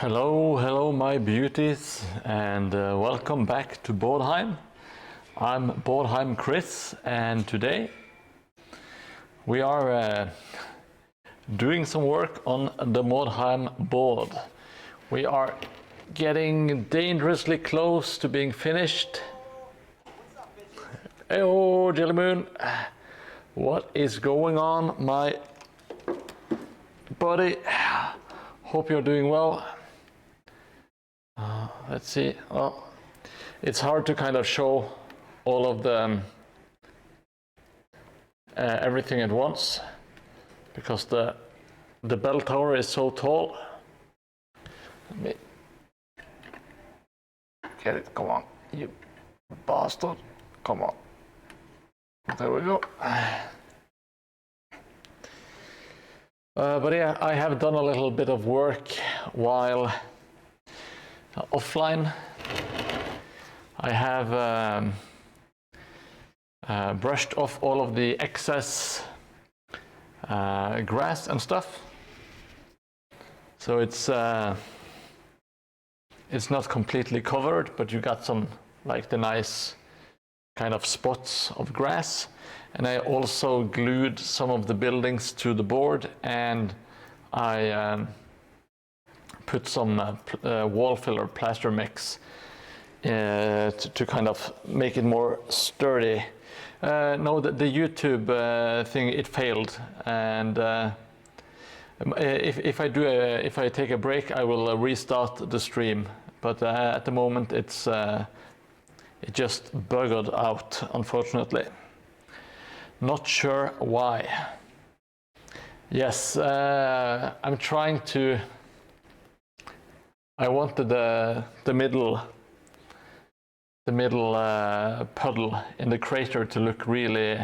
Hello my beauties, and welcome back to Mordheim. I'm Mordheim Chris, and today we are doing some work on the Mordheim board. We are getting dangerously close to being finished. Hey-oh, Jelly Moon. What is going on, my buddy? Hope you're doing well. Let's see. Well, it's hard to kind of show all of the everything at once because the bell tower is so tall. Let me get it. Come on, you bastard! Come on. There we go. But yeah, I have done a little bit of work while offline. I have brushed off all of the excess grass and stuff, so it's not completely covered, but you got some like the nice kind of spots of grass. And I also glued some of the buildings to the board, and I put some wall filler plaster mix to kind of make it more sturdy. No, the YouTube thing, it failed, and if I take a break, I will restart the stream. But at the moment, it just buggered out, unfortunately. Not sure why. Yes, I'm trying to. I wanted the middle puddle in the crater to look really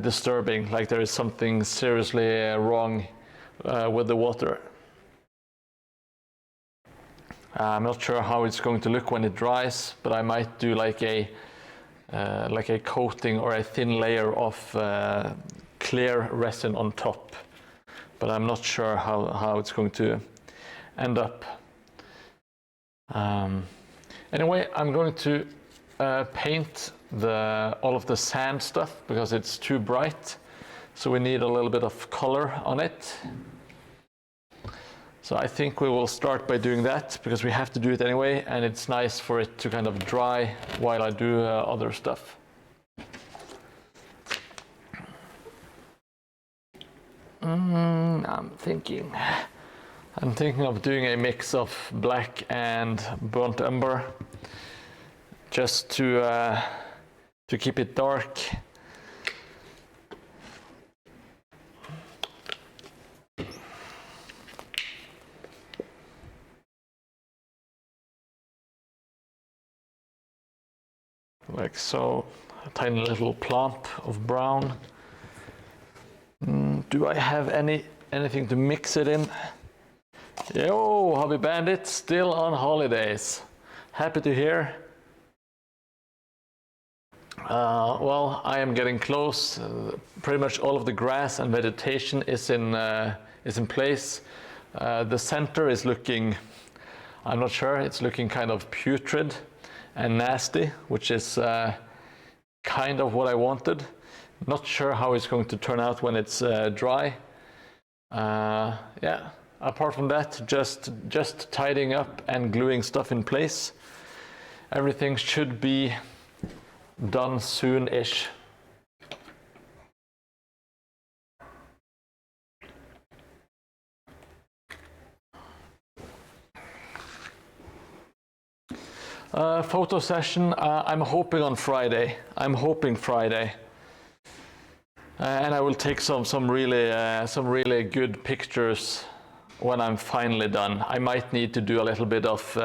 disturbing, like there is something seriously wrong with the water. I'm not sure how it's going to look when it dries, but I might do like a coating or a thin layer of clear resin on top, but I'm not sure how it's going to end up. Anyway, I'm going to paint all of the sand stuff because it's too bright, so we need a little bit of color on it. So I think we will start by doing that because we have to do it anyway, and it's nice for it to kind of dry while I do other stuff. I'm thinking of doing a mix of black and burnt umber, just to keep it dark. Like so, a tiny little plump of brown. Do I have anything to mix it in? Yo, Hobby Bandit, still on holidays. Happy to hear. Well, I am getting close. Pretty much all of the grass and vegetation is in place. The center is looking, I'm not sure, it's looking kind of putrid and nasty, which is kind of what I wanted. Not sure how it's going to turn out when it's dry. Yeah, apart from that, just tidying up and gluing stuff in place. Everything should be done soon-ish. Photo session, I'm hoping on Friday. I'm hoping Friday. And I will take some really good pictures when I'm finally done. I might need to do a little bit of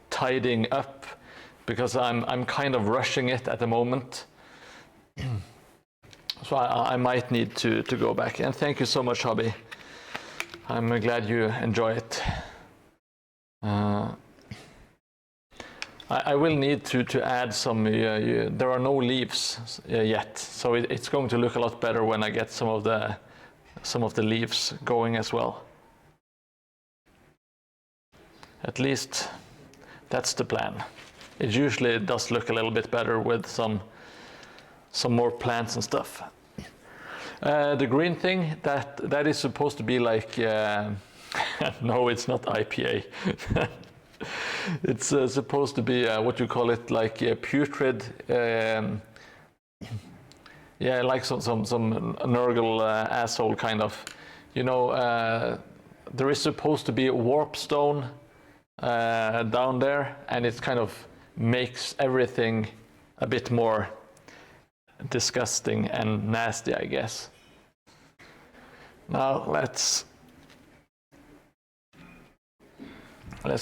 tidying up because I'm kind of rushing it at the moment. So I might need to go back. And thank you so much, Hobby. I'm glad you enjoy it. I will need to add some, there are no leaves yet, so it's going to look a lot better when I get some of the leaves going as well. At least that's the plan. It usually does look a little bit better with some more plants and stuff. The green thing, that is supposed to be like, no, it's not IPA. It's supposed to be, what you call it, like putrid, yeah, like some Nurgle asshole kind of. You know, there is supposed to be a warp stone down there, and it kind of makes everything a bit more disgusting and nasty, I guess. Now let's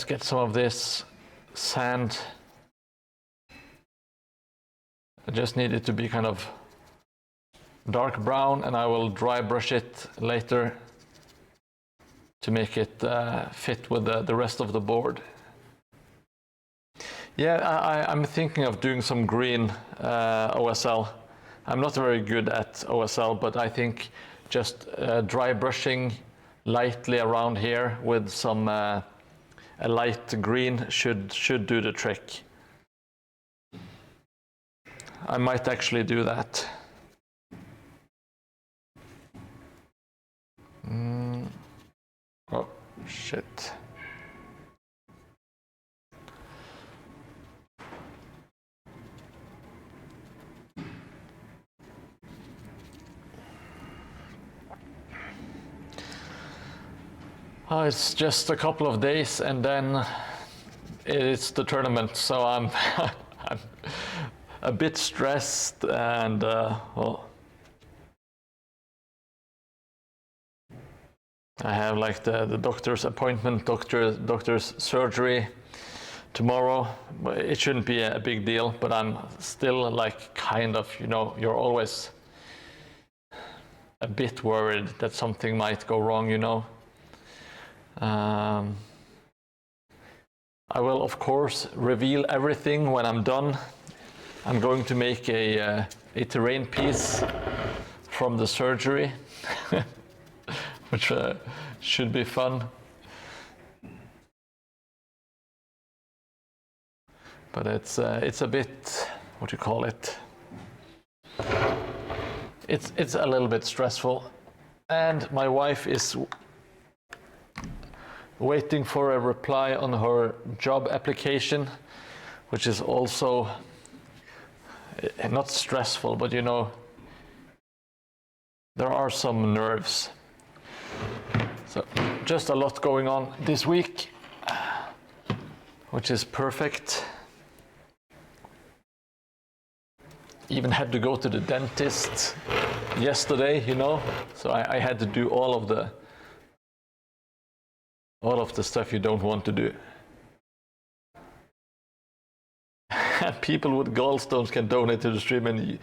get some of this sand. I just need it to be kind of dark brown, and I will dry brush it later to make it fit with the rest of the board. Yeah, I'm thinking of doing some green OSL. I'm not very good at OSL, but I think just dry brushing lightly around here with some a light green should do the trick. I might actually do that. Oh, shit. Oh, it's just a couple of days and then it's the tournament, so I'm I'm a bit stressed and well, I have like the doctor's appointment, doctor's surgery tomorrow. It shouldn't be a big deal, but I'm still like kind of, you know, you're always a bit worried that something might go wrong, you know. I will, of course, reveal everything when I'm done. I'm going to make a terrain piece from the surgery, which should be fun. But it's a bit, what do you call it? It's a little bit stressful, and my wife is waiting for a reply on her job application, which is also not stressful, but you know, there are some nerves. So just a lot going on this week, which is perfect. Even had to go to the dentist yesterday, you know, so I had to do all of the stuff you don't want to do. People with gallstones can donate to the stream, and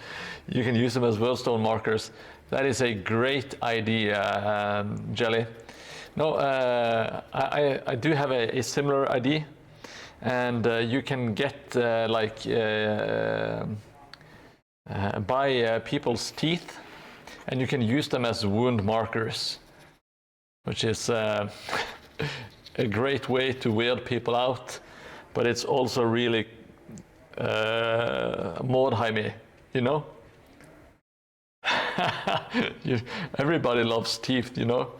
you can use them as wellstone markers. That is a great idea, Jelly. No, I do have a similar idea, and you can get buy people's teeth, and you can use them as wound markers, which is a great way to weird people out, but it's also really Mordheim-y, you know? Everybody loves teeth, you know?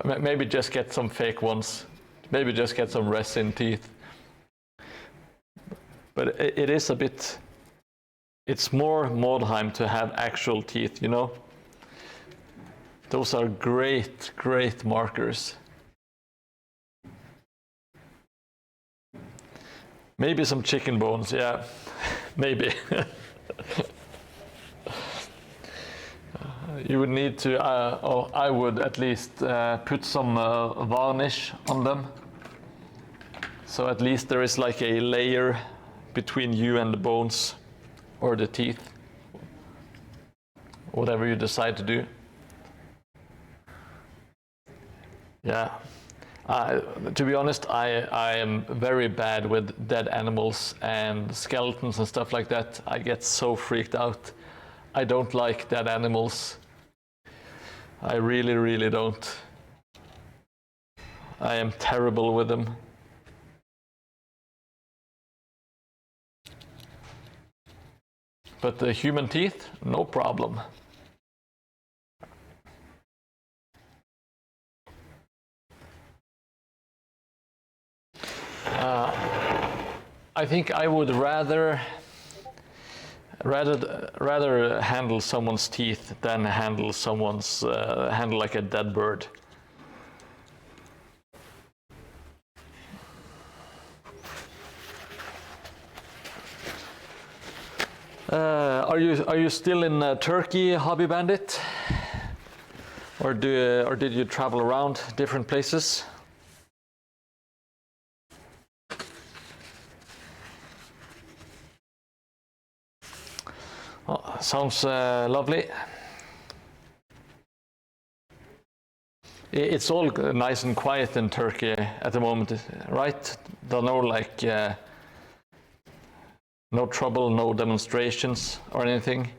Maybe just get some fake ones. Maybe just get some resin teeth. But it is a bit... It's more Mordheim to have actual teeth, you know? Those are great, great markers. Maybe some chicken bones, yeah, maybe. You would need to, or I would at least put some varnish on them. So at least there is like a layer between you and the bones or the teeth. Whatever you decide to do. Yeah. To be honest, I am very bad with dead animals and skeletons and stuff like that. I get so freaked out. I don't like dead animals. I really, really don't. I am terrible with them. But the human teeth, no problem. I think I would rather handle someone's teeth than handle like a dead bird. Are you still in Turkey, Hobby Bandit, or did you travel around different places? Oh, sounds lovely. It's all nice and quiet in Turkey at the moment, right? There are no no trouble, no demonstrations or anything.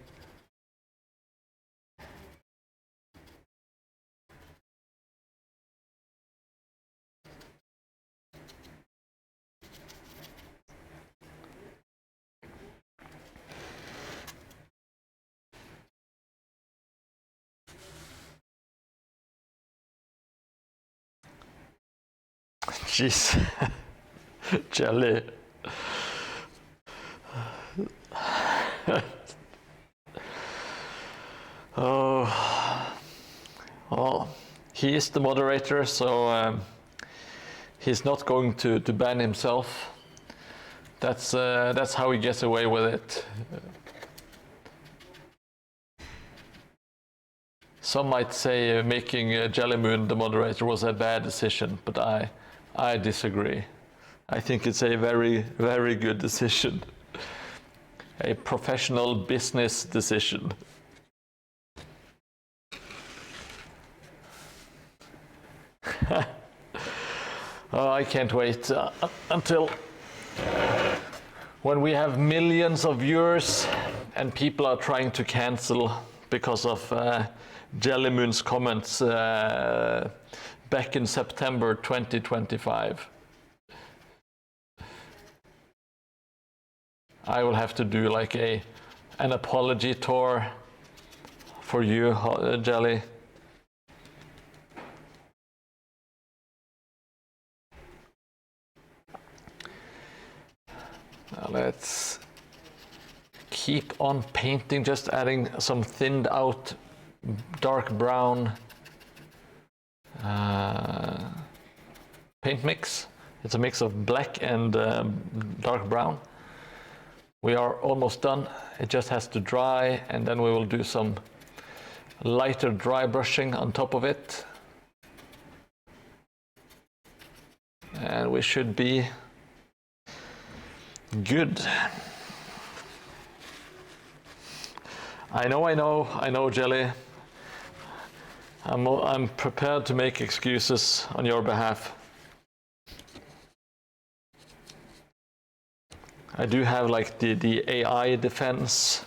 Jeez, jelly. Oh, well, he is the moderator, so he's not going to ban himself. That's how he gets away with it. Some might say making Jelly Moon the moderator was a bad decision, but I disagree. I think it's a very, very good decision. A professional business decision. Oh, I can't wait until when we have millions of viewers and people are trying to cancel because of Jelly Moon's comments back in September 2025. I will have to do like an apology tour for you, Jelly. Now let's keep on painting, just adding some thinned out dark brown paint mix. It's a mix of black and dark brown. We are almost done. It just has to dry, and then we will do some lighter dry brushing on top of it. And we should be good. I know, Jelly. I'm prepared to make excuses on your behalf. I do have like the AI defense.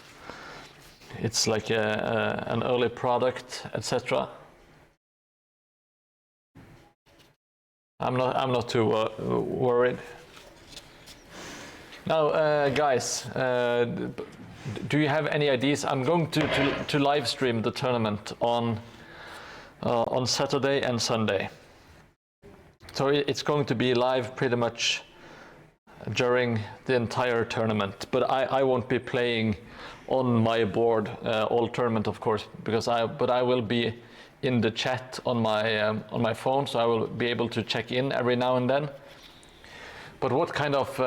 It's like an early product, etc. I'm not too worried. Now, guys, do you have any ideas? I'm going to live stream the tournament on Saturday and Sunday. So it's going to be live pretty much during the entire tournament, but I won't be playing on my board all tournament, of course, because I will be in the chat on my phone, so I will be able to check in every now and then. But what kind of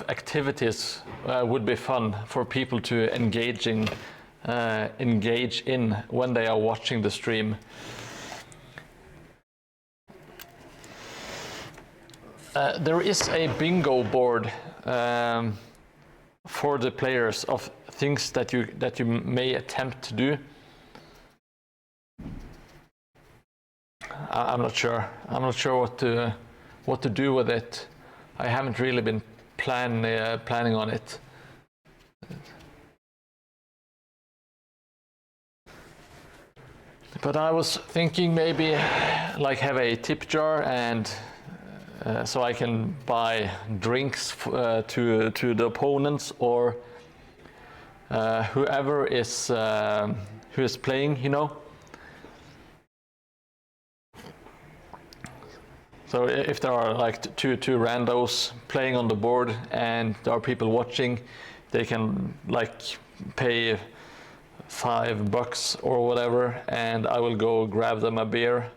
activities would be fun for people to engage in when they are watching the stream? There is a bingo board for the players of things that you may attempt to do. I'm not sure. I'm not sure what to do with it. I haven't really been planning on it. But I was thinking maybe like have a tip jar and so I can buy drinks to the opponents or whoever is who is playing, you know. So if there are like two randos playing on the board and there are people watching, they can like pay $5 or whatever, and I will go grab them a beer.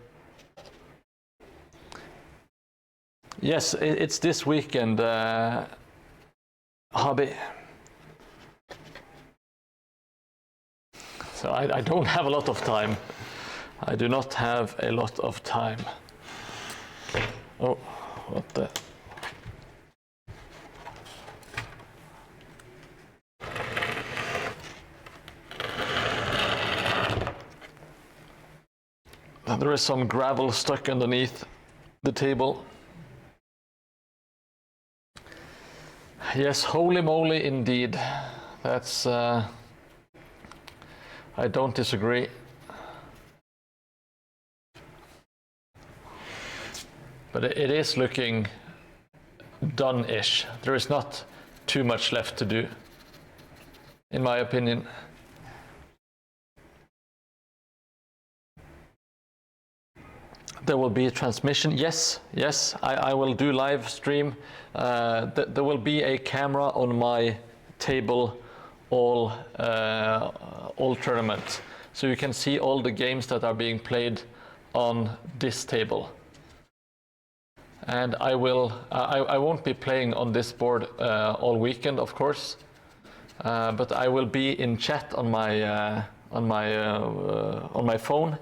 Yes, it's this weekend, hobby. So I don't have a lot of time. I do not have a lot of time. Oh, what the? There is some gravel stuck underneath the table. Yes, holy moly indeed. That's, I don't disagree. But it is looking done-ish. There is not too much left to do, in my opinion. There will be a transmission. Yes, I will do live stream. There will be a camera on my table all tournament, so you can see all the games that are being played on this table. And I won't be playing on this board all weekend, of course, but I will be in chat on my phone,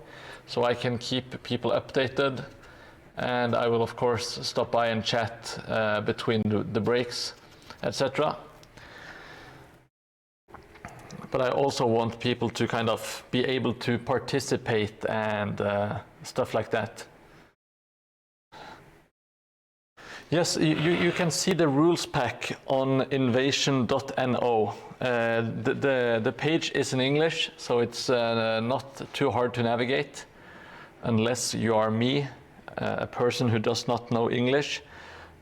so I can keep people updated. And I will, of course, stop by and chat between the breaks, etc. But I also want people to kind of be able to participate and stuff like that. Yes, you can see the rules pack on invasion.no. The page is in English, so it's not too hard to navigate, unless you are me, a person who does not know English.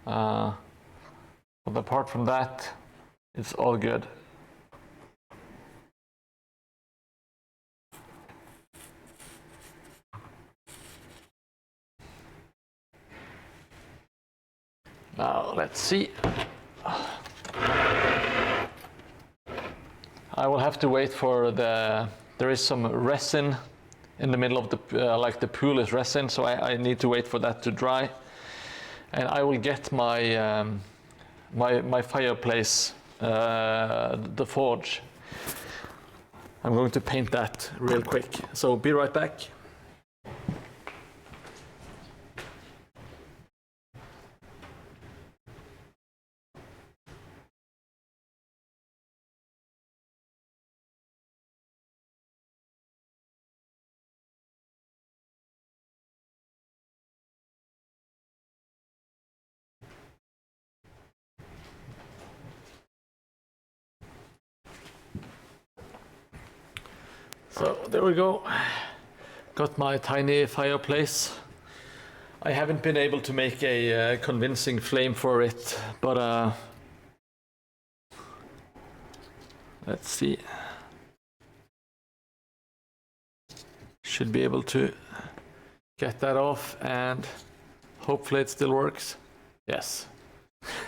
But apart from that, it's all good. Now, let's see. I will have to wait for there is some resin in the middle of the, like the pool is resin, so I need to wait for that to dry. And I will get my, my fireplace, the forge. I'm going to paint that real quick. So be right back. So there we go. Got my tiny fireplace. I haven't been able to make a convincing flame for it, but let's see. Should be able to get that off, and hopefully it still works. Yes,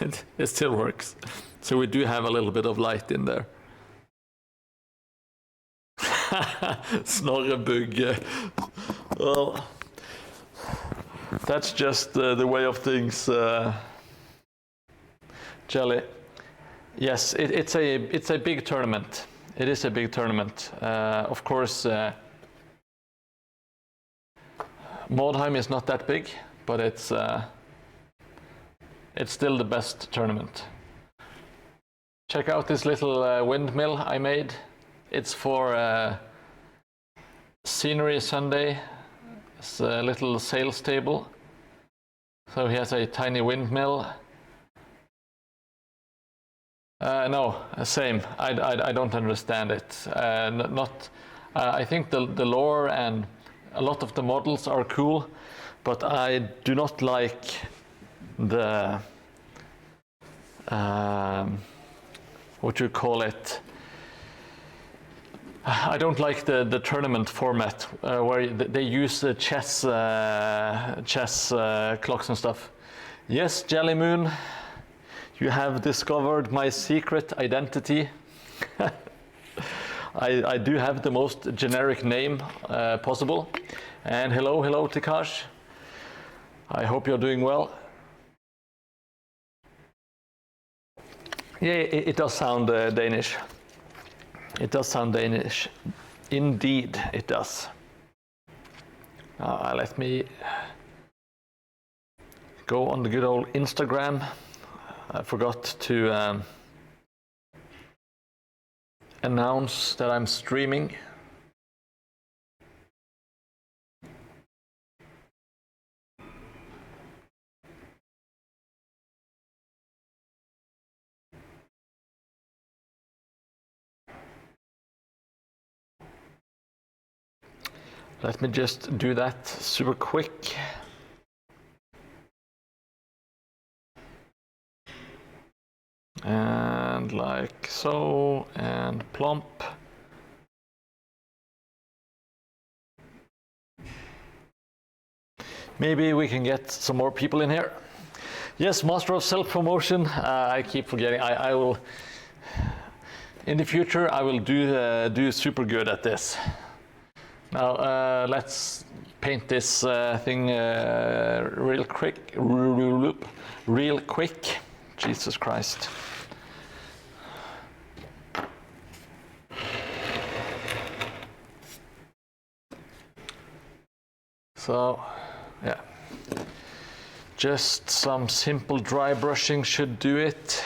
it still works. So we do have a little bit of light in there. Snorrebugge. Well, that's just the way of things. Jelly. Yes, it's a big tournament. It is a big tournament. Of course, Mordheim is not that big, but it's still the best tournament. Check out this little windmill I made. It's for Scenery Sunday. It's a little sales table. So he has a tiny windmill. No, same. I don't understand it. I think the lore and a lot of the models are cool, but I do not like the what you call it. I don't like the tournament format where they use chess clocks and stuff. Yes, Jelly Moon, you have discovered my secret identity. I do have the most generic name possible. And hello, Tikash. I hope you're doing well. Yeah, it does sound Danish. It does sound Danish. Indeed, it does. Let me go on the good old Instagram. I forgot to announce that I'm streaming. Let me just do that super quick. And like so, and plump. Maybe we can get some more people in here. Yes, Master of Self-Promotion. I keep forgetting. I will, in the future, I will do super good at this. Now let's paint this thing real quick. Jesus Christ. So, yeah. Just some simple dry brushing should do it.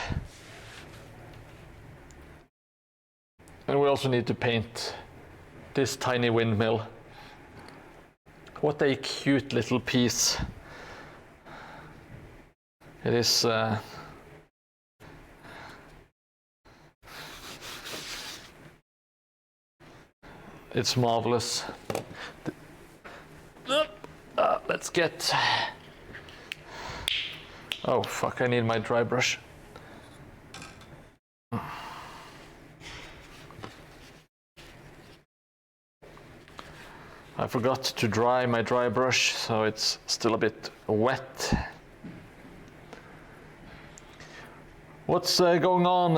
And we also need to paint this tiny windmill. What a cute little piece. It is it's marvelous. Let's get... Oh fuck, I need my dry brush. I forgot to dry my dry brush, so it's still a bit wet. What's going on,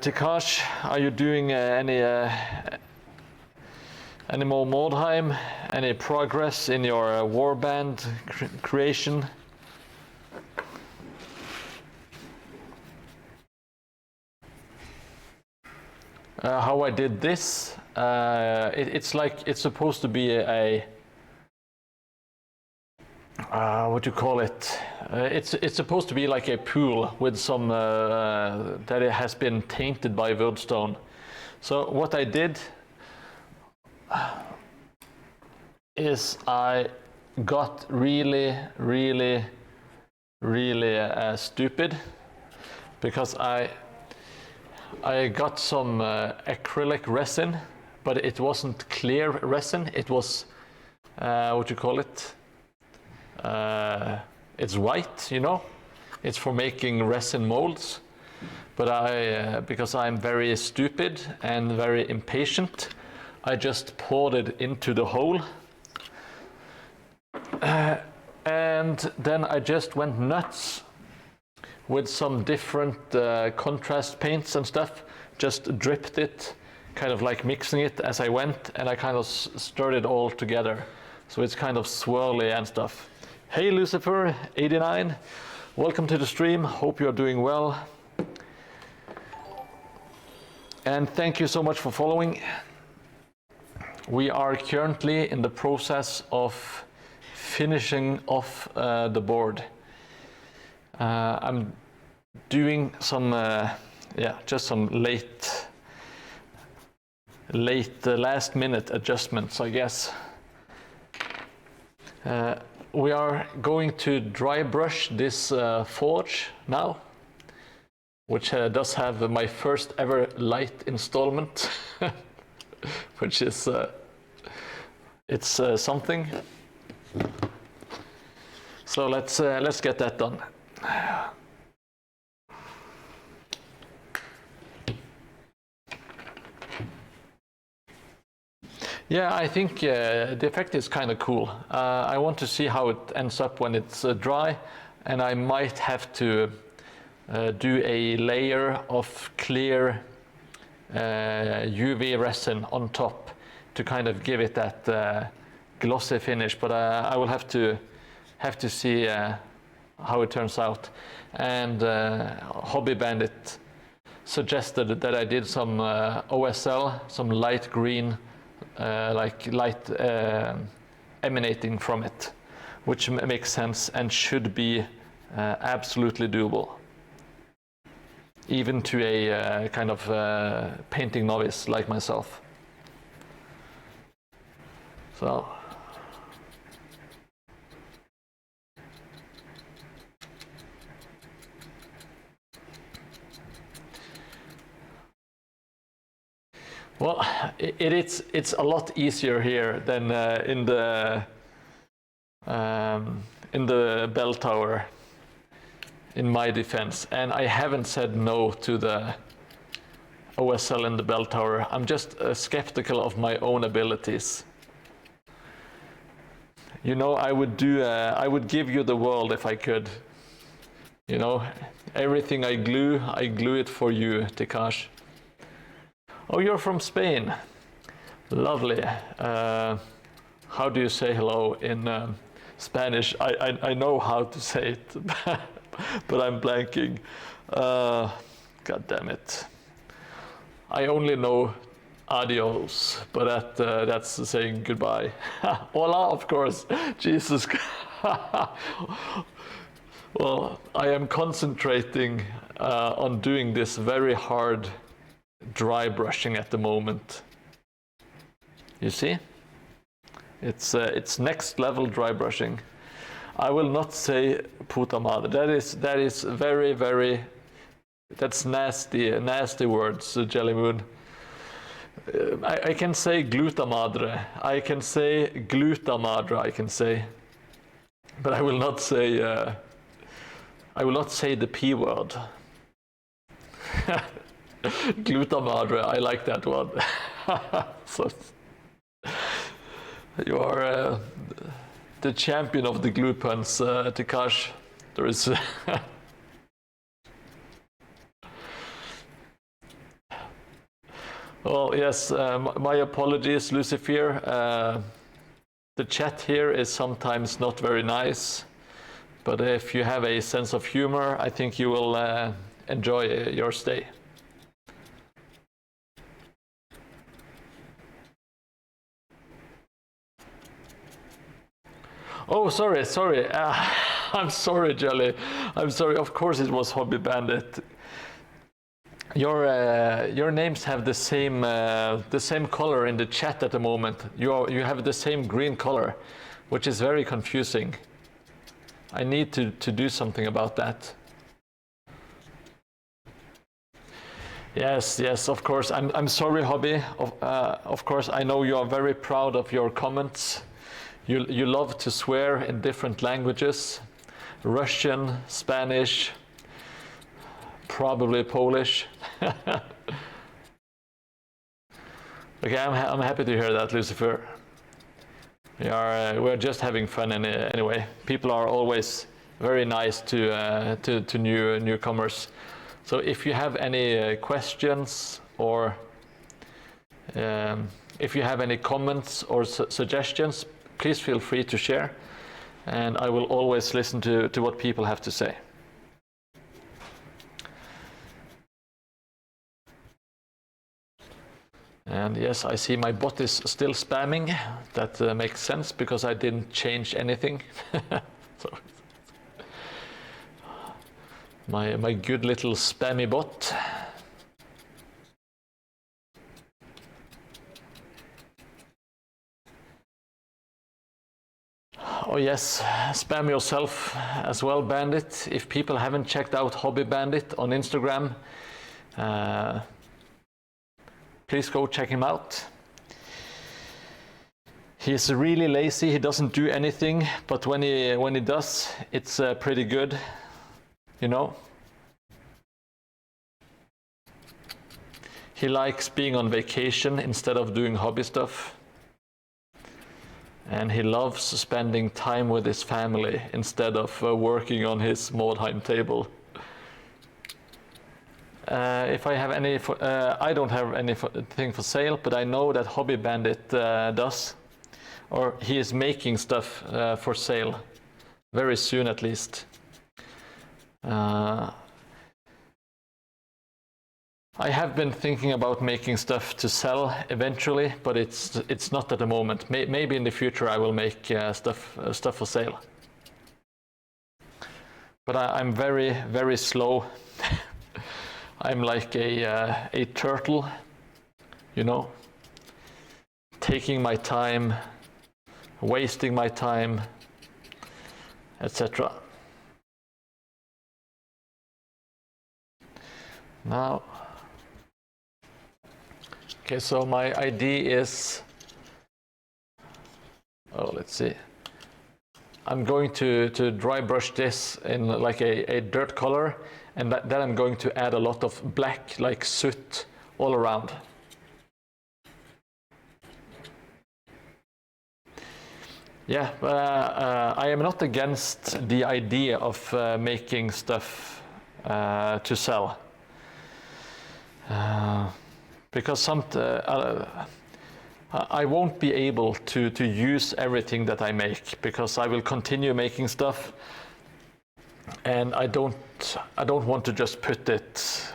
Tikash? Are you doing any more Mordheim? Any progress in your warband creation? How I did this? It's like it's supposed to be a what do you call it? It's supposed to be like a pool with some that it has been tainted by woodstone. So what I did is I got really stupid because I got some acrylic resin, but it wasn't clear resin. It was what you call it? It's white, you know. It's for making resin molds. But because I'm very stupid and very impatient, I just poured it into the hole. And then I just went nuts with some different contrast paints and stuff. Just dripped it, kind of like mixing it as I went, and I kind of stirred it all together. So it's kind of swirly and stuff. Hey Lucifer, 89, welcome to the stream. Hope you're doing well. And thank you so much for following. We are currently in the process of finishing off the board. I'm doing some, just some late last minute adjustments, I guess. We are going to dry brush this forge now, which does have my first ever light installment, which is it's something. So let's get that done. Yeah, I think the effect is kind of cool. I want to see how it ends up when it's dry, and I might have to do a layer of clear UV resin on top to kind of give it that glossy finish. But I will have to see how it turns out. And Hobby Bandit suggested that I did some OSL, some light green, like light emanating from it, which makes sense and should be absolutely doable, even to a kind of painting novice like myself. So. Well, it's a lot easier here than in the bell tower, in my defense. And I haven't said no to the OSL in the bell tower. I'm just skeptical of my own abilities. You know, I would give you the world if I could. You know, everything I glue it for you, Tikash. Oh, you're from Spain. Lovely. How do you say hello in Spanish? I know how to say it, but I'm blanking. God damn it. I only know adios, but that's saying goodbye. Hola, of course. Jesus. Well, I am concentrating on doing this very hard dry brushing at the moment. You see? It's next level dry brushing. I will not say puta madre. That is very, very, that's nasty words, Jelly Moon. I can say gluta madre. I can say gluta madre, I can say. But I will not say the P word. Gluta madre, I like that one. So, you are the champion of the glue puns, Tikash. There is. Well, yes, my apologies, Lucifer. The chat here is sometimes not very nice, but if you have a sense of humor, I think you will enjoy your stay. Oh, sorry. I'm sorry, Jelly. I'm sorry. Of course, it was Hobby Bandit. Your names have the same color in the chat at the moment. You have the same green color, which is very confusing. I need to do something about that. Yes, of course. I'm sorry, Hobby. Of course, I know you are very proud of your comments. You love to swear in different languages, Russian, Spanish, probably Polish. Okay, I'm happy to hear that, Lucifer. We're just having fun anyway. People are always very nice to newcomers. So if you have any questions or if you have any comments or suggestions, please feel free to share, and I will always listen to what people have to say. And yes, I see my bot is still spamming. That makes sense because I didn't change anything. So, my good little spammy bot. Oh yes, spam yourself as well, Bandit. If people haven't checked out Hobby Bandit on Instagram, please go check him out. He's really lazy, he doesn't do anything, but when he does, it's pretty good. you know. He likes being on vacation instead of doing hobby stuff. And he loves spending time with his family instead of working on his Mordheim table. If I have any, I don't have anything for sale, but I know that Hobby Bandit does, or he is making stuff for sale, very soon at least. I have been thinking about making stuff to sell eventually, but it's not at the moment. Maybe in the future I will make stuff for sale. But I'm very slow. I'm like a turtle, you know, taking my time, wasting my time, etc. Now, okay, so my idea is, let's see. I'm going to dry brush this in like a dirt color, and then I'm going to add a lot of black, like soot, all around. Yeah, I am not against the idea of making stuff to sell. Because I won't be able to use everything that I make, because I will continue making stuff, and I don't want to just put it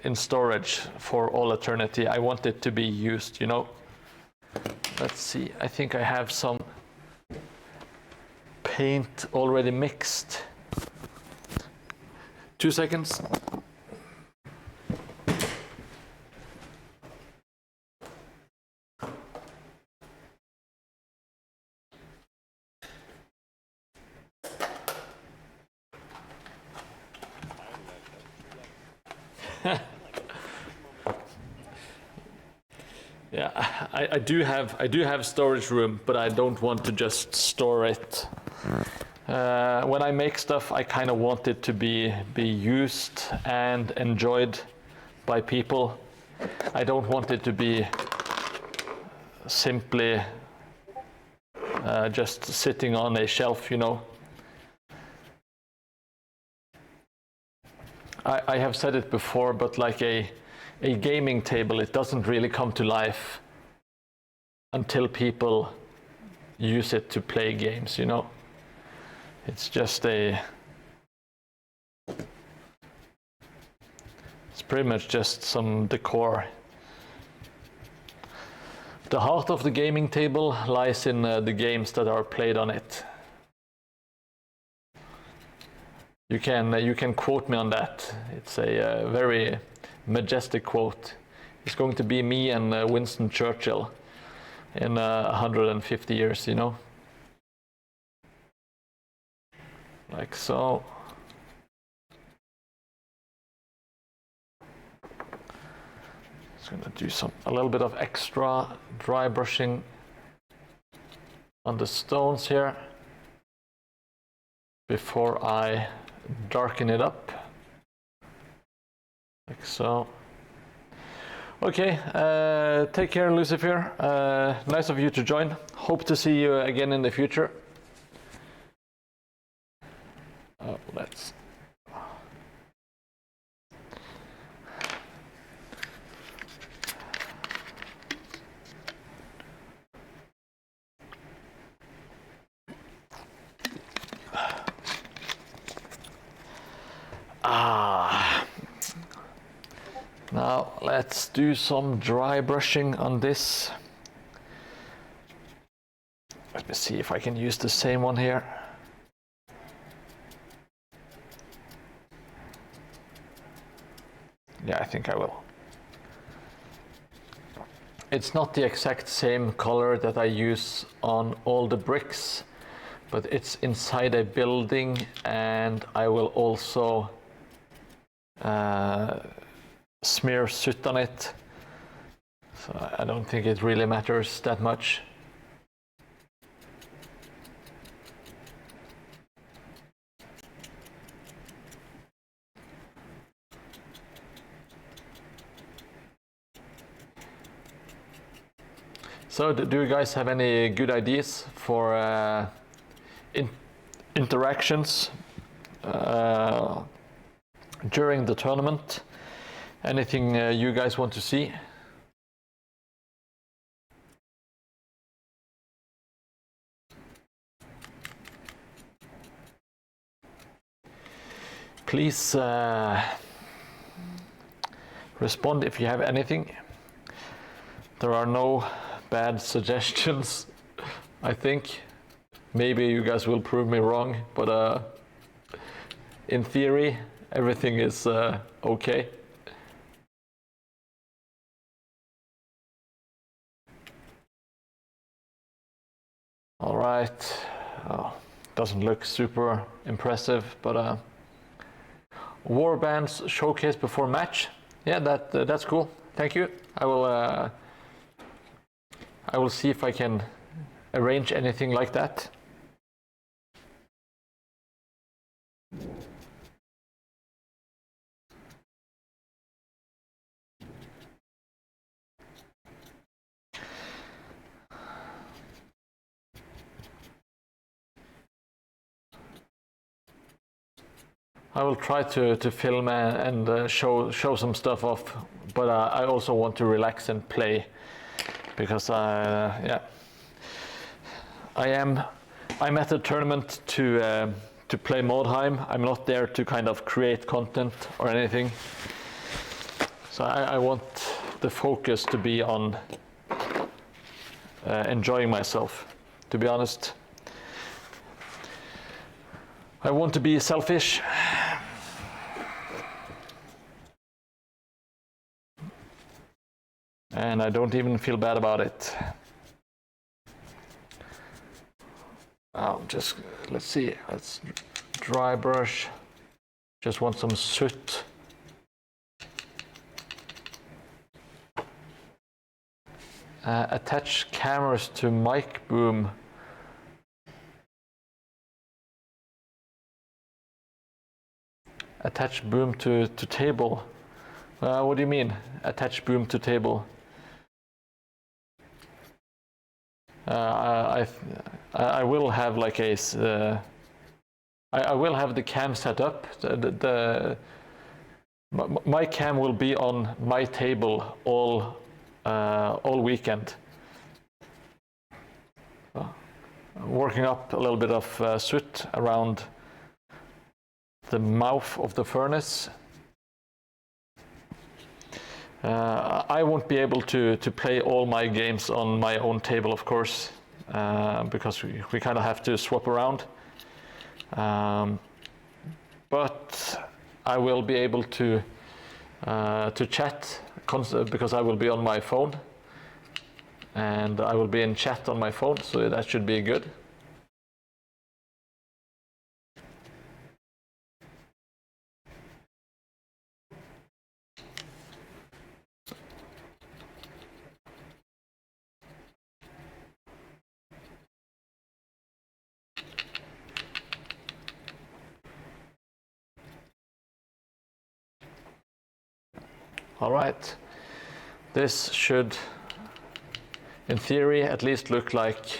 in storage for all eternity. I want it to be used, you know. Let's see, I think I have some paint already mixed. 2 seconds. Yeah, I do have storage room, but I don't want to just store it. When I make stuff, I kind of want it to be used and enjoyed by people. I don't want it to be simply just sitting on a shelf, you know. I have said it before, but like a gaming table, it doesn't really come to life until people use it to play games, you know. It's just it's pretty much just some decor. The heart of the gaming table lies in the games that are played on it. You can quote me on that. It's a very majestic quote. It's going to be me and Winston Churchill in 150 years, you know. Like so. Just gonna do a little bit of extra dry brushing on the stones here before I darken it up, like so. Okay, take care, Lucifer. Nice of you to join. Hope to see you again in the future. Let's. Now let's do some dry brushing on this. Let me see if I can use the same one here. Yeah, I think I will. It's not the exact same color that I use on all the bricks, but it's inside a building, and I will also smear soot on it, so I don't think it really matters that much. So do you guys have any good ideas for interactions during the tournament? Anything you guys want to see? Please respond if you have anything. There are no bad suggestions, I think. Maybe you guys will prove me wrong, but in theory, everything is okay. All right. Oh, doesn't look super impressive, but Warbands showcase before match. Yeah, that's cool. Thank you. I will see if I can arrange anything like that. I will try to film and show some stuff off, but I also want to relax and play, because yeah, I'm at the tournament to play Mordheim. I'm not there to kind of create content or anything. So I want the focus to be on enjoying myself, to be honest. I want to be selfish. And I don't even feel bad about it. Let's see, let's dry brush. Just want some soot. Attach cameras to mic boom. Attach boom to table. What do you mean? Attach boom to table? I will have like a. I will have the cam set up. My cam will be on my table all weekend. Working up a little bit of soot around the mouth of the furnace. I won't be able to play all my games on my own table, of course, because we kind of have to swap around. But I will be able to chat because I will be on my phone, and I will be in chat on my phone, so that should be good. All right, this should, in theory, at least look like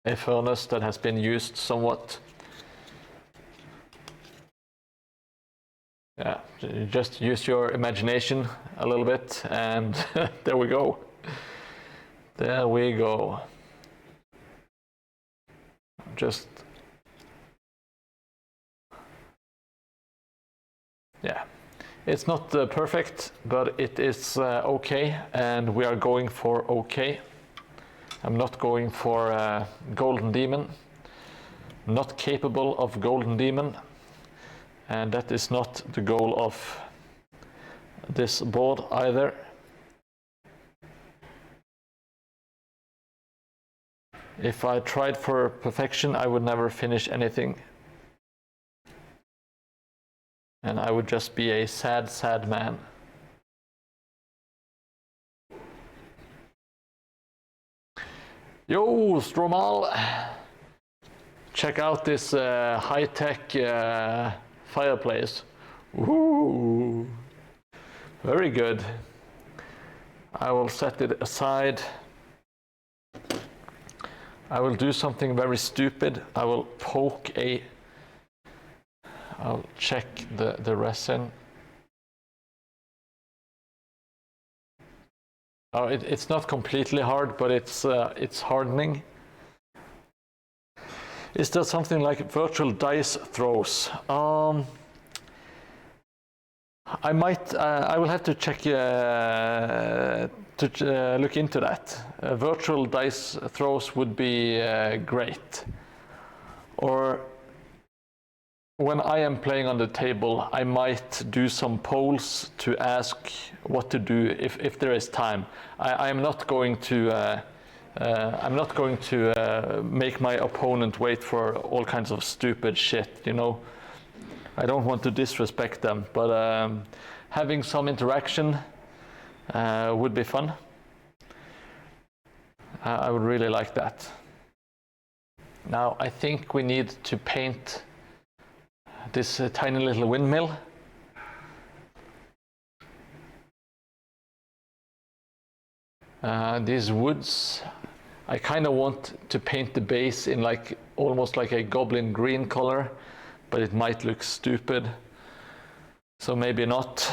a furnace that has been used somewhat. Yeah, just use your imagination a little bit, and there we go. There we go. Just, yeah. It's not perfect, but it is okay, and we are going for okay. I'm not going for Golden Demon. Not capable of Golden Demon, and that is not the goal of this board either. If I tried for perfection, I would never finish anything. And I would just be a sad, sad man. Yo, Stromal! Check out this high-tech fireplace. Ooh, very good. I will set it aside. I will do something very stupid. I will I'll check the resin. Oh, it's not completely hard, but it's hardening. Is there something like virtual dice throws? I will have to check look into that. Virtual dice throws would be great. Or when I am playing on the table, I might do some polls to ask what to do if there is time. I'm not going to make my opponent wait for all kinds of stupid shit, you know. I don't want to disrespect them, but having some interaction would be fun. I would really like that. Now, I think we need to paint this tiny little windmill. These woods, I kind of want to paint the base in like almost like a goblin green color, but it might look stupid, so maybe not.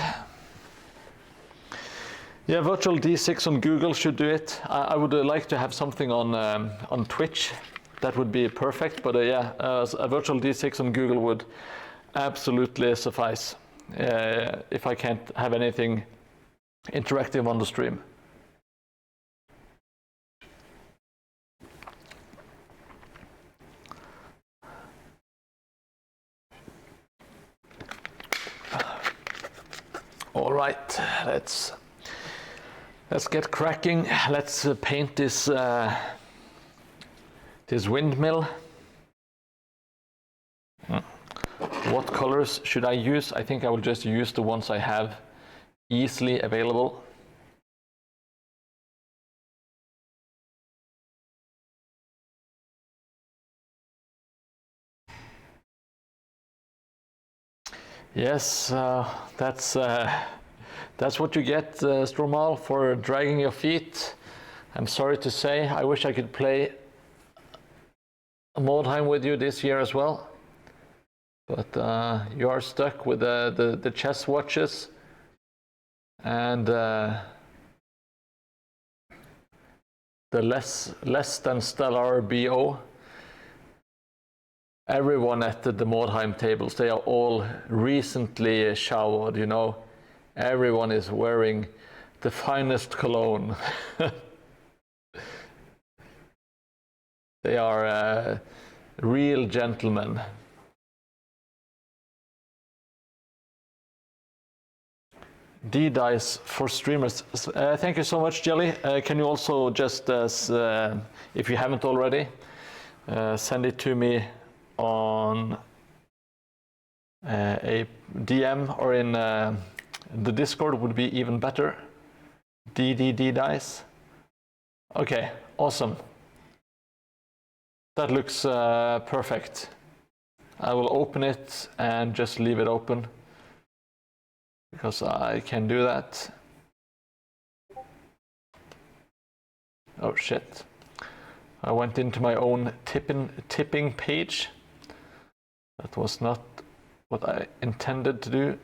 Yeah, virtual D6 on Google should do it. I would like to have something on Twitch. That would be perfect, but a virtual D6 on Google would absolutely suffice if I can't have anything interactive on the stream. All right, let's get cracking. Let's paint this this windmill. What colors should I use? I think I will just use the ones I have easily available. Yes, that's what you get, Stromal, for dragging your feet. I'm sorry to say, I wish I could play Mordheim with you this year as well. But you are stuck with the chess watches and the less than stellar BO. Everyone at the Mordheim tables, they are all recently showered, you know. Everyone is wearing the finest cologne. They are real gentlemen. D-dice for streamers. Thank you so much, Jelly. Can you also just, if you haven't already, send it to me on a DM or in the Discord would be even better. D dice. Okay, awesome. That looks perfect. I will open it and just leave it open because I can do that. Oh shit. I went into my own tipping page. That was not what I intended to do.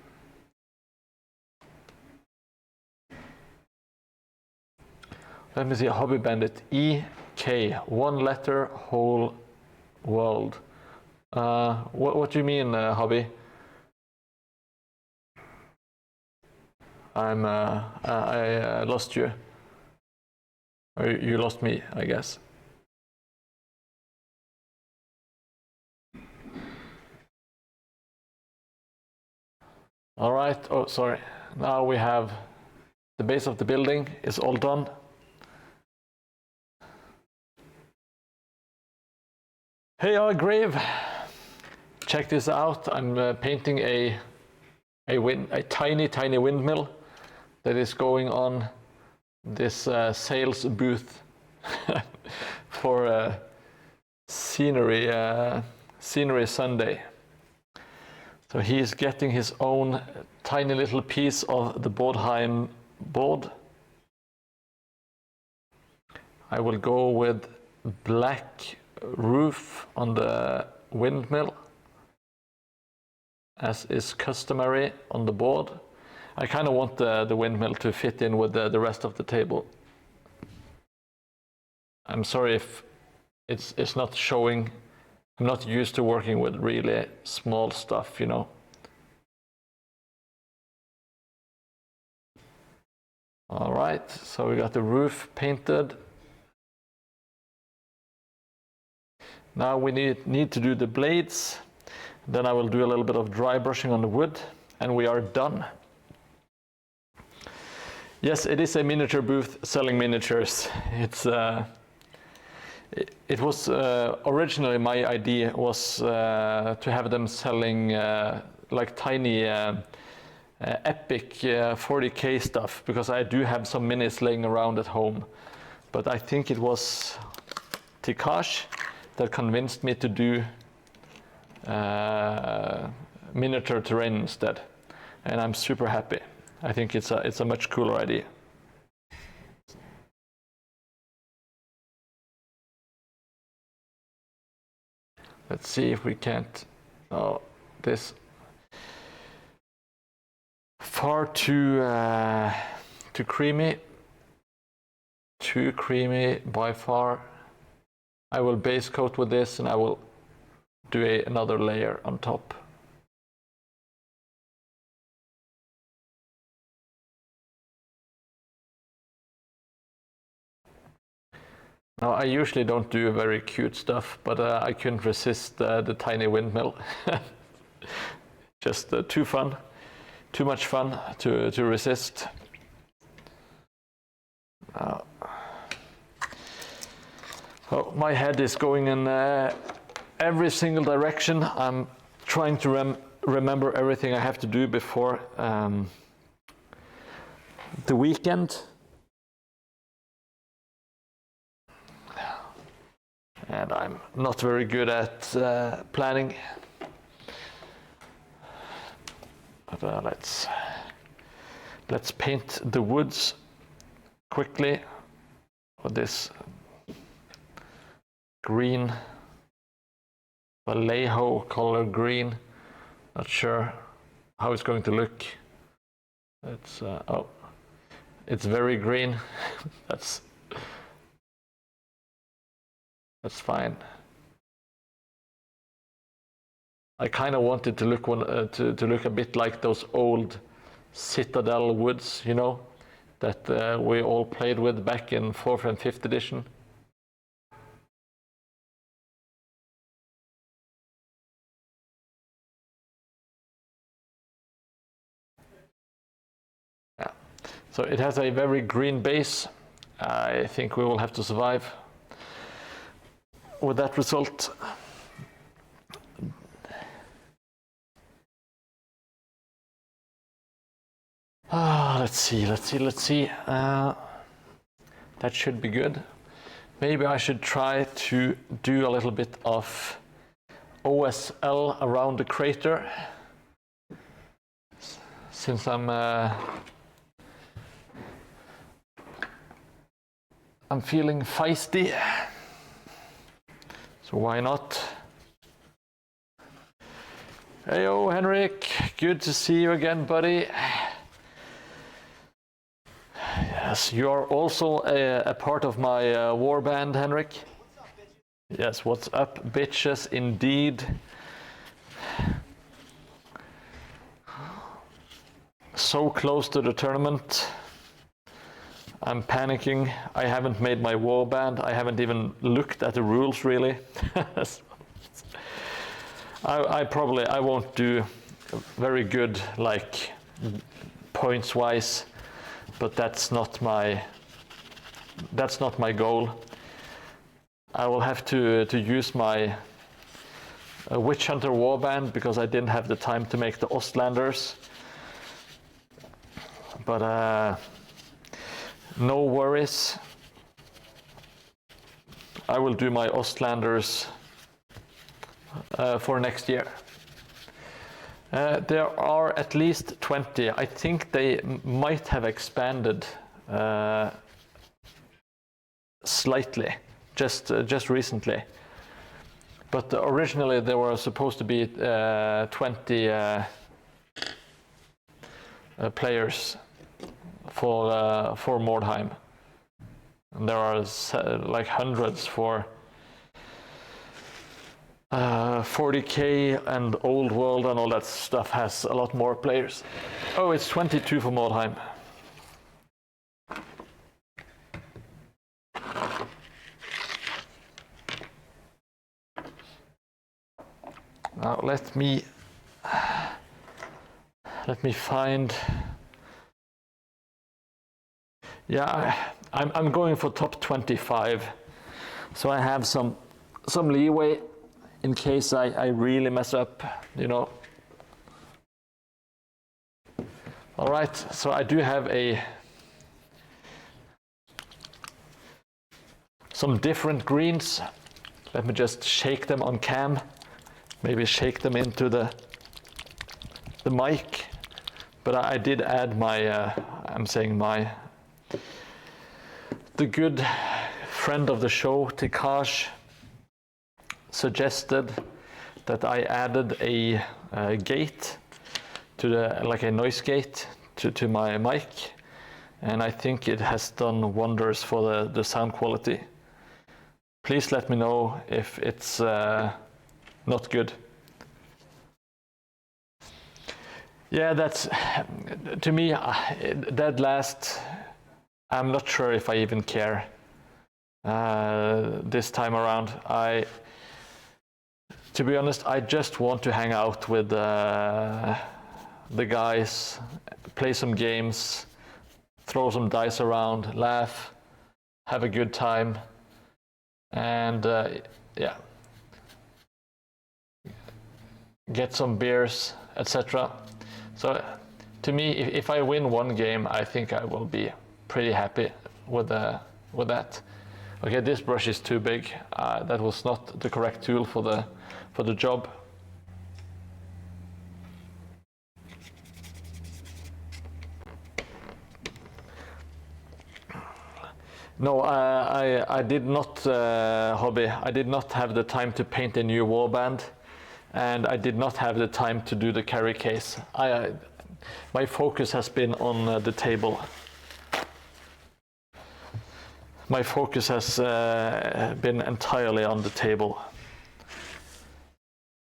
Let me see, Hobby Bandit, EK, one letter, whole world. What do you mean, Hobby? I lost you. Or you lost me, I guess. All right, oh, sorry. Now we have the base of the building is all done. Hey, Grave, check this out. I'm painting a tiny windmill that is going on this sales booth for scenery Sunday. So he's getting his own tiny little piece of the Mordheim board. I will go with black roof on the windmill, as is customary on the board. I kind of want the windmill to fit in with the rest of the table. I'm sorry if it's not showing. I'm not used to working with really small stuff, you know. All right, so we got the roof painted. Now we need to do the blades. Then I will do a little bit of dry brushing on the wood, and we are done. Yes, it is a miniature booth selling miniatures. It was originally my idea was to have them selling like tiny epic 40K stuff, because I do have some minis laying around at home. But I think it was Tikash that convinced me to do miniature terrain instead, and I'm super happy. I think it's a much cooler idea. Let's see if we can't. Oh, this far too creamy. Too creamy by far. I will base coat with this, and I will do another layer on top. Now, I usually don't do very cute stuff, but I couldn't resist the tiny windmill. Just too fun, too much fun to resist. Oh, my head is going in every single direction. I'm trying to remember everything I have to do before the weekend. And I'm not very good at planning. But let's paint the woods quickly with this green, Vallejo color green. Not sure how it's going to look. It's it's very green. That's fine. I kind of wanted to look to look a bit like those old Citadel woods, you know, that we all played with back in 4th and 5th edition. Yeah. So it has a very green base. I think we will have to survive with that result. Let's see. That should be good. Maybe I should try to do a little bit of OSL around the crater, since I'm feeling feisty. So why not? Heyo, Henrik. Good to see you again, buddy. Yes, you are also a part of my warband, Henrik. Yes, what's up, bitches, indeed. So close to the tournament. I'm panicking. I haven't made my warband. I haven't even looked at the rules, really. I won't do very good, like, points-wise. But that's not my goal. I will have to use my Witch Hunter warband, because I didn't have the time to make the Ostlanders. But no worries. I will do my Ostlanders for next year. There are at least 20. I think they might have expanded slightly, just recently. But originally there were supposed to be 20 players for Mordheim. And there are like hundreds for 40k, and Old World and all that stuff has a lot more players. Oh, it's 22 for Mordheim. Now let me find. Yeah, I'm going for top 25, so I have some leeway in case I really mess up, you know. All right, so I do have some different greens. Let me just shake them on cam. Maybe shake them into the mic. But I did add my, the good friend of the show, Tikash, suggested that I added a gate to like a noise gate to my mic, and I think it has done wonders for the sound quality. Please let me know if it's not good. Yeah, that's, to me, dead last, I'm not sure if I even care this time around. To be honest, I just want to hang out with the guys, play some games, throw some dice around, laugh, have a good time, and yeah, get some beers, etc. So to me, if I win one game, I think I will be pretty happy with that. Okay, this brush is too big. That was not the correct tool for the job. No, I did not, Hobby. I did not have the time to paint a new warband, and I did not have the time to do the carry case. My focus has been on the table. My focus has been entirely on the table,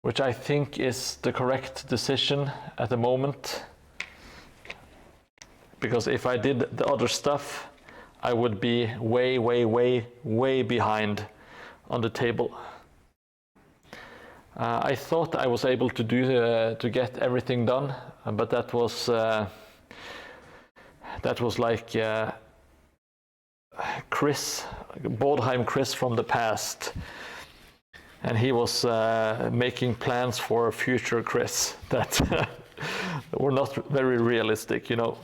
which I think is the correct decision at the moment. Because if I did the other stuff, I would be way behind on the table. I thought I was able to get everything done, but that was like Chris, Mordheim Chris from the past, and he was making plans for future Chris that were not very realistic, you know.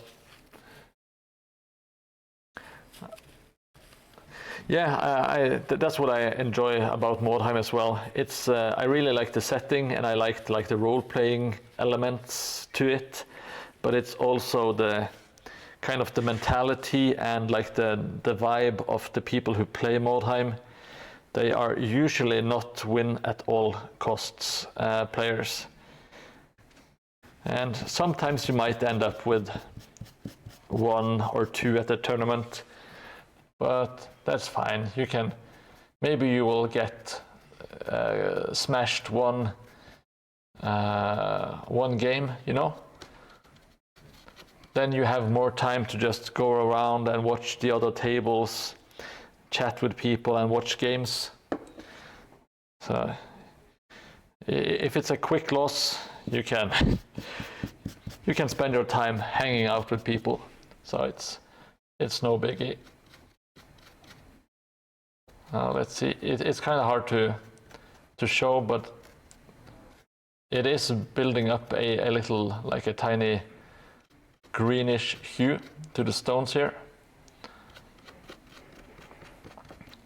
Yeah, that's what I enjoy about Mordheim as well. It's I really like the setting, and I liked like the role-playing elements to it, but it's also the kind of the mentality and like the vibe of the people who play Mordheim. They are usually not win at all costs players, and sometimes you might end up with 1 or 2 at the tournament, but that's fine. You can, maybe you will get smashed one game, you know. Then you have more time to just go around and watch the other tables, chat with people and watch games. So if it's a quick loss, you can spend your time hanging out with people. So it's no biggie. Let's see, it's kind of hard to show, but it is building up a little, like a tiny greenish hue to the stones here.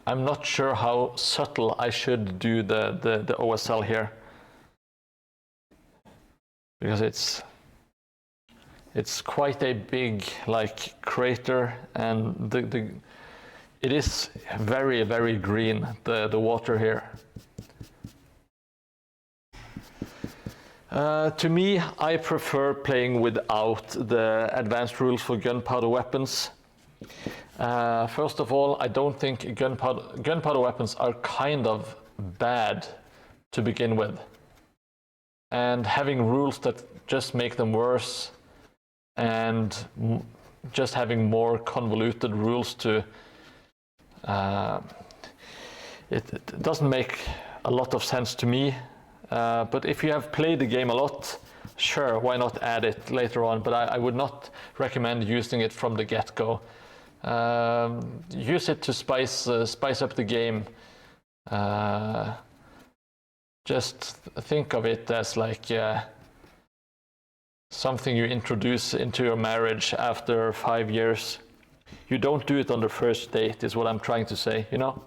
I'm not sure how subtle I should do the OSL here, because it's quite a big like crater, and it is very, very green, the water here. To me, I prefer playing without the advanced rules for gunpowder weapons. First of all, I don't think gunpowder weapons are kind of bad to begin with. And having rules that just make them worse, and just having more convoluted rules to it doesn't make a lot of sense to me. But if you have played the game a lot, sure, why not add it later on? But I would not recommend using it from the get-go. Use it to spice up the game. Just think of it as like something you introduce into your marriage after 5 years. You don't do it on the first date, is what I'm trying to say, you know?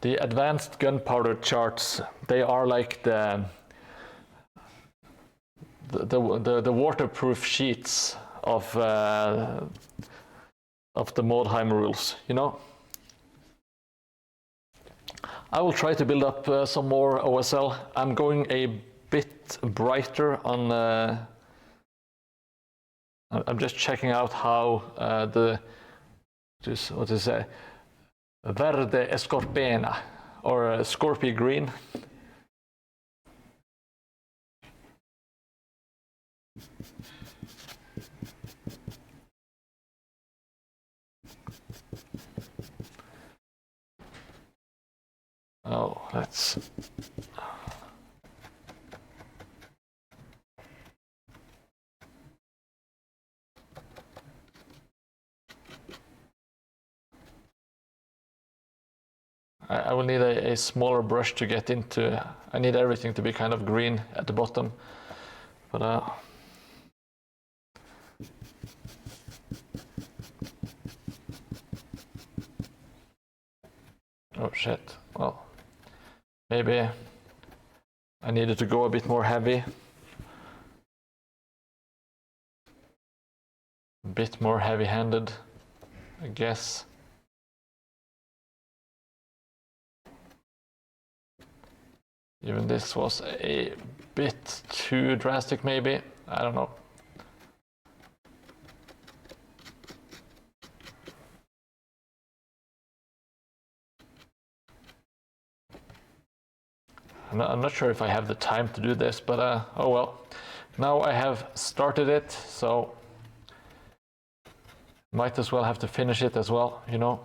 The advanced gunpowder charts, they are like the waterproof sheets of the Mordheim rules, you know? I will try to build up some more OSL. I'm going a bit brighter on... I'm just checking out how what is it? Verde Escorpena, or Scorpio Green. Oh, let's... I will need a smaller brush to get into. I need everything to be kind of green at the bottom. But oh shit. Well, maybe I needed to go a bit more heavy. A bit more heavy-handed, I guess. Even this was a bit too drastic, maybe. I don't know. I'm not sure if I have the time to do this, but oh well. Now I have started it, so might as well have to finish it as well, you know.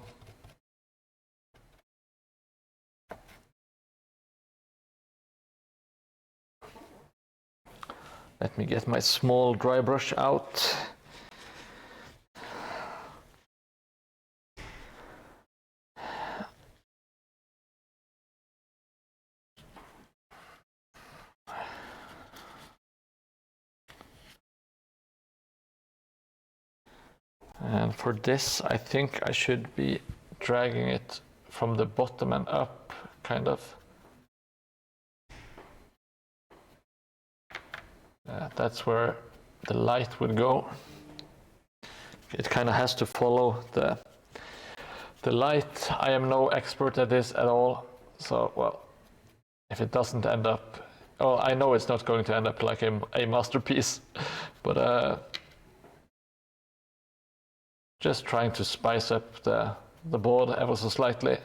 Let me get my small dry brush out. And for this, I think I should be dragging it from the bottom and up, kind of. That's where the light would go. It kind of has to follow the light. I am no expert at this at all, so well, if it doesn't end up, oh, I know it's not going to end up like a masterpiece, but just trying to spice up the board ever so slightly.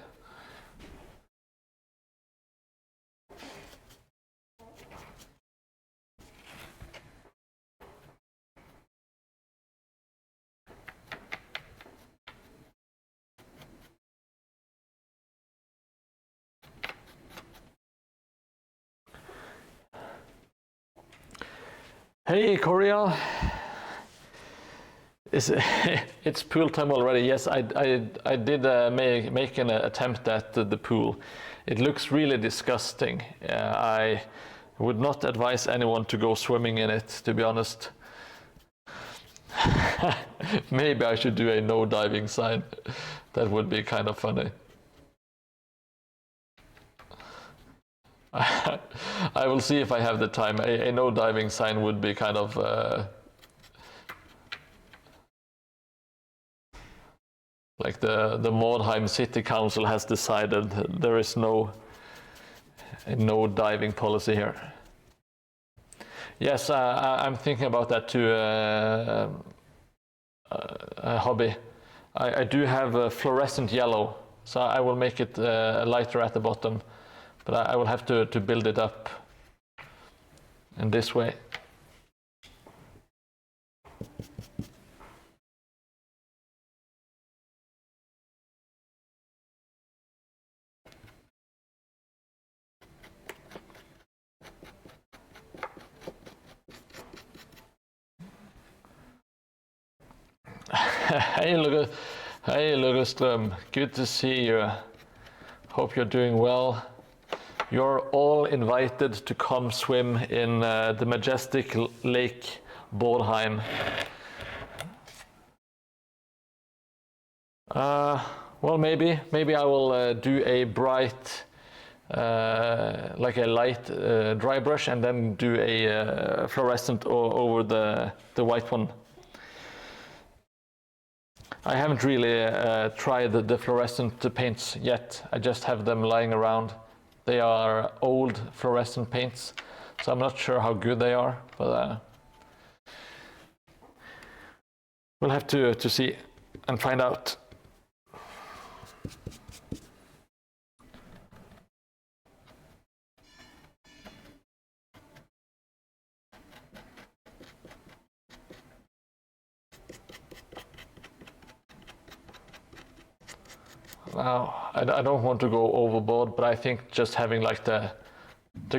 Hey, Korea. It's pool time already. Yes, I did make an attempt at the pool. It looks really disgusting. I would not advise anyone to go swimming in it, to be honest. Maybe I should do a no diving sign. That would be kind of funny. I will see if I have the time. A no diving sign would be kind of like the Mordheim City Council has decided there is no diving policy here. Yes, I'm thinking about that too, hobby. I do have a fluorescent yellow, so I will make it lighter at the bottom, but I will have to build it up in this way. Hey, Lugerström, good to see you. Hope you're doing well. You're all invited to come swim in the majestic lake Mordheim. Well, maybe I will do a bright, like a light dry brush, and then do a fluorescent over the white one. I haven't really tried the fluorescent paints yet. I just have them lying around. They are old fluorescent paints, so I'm not sure how good they are, but we'll have to see and find out. Now, I don't want to go overboard, but I think just having like the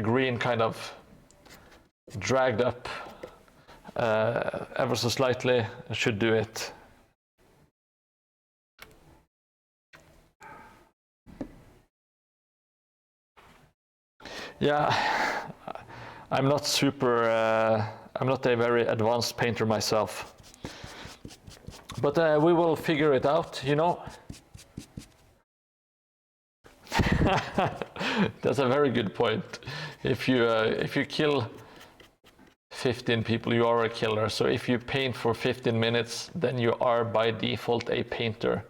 green kind of dragged up ever so slightly should do it. Yeah, I'm not I'm not a very advanced painter myself, but we will figure it out, you know. That's a very good point. If you kill 15 people, you are a killer. So if you paint for 15 minutes, then you are by default a painter.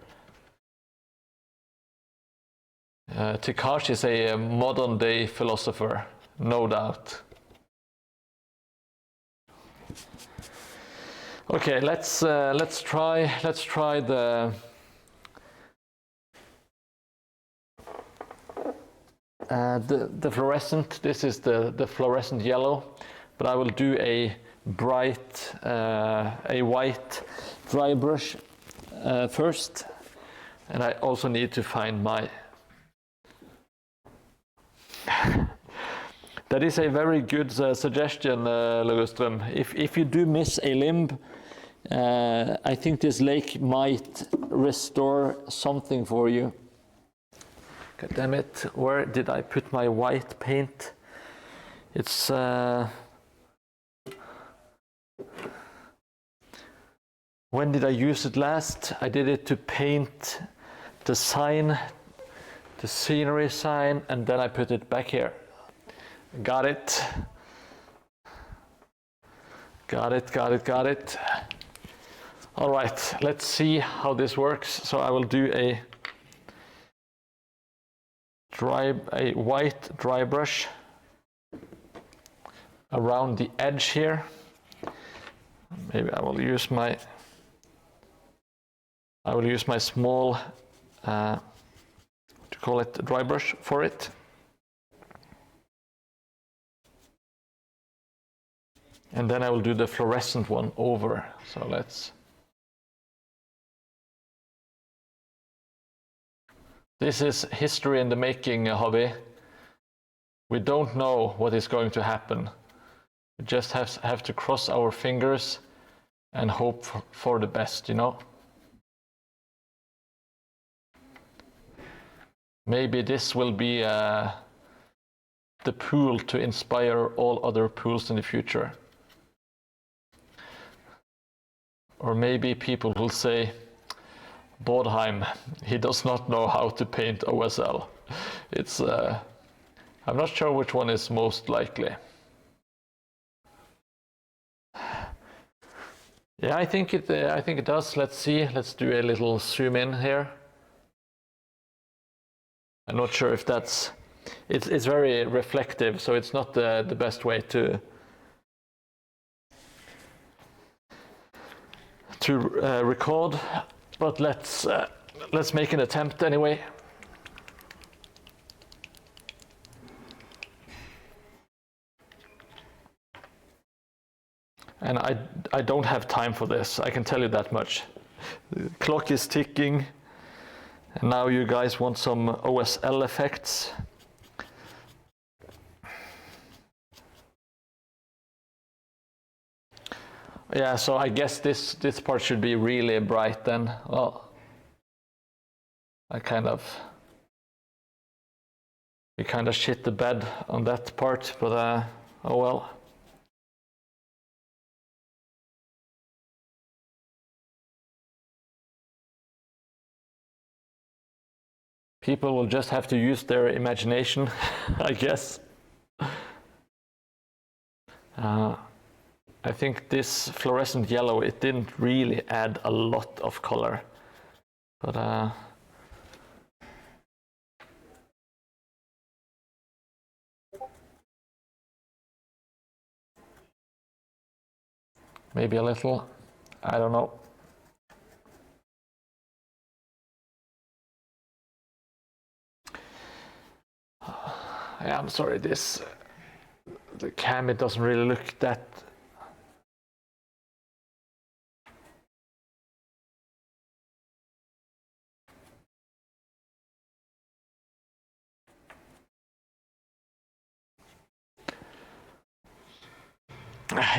Takashi is a modern day philosopher, no doubt. Okay, let's try the fluorescent. This is the fluorescent yellow, but I will do a bright, a white dry brush first, and I also need to find my. That is a very good suggestion, Lugerström. If you do miss a limb, I think this lake might restore something for you. God damn it, where did I put my white paint? It's when did I use it last? I did it to paint the sign, the scenery sign, and then I put it back here. Got it. Got it. All right, let's see how this works. So I will do a white dry brush around the edge here. Maybe I will use my small to call it dry brush for it. And then I will do the fluorescent one over. So let's. This is history in the making, hobby. We don't know what is going to happen. We just have to cross our fingers and hope for the best, you know? Maybe this will be the pool to inspire all other pools in the future. Or maybe people will say, Mordheim, he does not know how to paint OSL. It's I'm not sure which one is most likely. Yeah, I think it does. Let's see. Let's do a little zoom in here. I'm not sure if that's. It's very reflective, so it's not the best way to record. But let's make an attempt anyway. And I don't have time for this, I can tell you that much. The clock is ticking, and now you guys want some OSL effects. Yeah, so I guess this part should be really bright then. Well, we kind of shit the bed on that part, but oh well. People will just have to use their imagination, I guess. I think this fluorescent yellow, it didn't really add a lot of color, but maybe a little, I don't know. Yeah, I'm sorry, the cam, it doesn't really look that.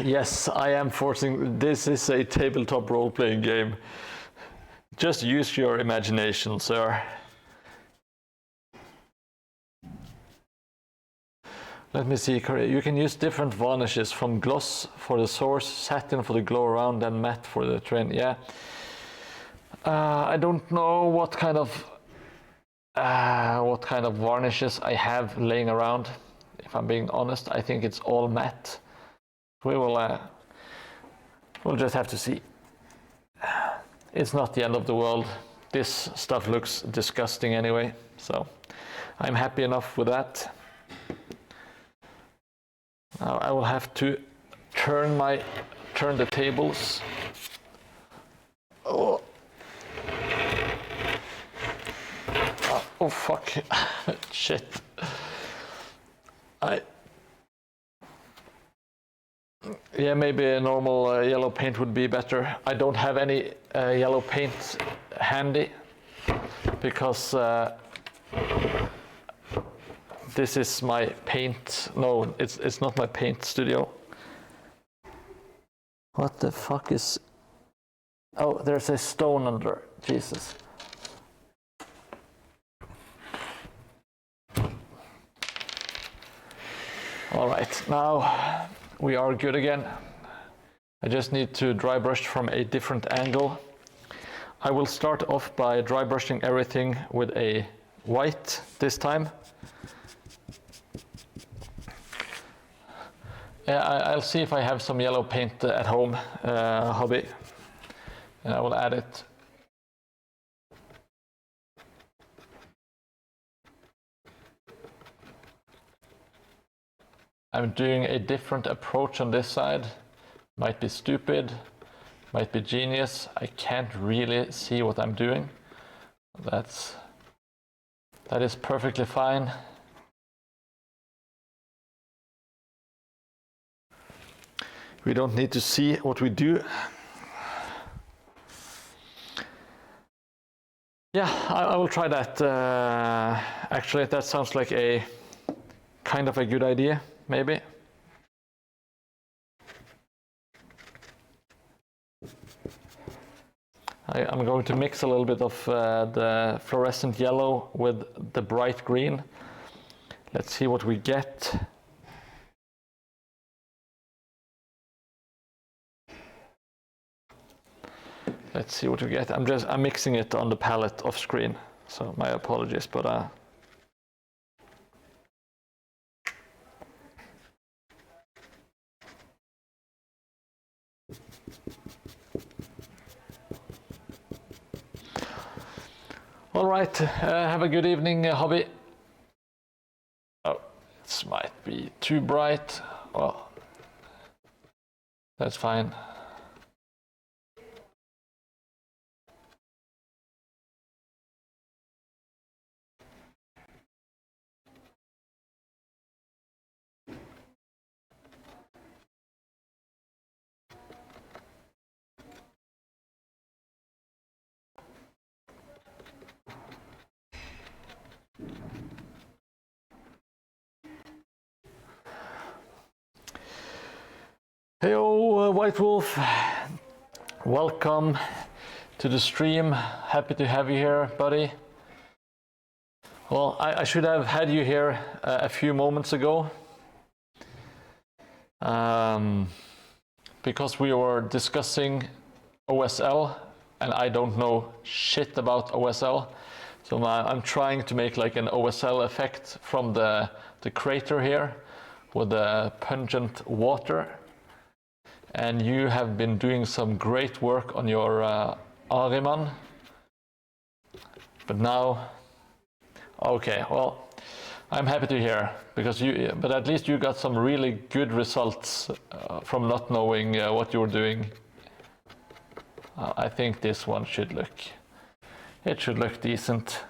Yes, I am forcing. This is a tabletop role-playing game. Just use your imagination, sir. Let me see. You can use different varnishes, from gloss for the source, satin for the glow around, and matte for the trend. Yeah. I don't know what kind of varnishes I have laying around. If I'm being honest, I think it's all matte. We'll just have to see. It's not the end of the world. This stuff looks disgusting anyway, so I'm happy enough with that. Now I will have to turn the tables. Oh, oh fuck. Shit. Yeah, maybe a normal yellow paint would be better. I don't have any yellow paint handy because this is my paint. No, it's not my paint studio. What the fuck is? Oh, there's a stone under. Jesus. All right, now we are good again. I just need to dry brush from a different angle. I will start off by dry brushing everything with a white this time. I'll see if I have some yellow paint at home, hobby, and I will add it. I'm doing a different approach on this side. Might be stupid, might be genius. I can't really see what I'm doing. That is perfectly fine. We don't need to see what we do. Yeah, I will try that. Actually, that sounds like a kind of a good idea, maybe. I'm going to mix a little bit of the fluorescent yellow with the bright green. Let's see what we get. Let's see what we get. I'm mixing it on the palette off screen, so my apologies, but All right, have a good evening, hobby. Oh, this might be too bright. Well, that's fine. Heyo, White Wolf. Welcome to the stream. Happy to have you here, buddy. Well, I should have had you here a few moments ago. Because we were discussing OSL, and I don't know shit about OSL. So I'm trying to make like an OSL effect from the crater here with the pungent water. And you have been doing some great work on your Ahriman. But now, okay, well, I'm happy to hear, because but at least you got some really good results from not knowing what you were doing. I think this one should look decent.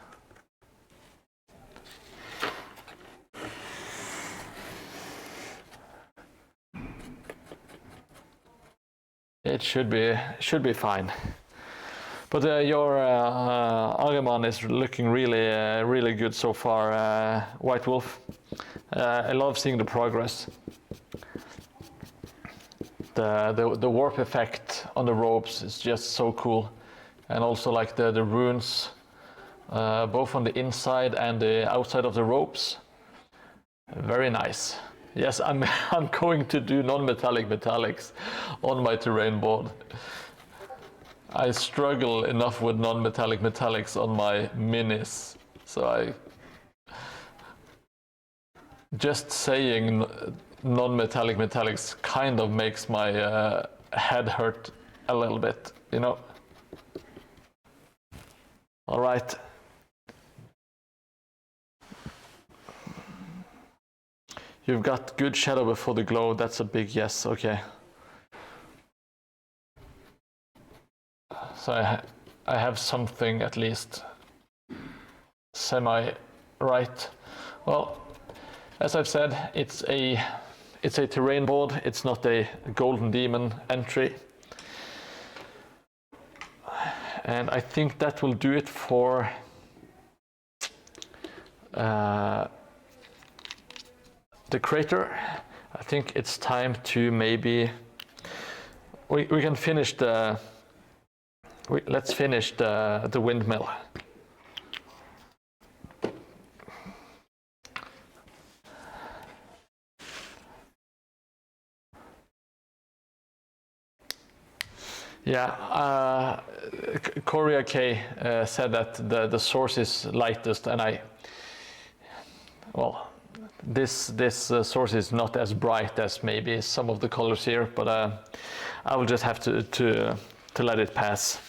It should be fine. But your Ahriman is looking really good so far, White Wolf. I love seeing the progress. The warp effect on the ropes is just so cool, and also like the runes, both on the inside and the outside of the ropes. Very nice. Yes, I'm going to do non-metallic metallics on my terrain board. I struggle enough with non-metallic metallics on my minis, so just saying non-metallic metallics kind of makes my head hurt a little bit, you know. All right. You've got good shadow before the glow. That's a big yes. Okay. So I have something at least semi right. Well, as I've said, it's a terrain board. It's not a golden demon entry. And I think that will do it for the crater. I think it's time to maybe we can finish let's finish the windmill. Yeah, Korea K said that the source is lightest, and this source is not as bright as maybe some of the colors here, but I will just have to let it pass.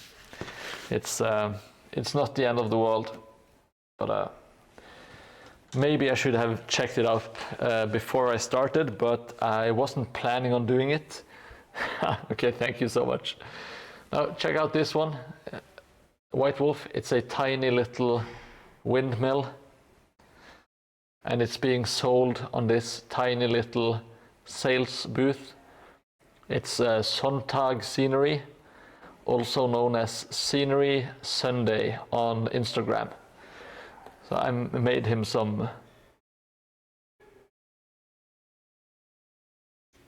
It's not the end of the world, but maybe I should have checked it out before I started, but I wasn't planning on doing it. Okay, thank you so much. Now check out this one, White Wolf. It's a tiny little windmill, and it's being sold on this tiny little sales booth. It's Sontag Scenery, also known as Scenery Sunday on Instagram. So I made him some.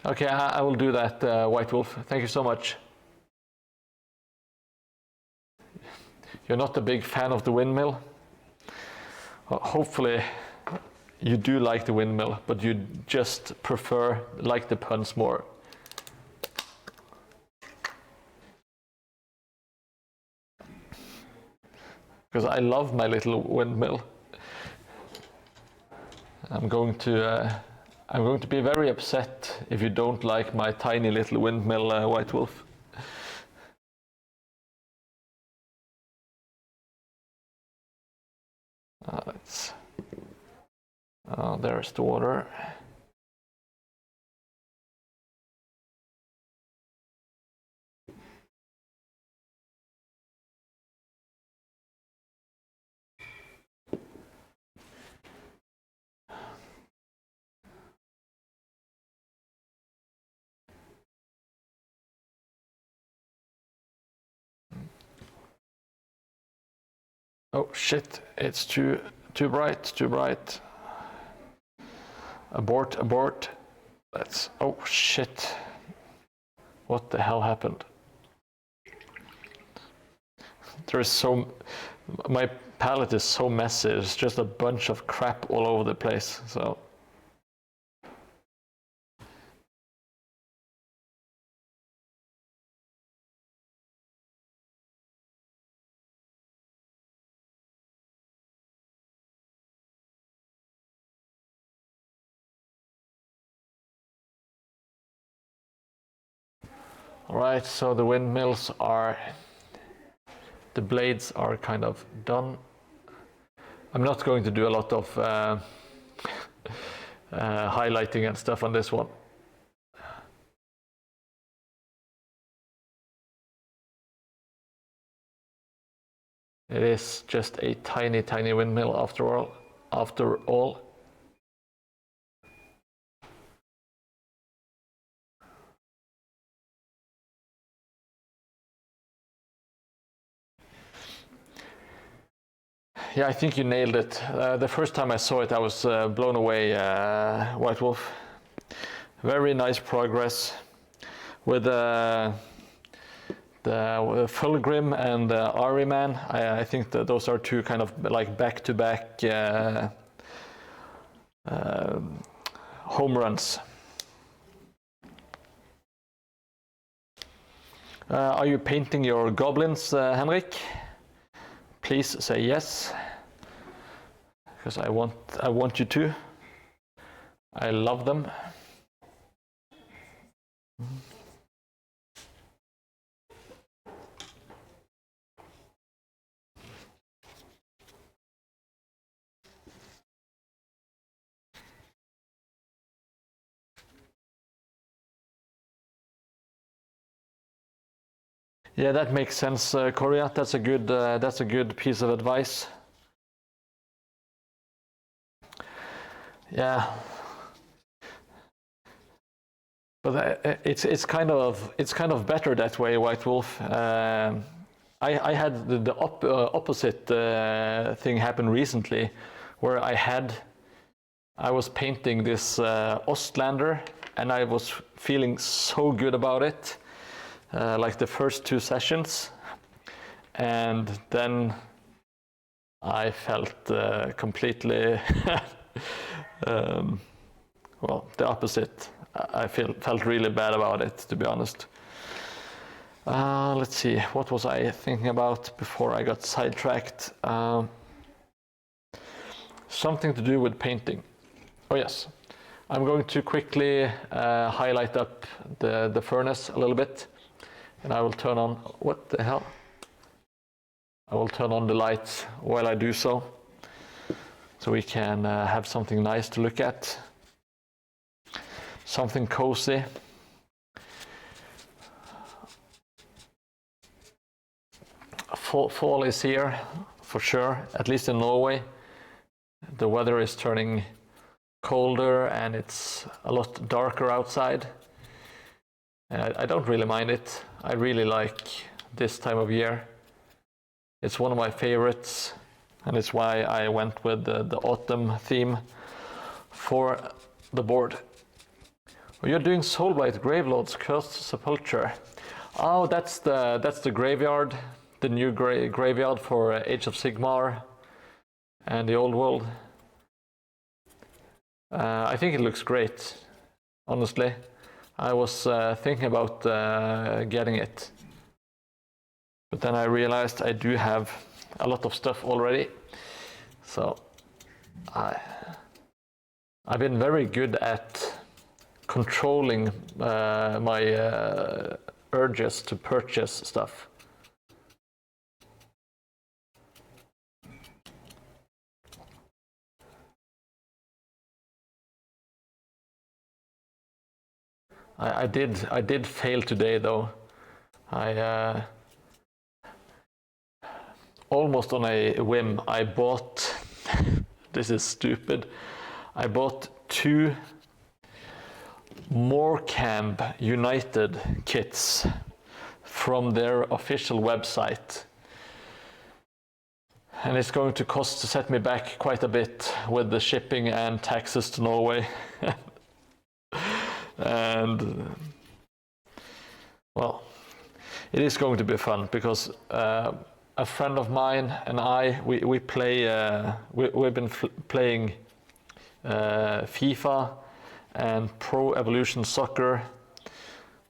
Okay, I will do that, White Wolf. Thank you so much. You're not a big fan of the windmill? Well, hopefully you do like the windmill, but you just like the puns more. Because I love my little windmill. I'm going to be very upset if you don't like my tiny little windmill, White Wolf. There's the water. Oh shit, it's too bright. Abort. Oh shit. What the hell happened? My palette is so messy, there's just a bunch of crap all over the place, so. Alright, so the blades are kind of done. I'm not going to do a lot of highlighting and stuff on this one. It is just a tiny windmill after all. Yeah, I think you nailed it. The first time I saw it, I was blown away, White Wolf. Very nice progress with the Fulgrim and the Ahriman. I think that those are two kind of like back-to-back home runs. Are you painting your goblins, Henrik? Please say yes, because I want you to. I love them. Yeah, that makes sense, Korea. That's a good piece of advice. Yeah, but it's kind of better that way, White Wolf. I had the opposite thing happen recently, where I was painting this Ostlander, and I was feeling so good about it. Like the first 2 sessions, and then I felt completely well, the opposite. I felt really bad about it, to be honest. Let's see, what was I thinking about before I got sidetracked? Something to do with painting. Oh yes, I'm going to quickly highlight up the furnace a little bit. And I will turn on, what the hell? I will turn on the lights while I do so we can have something nice to look at. Something cozy. Fall is here, for sure, at least in Norway. The weather is turning colder and it's a lot darker outside. I don't really mind it. I really like this time of year. It's one of my favorites, and it's why I went with the autumn theme for the board. You're doing Soulblight Graveloads, Cursed Sepulture. Oh, that's the graveyard, the new graveyard for Age of Sigmar and the Old World. I think it looks great, honestly. I was thinking about getting it, but then I realized I do have a lot of stuff already. So I've been very good at controlling my urges to purchase stuff. I did fail today though. I almost on a whim I bought. This is stupid. I bought 2 Mordheim United kits from their official website. And it's going to cost to set me back quite a bit with the shipping and taxes to Norway. And well, it is going to be fun because a friend of mine and I, we play, we've been playing FIFA and Pro Evolution Soccer.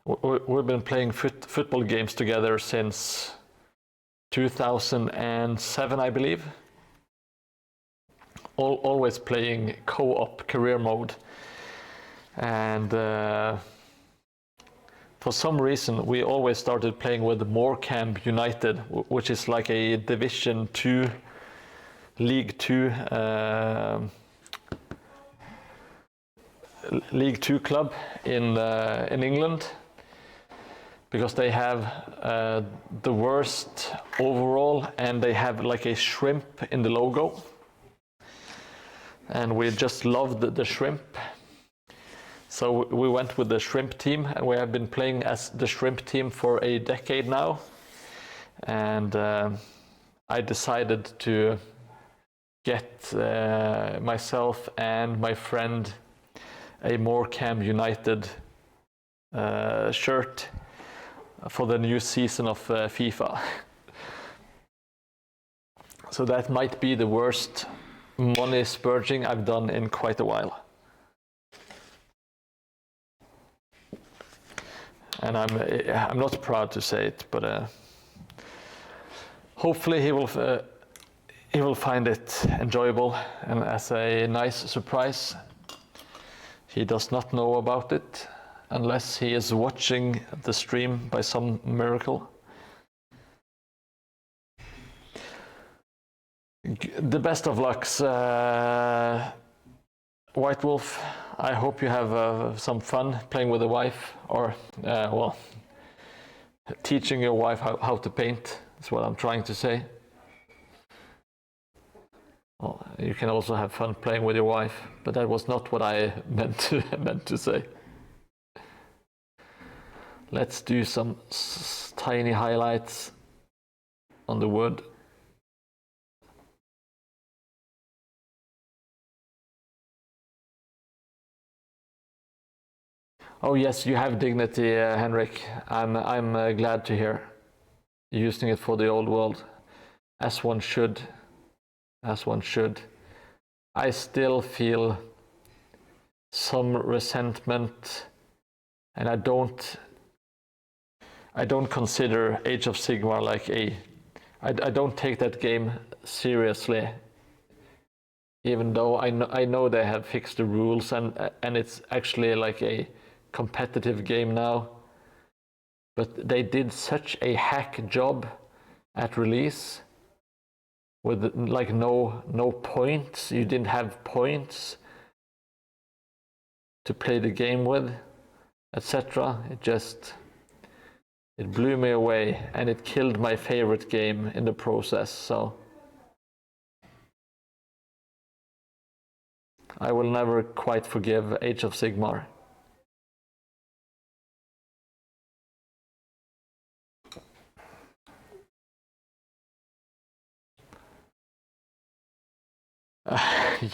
We've been playing football games together since 2007, I believe. Always playing co-op career mode. And for some reason, we always started playing with Mordheim United, which is like a Division 2, League 2, League 2 club in England, because they have the worst overall, and they have like a shrimp in the logo, and we just loved the shrimp. So we went with the shrimp team, and we have been playing as the shrimp team for a decade now. And I decided to get myself and my friend a Mordheim United shirt for the new season of FIFA. So that might be the worst money spurging I've done in quite a while. And I'm not proud to say it, but hopefully he will find it enjoyable and as a nice surprise. He does not know about it unless he is watching the stream by some miracle. The best of lucks, White Wolf. I hope you have some fun playing with the wife, or well, teaching your wife how to paint is what I'm trying to say. Well, you can also have fun playing with your wife, but that was not what I meant to say. Let's do some tiny highlights on the wood. Oh yes, you have dignity, Henrik. I'm glad to hear. Using it for the old world, as one should. As one should. I still feel some resentment, and I don't consider Age of Sigmar like I don't take that game seriously. Even though I know they have fixed the rules and it's actually like a competitive game now, but they did such a hack job at release with like no points. You didn't have points to play the game with, etc. It blew me away, and it killed my favorite game in the process. So I will never quite forgive Age of Sigmar.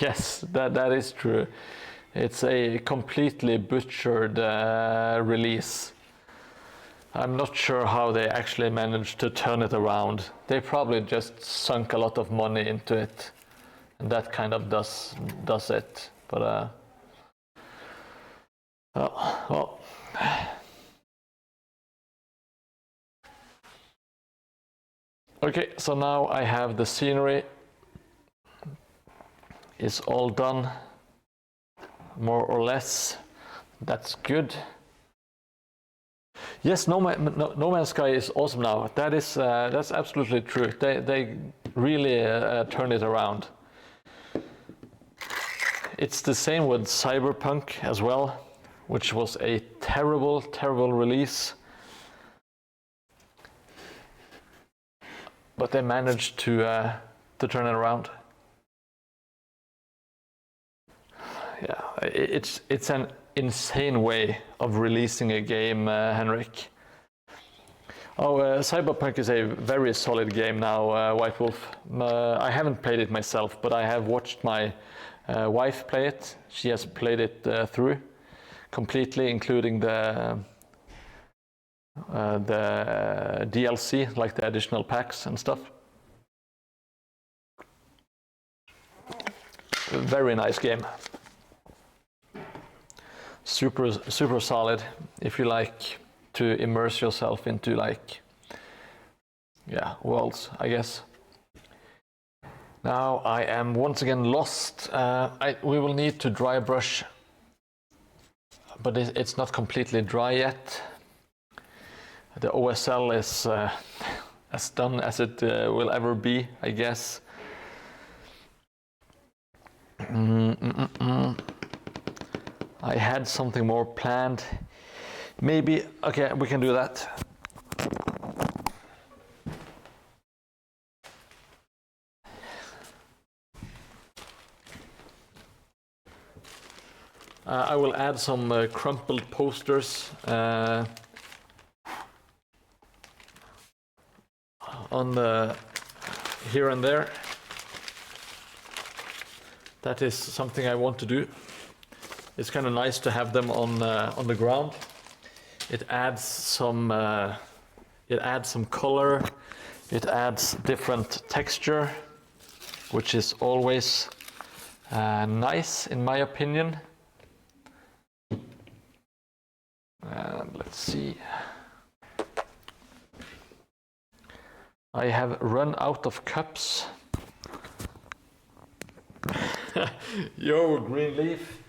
Yes, that is true. It's a completely butchered release. I'm not sure how they actually managed to turn it around. They probably just sunk a lot of money into it, and that kind of does it. But well. Okay, so now I have the scenery. Is all done, more or less. That's good. Yes, No Man's Sky is awesome now. That's absolutely true. They really turned it around. It's the same with Cyberpunk as well. which was a terrible, terrible release. But they managed to turn it around. Yeah, it's an insane way of releasing a game, Henrik. Cyberpunk is a very solid game now, White Wolf. I haven't played it myself, but I have watched my wife play it. She has played it through completely, including the DLC, like the additional packs and stuff. Very nice game. Super solid if you like to immerse yourself into worlds, I guess. Now I am once again lost. We will need to dry brush, but it's not completely dry yet. The OSL is as done as it will ever be, I guess. I had something more planned. Maybe, okay, we can do that. I will add some crumpled posters on the here and there. That is something I want to do. It's kind of nice to have them on the ground. It adds some color. It adds different texture, which is always nice in my opinion. And let's see. I have run out of cups. Yo, green leaf.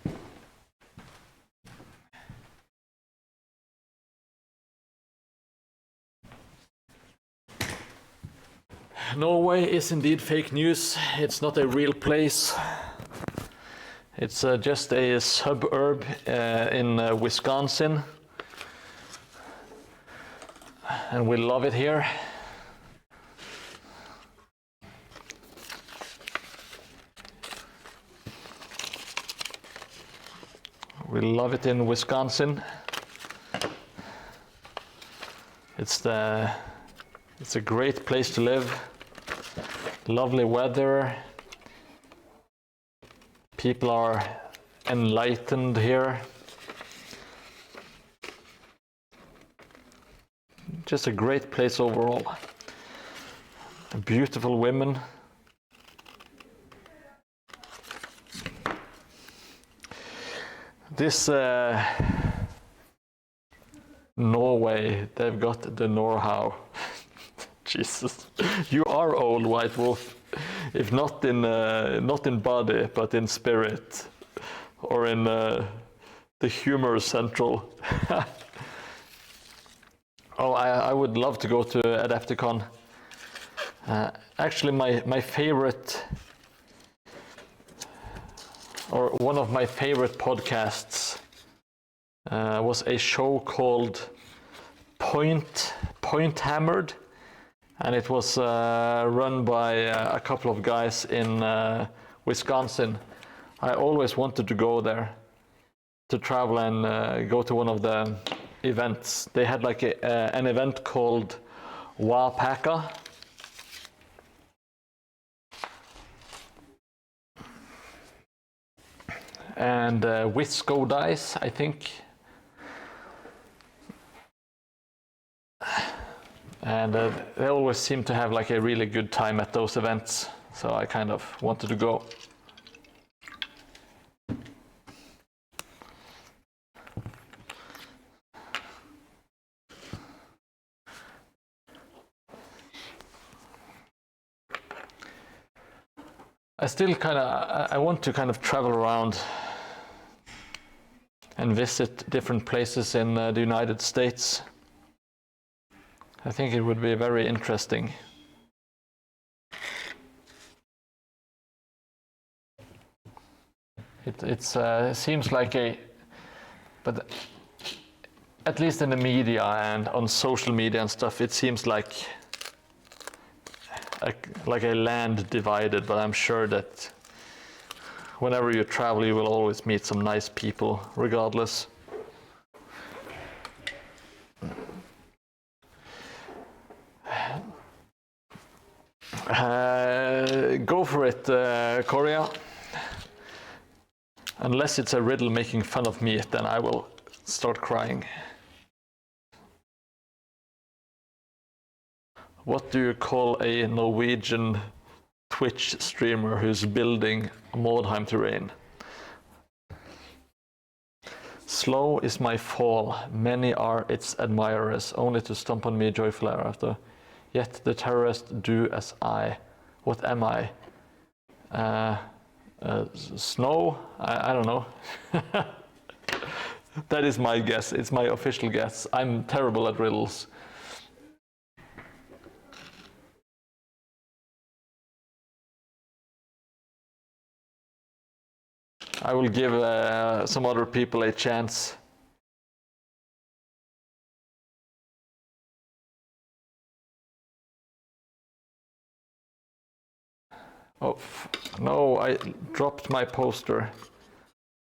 Norway is indeed fake news. It's not a real place. It's just a suburb in Wisconsin. And we love it here. We love it in Wisconsin. It's a great place to live. Lovely weather. People are enlightened here. Just a great place overall. Beautiful women. This Norway, they've got the know-how. Jesus, you are old, White Wolf. If not in body, but in spirit, or in the humor central. Oh, I would love to go to Adepticon. Actually, my favorite, or one of my favorite podcasts was a show called Point Hammered, and it was run by a couple of guys in Wisconsin. I always wanted to go there, to travel and go to one of the events. They had like an event called Wapaka. And Wisco Dice, I think. And they always seem to have like a really good time at those events, so I kind of wanted to go. I want to kind of travel around and visit different places in the United States. I think it would be very interesting. It seems like But at least in the media and on social media and stuff, it seems like a land divided, but I'm sure that whenever you travel, you will always meet some nice people, regardless. Go for it, Korea. Unless it's a riddle making fun of me, then I will start crying. What do you call a Norwegian Twitch streamer who's building Mordheim terrain? Slow is my fall, many are its admirers, only to stomp on me joyful thereafter. Yet the terrorists do as I. What am I? Snow? I don't know. That is my guess. It's my official guess. I'm terrible at riddles. I will give some other people a chance. Oh, no, I dropped my poster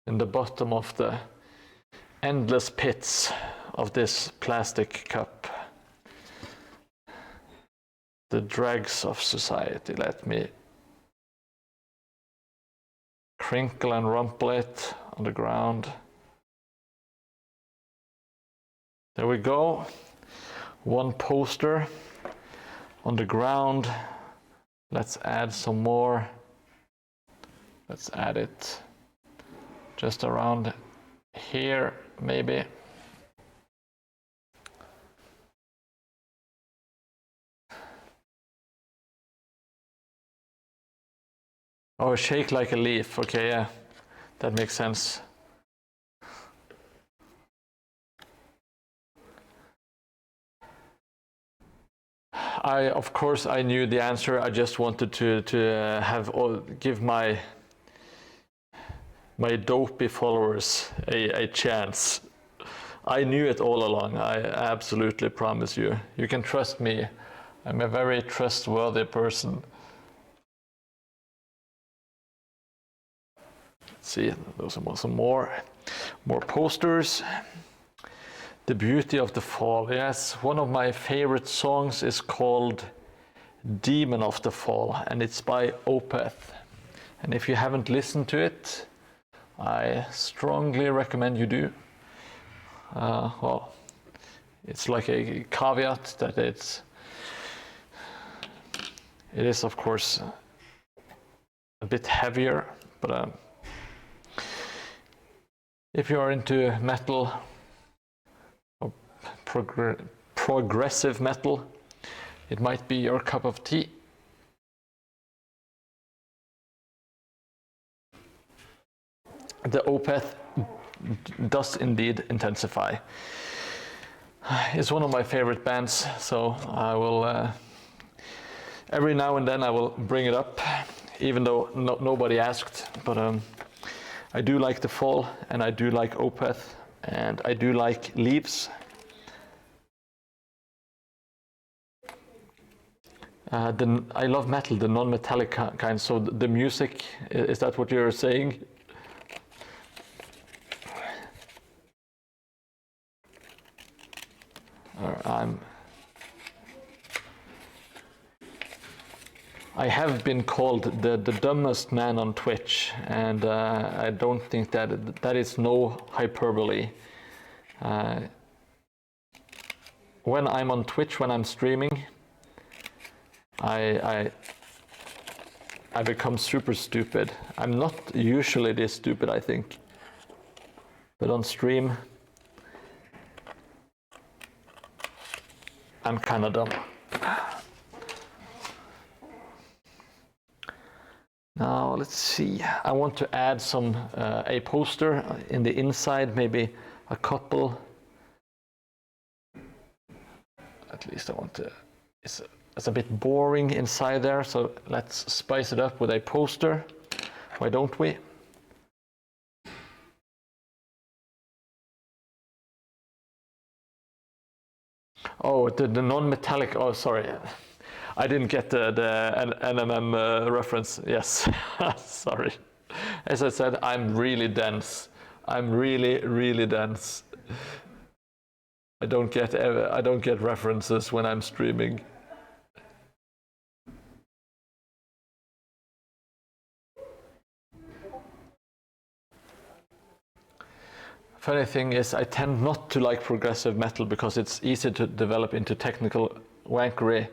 in the bottom of the endless pits of this plastic cup. The dregs of society. Let me crinkle and rumple it on the ground. There we go. One poster on the ground. Let's add some more. Let's add it just around here, maybe. Oh, shake like a leaf. Okay, yeah, that makes sense. Of course, I knew the answer. I just wanted to give my dopey followers a chance. I knew it all along. I absolutely promise you. You can trust me. I'm a very trustworthy person. Let's see, those are some more posters. The Beauty of the Fall. Yes, one of my favorite songs is called Demon of the Fall, and it's by Opeth. And if you haven't listened to it, I strongly recommend you do. Well, it's like a caveat that it is of course a bit heavier, but if you are into metal, progressive metal, it might be your cup of tea. The Opeth does indeed intensify. It's one of my favorite bands, so I will every now and then I will bring it up, even though nobody asked. But I do like The Fall, and I do like Opeth, and I do like Leaves. I love metal, the non-metallic kind. So the music, is that what you're saying? I have been called the dumbest man on Twitch, and I don't think that is no hyperbole. When I'm on Twitch, when I'm streaming, I become super stupid. I'm not usually this stupid, I think, but on stream, I'm kind of dumb. Now let's see. I want to add some a poster in the inside, maybe a couple. At least I want to. It's a bit boring inside there, so let's spice it up with a poster. Why don't we? Oh, the non-metallic. Oh, sorry. I didn't get the NMM reference. Yes, sorry. As I said, I'm really dense. I'm really, really dense. I don't get references when I'm streaming. Funny thing is, I tend not to like progressive metal because it's easy to develop into technical wankery.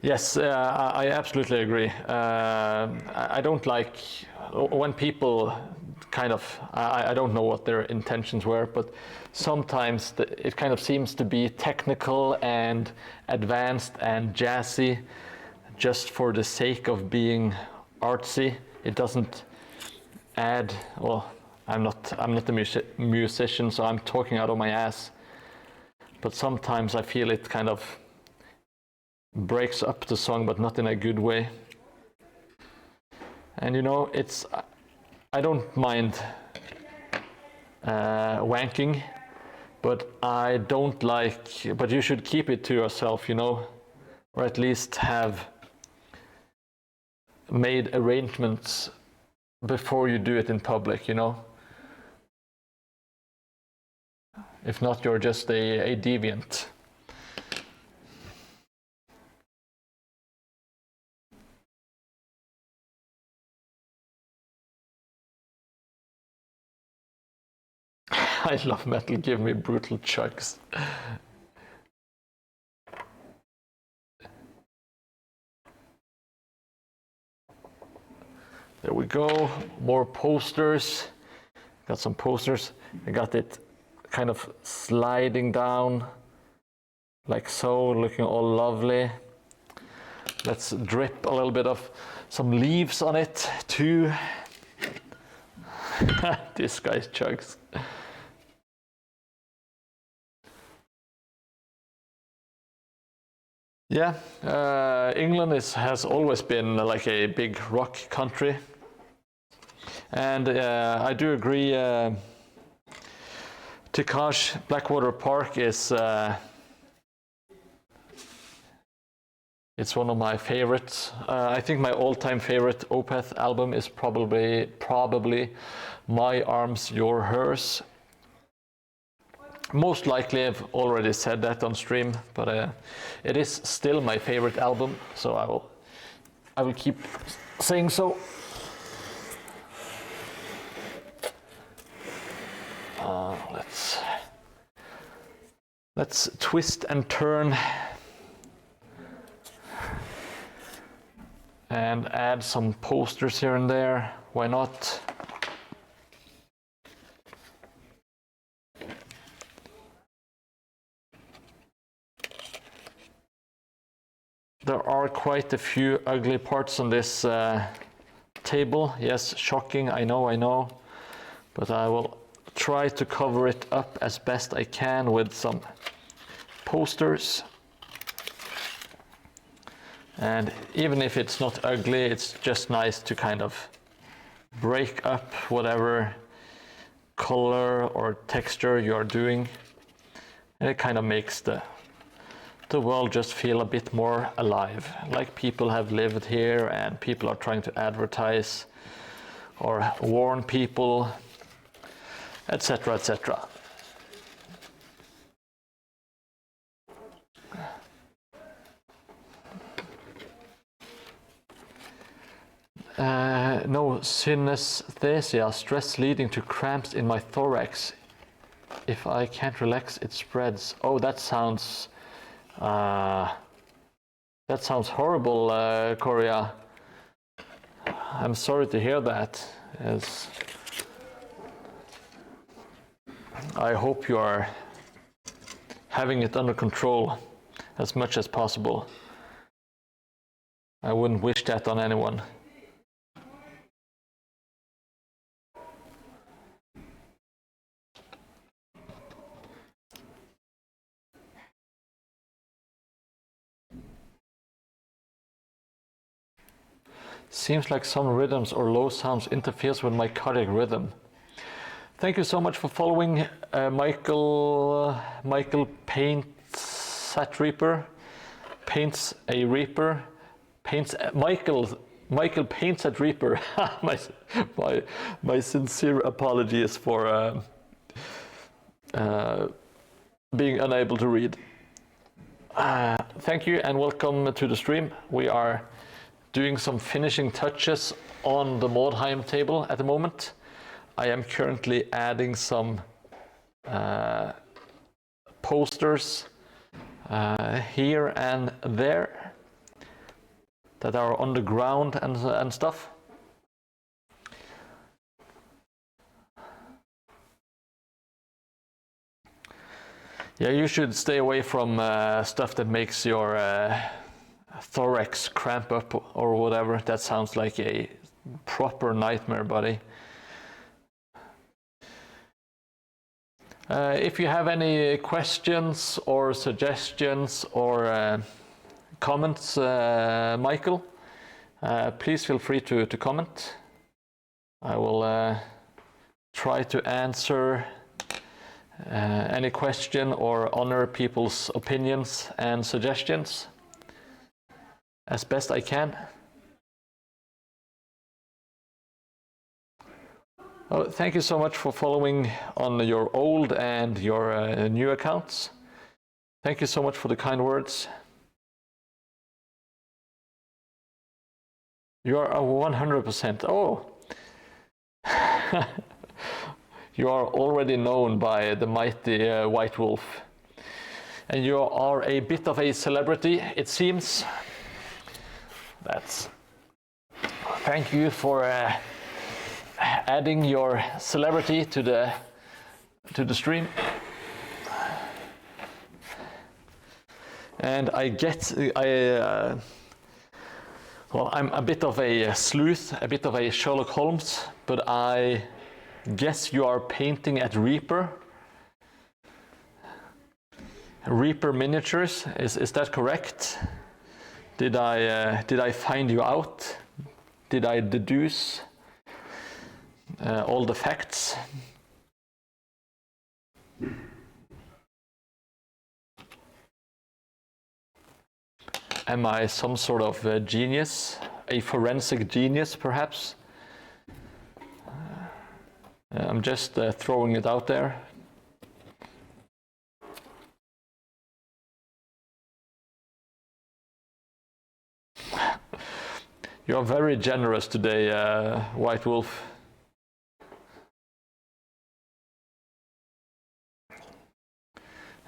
Yes, I absolutely agree. I don't like when people kind of, I don't know what their intentions were, but sometimes it kind of seems to be technical and advanced and jazzy just for the sake of being artsy. It doesn't add, well, I'm not a musician, so I'm talking out of my ass. But sometimes I feel it kind of breaks up the song, but not in a good way. And you know, I don't mind wanking, but I don't like, but you should keep it to yourself, you know, or at least have made arrangements before you do it in public, you know. If not, you're just a deviant. I love metal, give me brutal chugs. There we go, more posters. Got some posters. I got it kind of sliding down like so, looking all lovely. Let's drip a little bit of some leaves on it too. This guy's chugs. Yeah, England has always been like a big rock country. And I do agree, Tikash Blackwater Park is it's one of my favorites. I think my all-time favorite Opeth album is probably My Arms, Your Hers. Most likely I've already said that on stream, but it is still my favorite album, so I will keep saying so. Let's twist and turn and add some posters here and there. Why not? There are quite a few ugly parts on this table. Yes, shocking, I know. But I will try to cover it up as best I can with some posters. And even if it's not ugly, it's just nice to kind of break up whatever color or texture you're doing. And it kind of makes the world just feel a bit more alive, like people have lived here and people are trying to advertise or warn people, etc., etc. No synesthesia, stress leading to cramps in my thorax. If I can't relax, it spreads. Oh, that sounds horrible, Korea. I'm sorry to hear that. Yes. I hope you are having it under control as much as possible. I wouldn't wish that on anyone. Seems like some rhythms or low sounds interferes with my cardiac rhythm. Thank you so much for following, Michael Paints paints at Reaper, paints a Reaper, paints Michael paints at Reaper. my sincere apologies for being unable to read. Thank you and welcome to the stream. We are doing some finishing touches on the Mordheim table at the moment. I am currently adding some posters here and there that are on the ground and stuff. Yeah, you should stay away from stuff that makes your thorax cramp up or whatever. That sounds like a proper nightmare, buddy. If you have any questions or suggestions or comments, Michael, please feel free to comment. I will try to answer any question or honor people's opinions and suggestions as best I can. Oh, thank you so much for following on your old and your new accounts. Thank you so much for the kind words. You are a 100%. Oh, you are already known by the mighty White Wolf. And you are a bit of a celebrity, it seems. Thank you for adding your celebrity to the stream. And well, I'm a bit of a sleuth, a bit of a Sherlock Holmes, but I guess you are painting at Reaper. Reaper Miniatures, is that correct? Did I find you out? Did I deduce all the facts? Am I some sort of genius? A forensic genius, perhaps? I'm just throwing it out there. You're very generous today, White Wolf.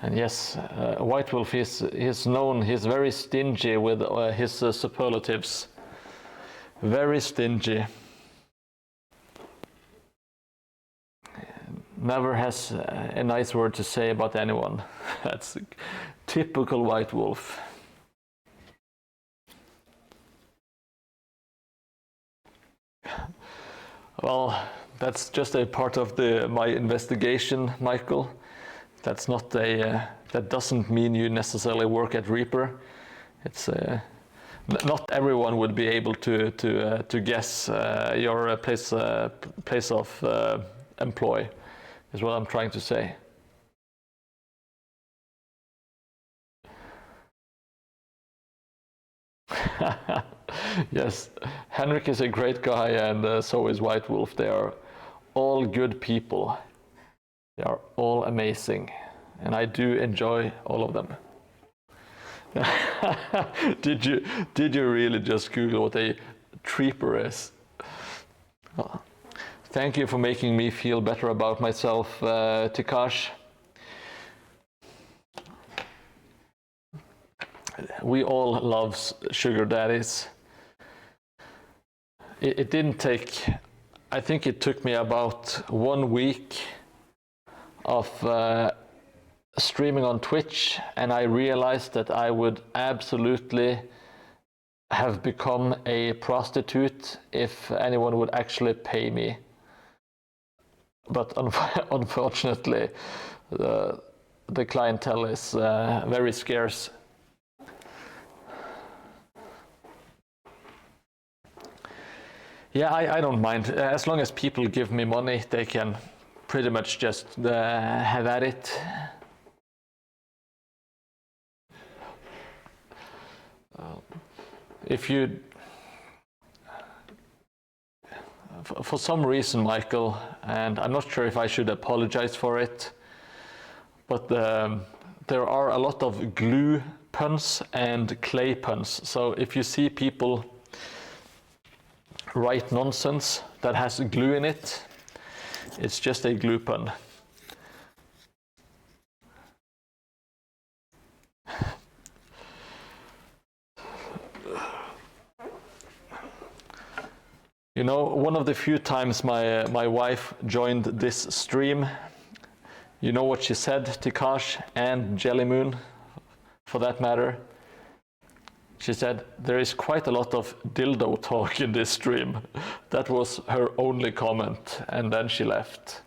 And yes, White Wolf is known, he's very stingy with his superlatives. Very stingy. Never has a nice word to say about anyone. That's typical White Wolf. Well, that's just a part of my investigation, Michael. That's not that doesn't mean you necessarily work at Reaper. It's not everyone would be able to guess your place of employ, is what I'm trying to say. Yes, Henrik is a great guy, and so is White Wolf. They are all good people. They are all amazing, and I do enjoy all of them. Did you really just Google what a treeper is? Well, thank you for making me feel better about myself, Tikash. We all love sugar daddies. It didn't take, I think it took me about 1 week of streaming on Twitch, and I realized that I would absolutely have become a prostitute if anyone would actually pay me. But unfortunately, the clientele is very scarce. Yeah, I don't mind. As long as people give me money, they can pretty much just have at it. if you, for some reason, Michael, and I'm not sure if I should apologize for it, but there are a lot of glue puns and clay puns. So if you see people write nonsense that has glue in it, it's just a glue pun. You know, one of the few times my wife joined this stream, you know what she said, Tikash and Jellymoon, for that matter? She said, there is quite a lot of dildo talk in this stream. That was her only comment, and then she left.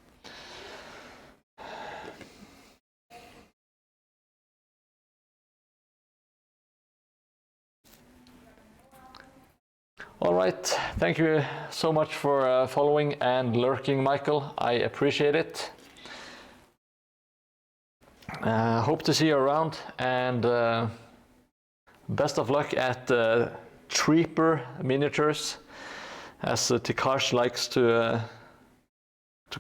All right, thank you so much for following and lurking, Michael. I appreciate it. Hope to see you around, and best of luck at Treeper Miniatures, as Tikash likes to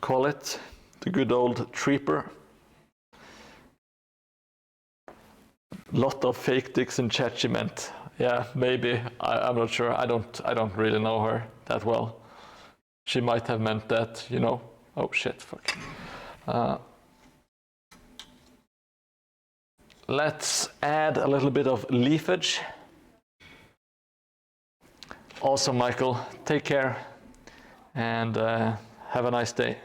call it, the good old Treeper. Lot of fake dicks in chat, she meant. Yeah, maybe. I'm not sure. I don't really know her that well. She might have meant that, you know. Oh shit, fuck. Let's add a little bit of leafage. Awesome, Michael. Take care and have a nice day.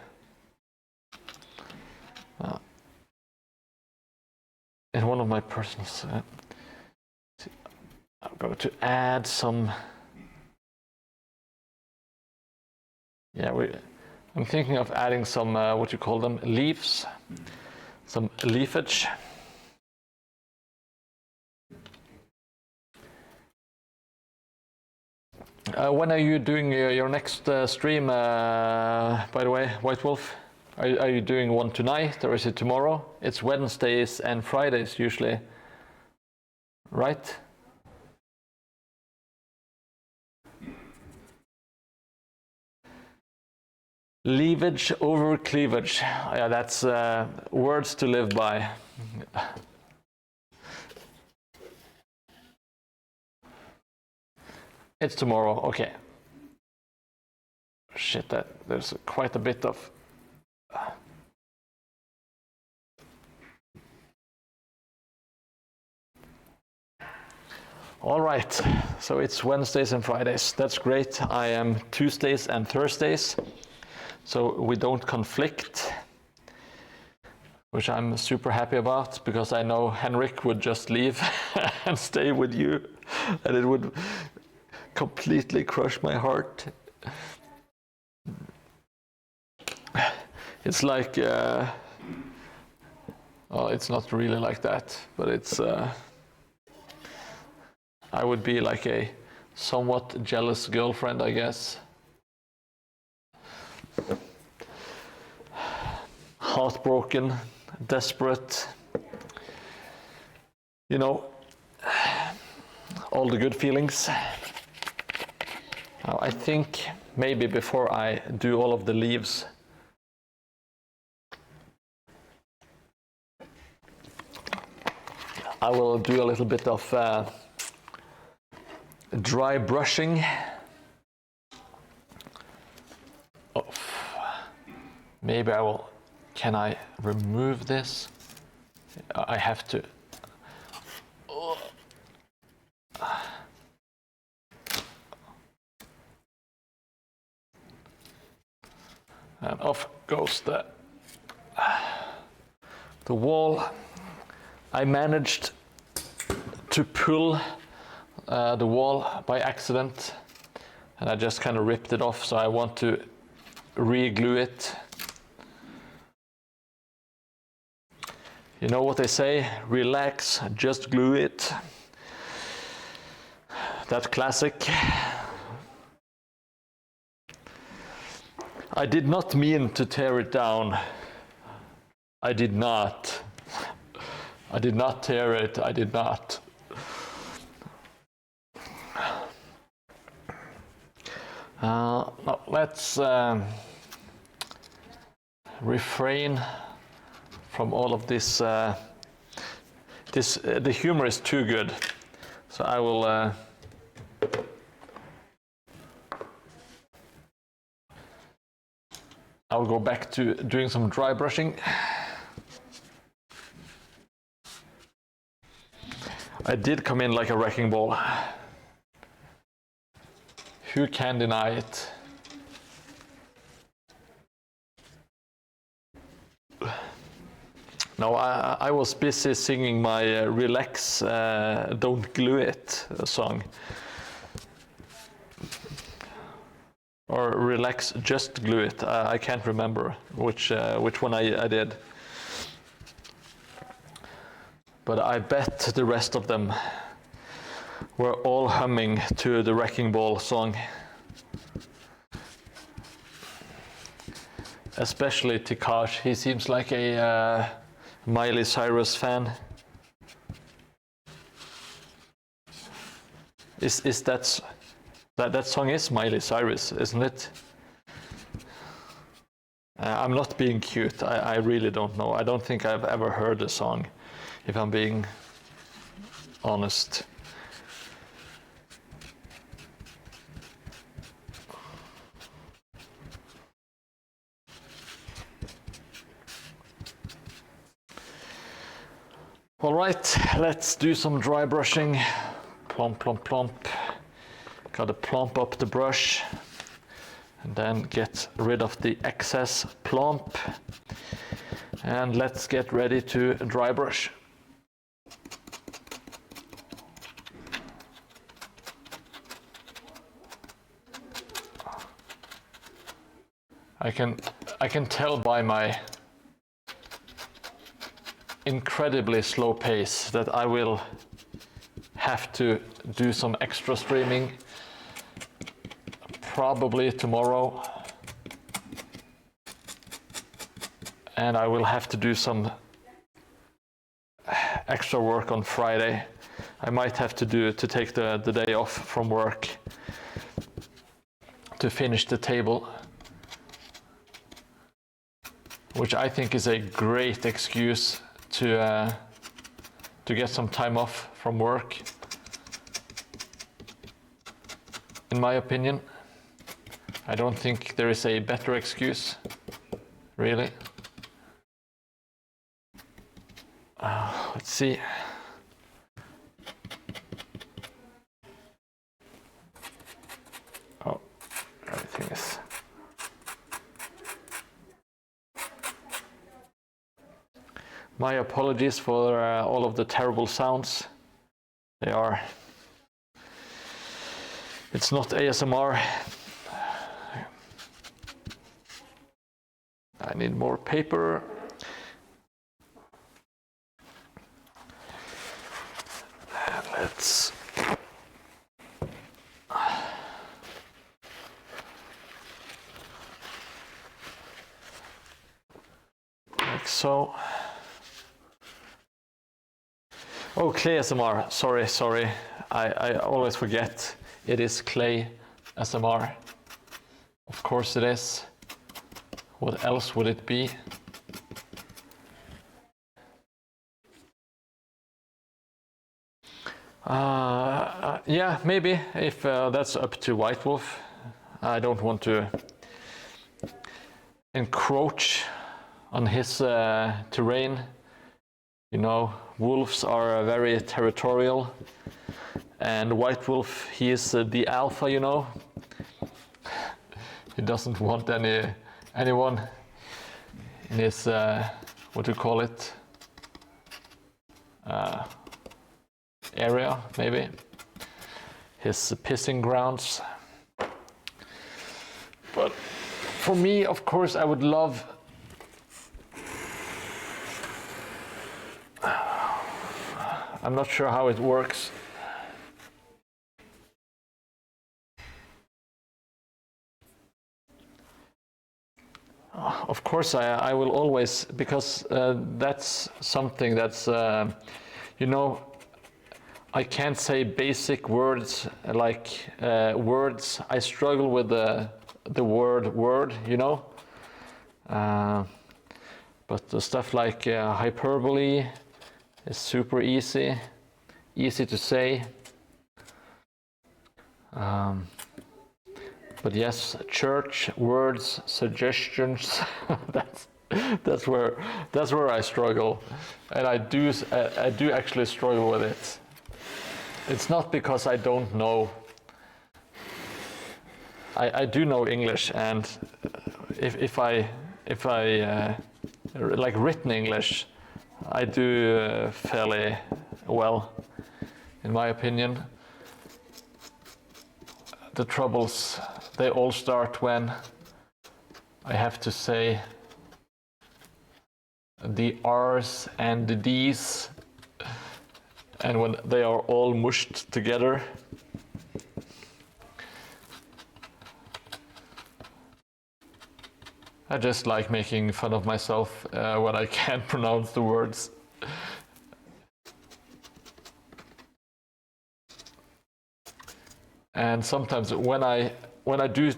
In one of my personals, I'm going to add some. Yeah, I'm thinking of adding some what you call them, leaves, some leafage. When are you doing your next stream? By the way, White Wolf, are you doing one tonight or is it tomorrow? It's Wednesdays and Fridays usually, right? Leavage over cleavage. Yeah, that's words to live by. It's tomorrow, okay. Shit, there's quite a bit of... All right, so it's Wednesdays and Fridays. That's great. I am Tuesdays and Thursdays, so we don't conflict, which I'm super happy about, because I know Henrik would just leave and stay with you, and it would completely crush my heart. It's like, oh, it's not really like that, but it's, I would be like a somewhat jealous girlfriend, I guess. Heartbroken, desperate, you know, all the good feelings. Now, I think maybe before I do all of the leaves, I will do a little bit of dry brushing. Oh, maybe I will. Can I remove this? I have to. Oh. And off goes the wall. I managed to pull the wall by accident, and I just kind of ripped it off, so I want to re-glue it. You know what they say, relax, just glue it. That classic. I did not mean to tear it down. I did not. I did not tear it, I did not. Now let's refrain from all of this. The humor is too good, so I will. I'll go back to doing some dry brushing. I did come in like a wrecking ball. Who can deny it? No, I was busy singing my Relax, Don't Glue It song. Or Relax, Just Glue It. I can't remember which one I did. But I bet the rest of them were all humming to the Wrecking Ball song. Especially Tikash, he seems like a Miley Cyrus fan. Is that song is Miley Cyrus, isn't it? I'm not being cute. I really don't know. I don't think I've ever heard the song, if I'm being honest. All right, let's do some dry brushing. Plump, plump, plump. Gotta plump up the brush and then get rid of the excess plump. And let's get ready to dry brush. I can tell by my incredibly slow pace that I will have to do some extra streaming probably tomorrow, and I will have to do some extra work on Friday. I might have to take the day off from work to finish the table, which I think is a great excuse to get some time off from work, in my opinion. I don't think there is a better excuse, really. Let's see. Oh, everything is... My apologies for all of the terrible sounds. It's not ASMR. I need more paper. Let's... like so. Oh, clay ASMR. Sorry. I always forget. It is clay ASMR. Of course it is. What else would it be? Yeah, maybe, if that's up to White Wolf. I don't want to encroach on his terrain. You know, wolves are very territorial, and White Wolf, he is the alpha, you know. He doesn't want anyone in his, what do you call it, area, maybe, his pissing grounds. But for me, of course, I would love I'm not sure how it works. Of course, I will always, because that's something that's, you know, I can't say basic words like words. I struggle with the word, you know. But the stuff like hyperbole is super easy to say. But yes, church words, suggestions. that's where I struggle, and I do actually struggle with it. It's not because I don't know. I do know English, and if I like written English, I do fairly well, in my opinion. The troubles, they all start when I have to say the R's and the D's, and when they are all mushed together. I just like making fun of myself when I can't pronounce the words. And sometimes when I do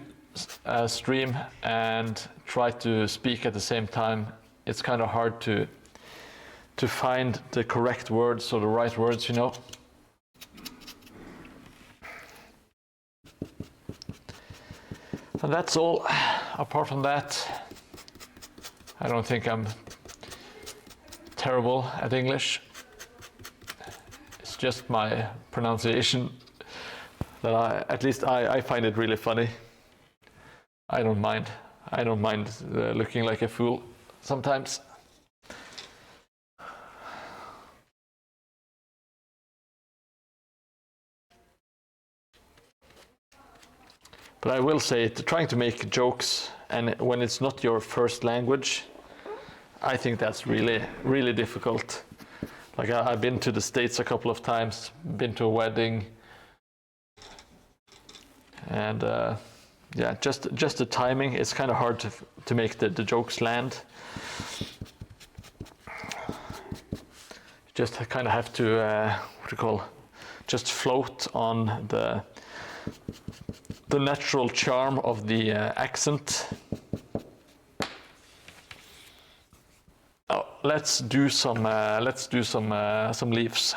stream and try to speak at the same time, it's kind of hard to find the correct words or the right words, you know. And that's all. Apart from that, I don't think I'm terrible at English. It's just my pronunciation that I find it really funny. I don't mind. I don't mind looking like a fool sometimes. But I will say, trying to make jokes, and when it's not your first language, I think that's really, really difficult. Like I've been to the States a couple of times, been to a wedding, and yeah, just the timing. It's kind of hard to make the jokes land. Just kind of have to what do you call, just float on the natural charm of the accent. Oh, let's do some leaves.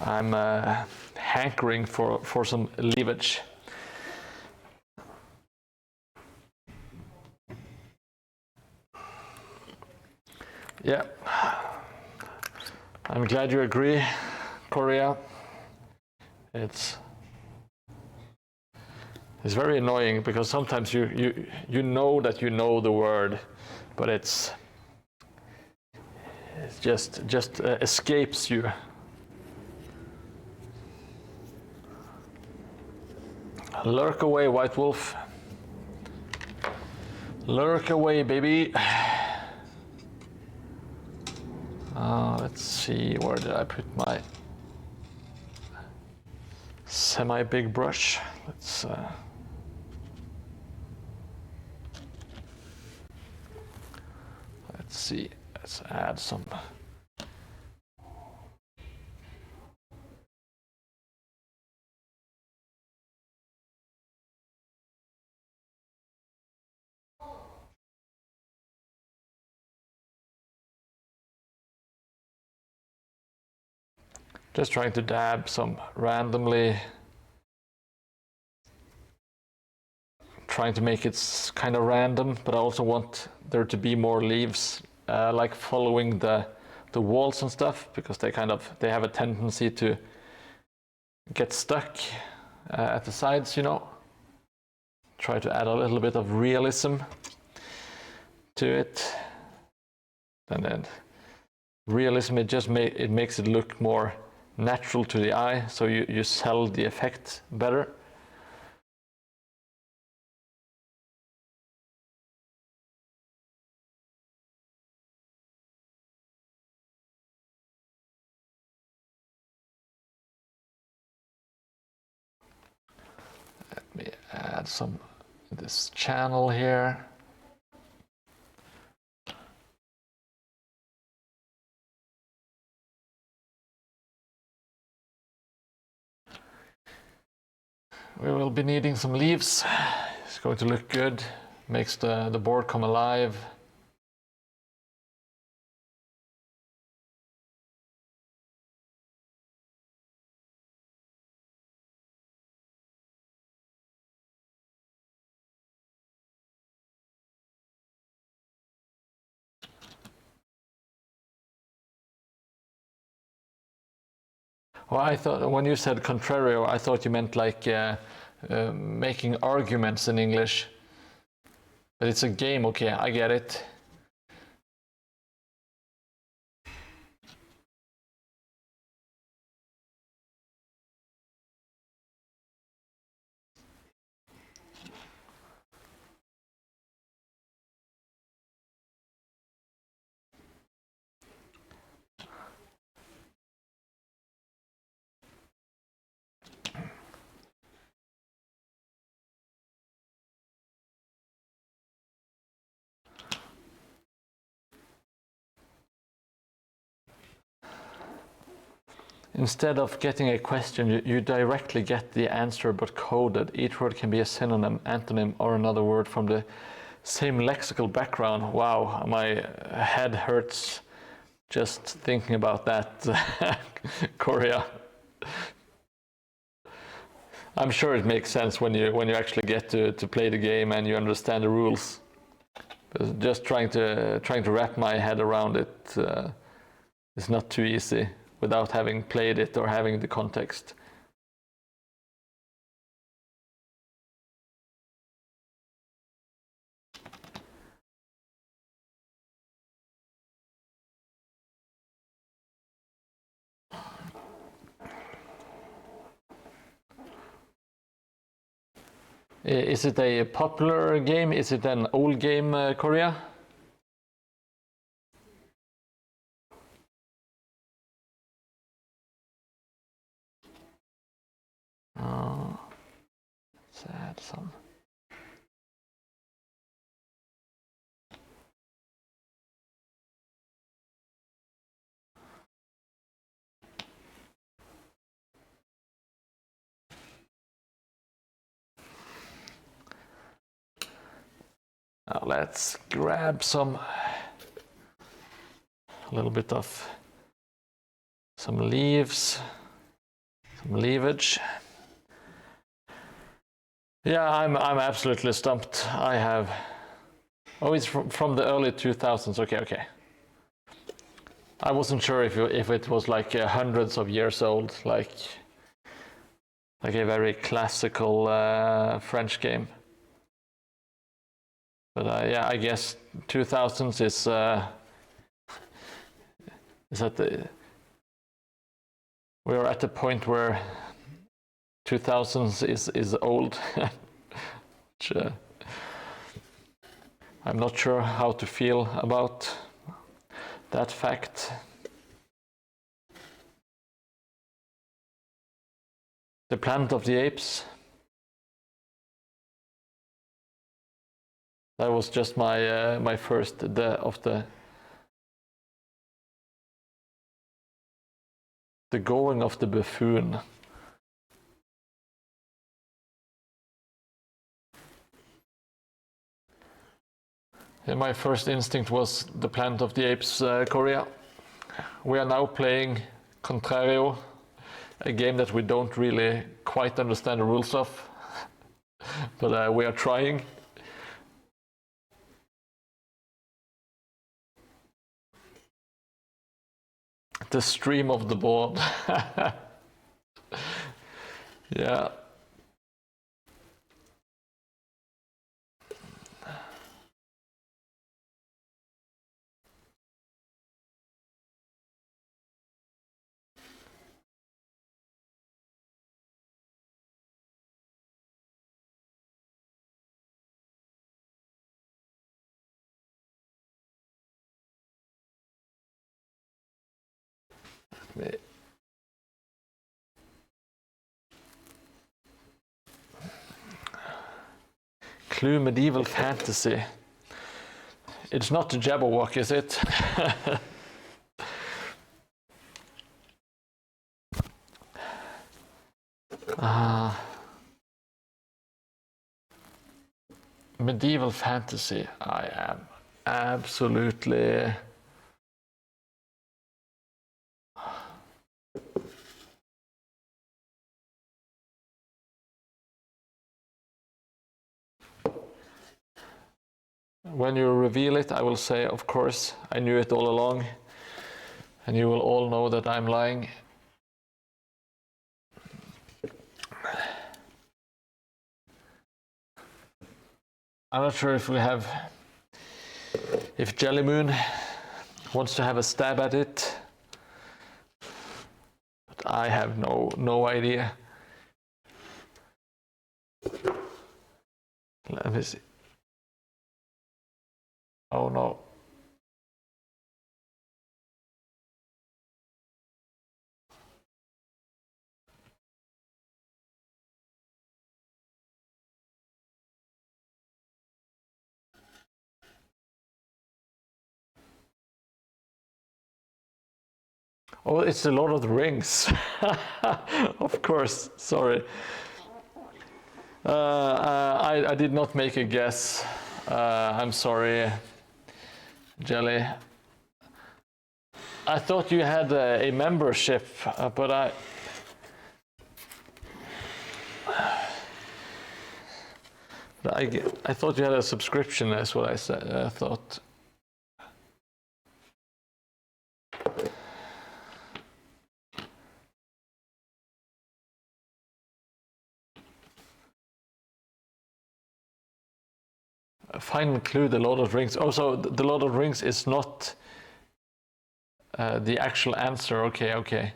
I'm hankering for some leafage. Yeah, I'm glad you agree, Korea. It's very annoying because sometimes you know that you know the word, but it just escapes you. Lurk away, White Wolf. Lurk away, baby. Let's see, where did I put my semi-big brush? Let's see, let's add some. Just trying to dab some randomly. Trying to make it kind of random, but I also want there to be more leaves, like following the walls and stuff, because they have a tendency to get stuck at the sides, you know. Try to add a little bit of realism to it, and then realism, it makes it look more natural to the eye, so you sell the effect better. Let me add some this channel here. We will be needing some leaves. It's going to look good. Makes the board come alive. Well, I thought when you said contrario, I thought you meant like making arguments in English. But it's a game, okay, I get it. Instead of getting a question, you directly get the answer but coded. Each word can be a synonym, antonym, or another word from the same lexical background. Wow, my head hurts just thinking about that, Korea. I'm sure it makes sense when you actually get to play the game and you understand the rules. But just trying to wrap my head around it is not too easy without having played it or having the context. Is it a popular game? Is it an old game, Korea? Let's add some. Now let's grab a little bit of some leaves, some leafage. Yeah, I'm absolutely stumped. I have. Oh, it's from the early 2000s. Okay. I wasn't sure if it was like hundreds of years old, like a very classical French game. But yeah, I guess 2000s is at the. We're at the point where 2000s is old. Which, I'm not sure how to feel about that fact. The Planet of the Apes. That was just my first of the going of the buffoon. And my first instinct was the Planet of the Apes, Korea. We are now playing Contrario, a game that we don't really quite understand the rules of, but we are trying. The stream of the board. Yeah. Clue medieval fantasy. It's not the Jabberwock, is it? medieval fantasy. I am absolutely... When you reveal it, I will say, of course, I knew it all along, and you will all know that I'm lying. I'm not sure if if Jellymoon wants to have a stab at it, but I have no idea. Let me see. Oh no. Oh, it's the Lord of the Rings. Of course, sorry. I did not make a guess. I'm sorry, Jelly. I thought you had a membership, but I thought you had a subscription. That's what I said. I thought. Final clue: the Lord of the Rings. Oh, so the Lord of the Rings is not the actual answer. Okay, okay.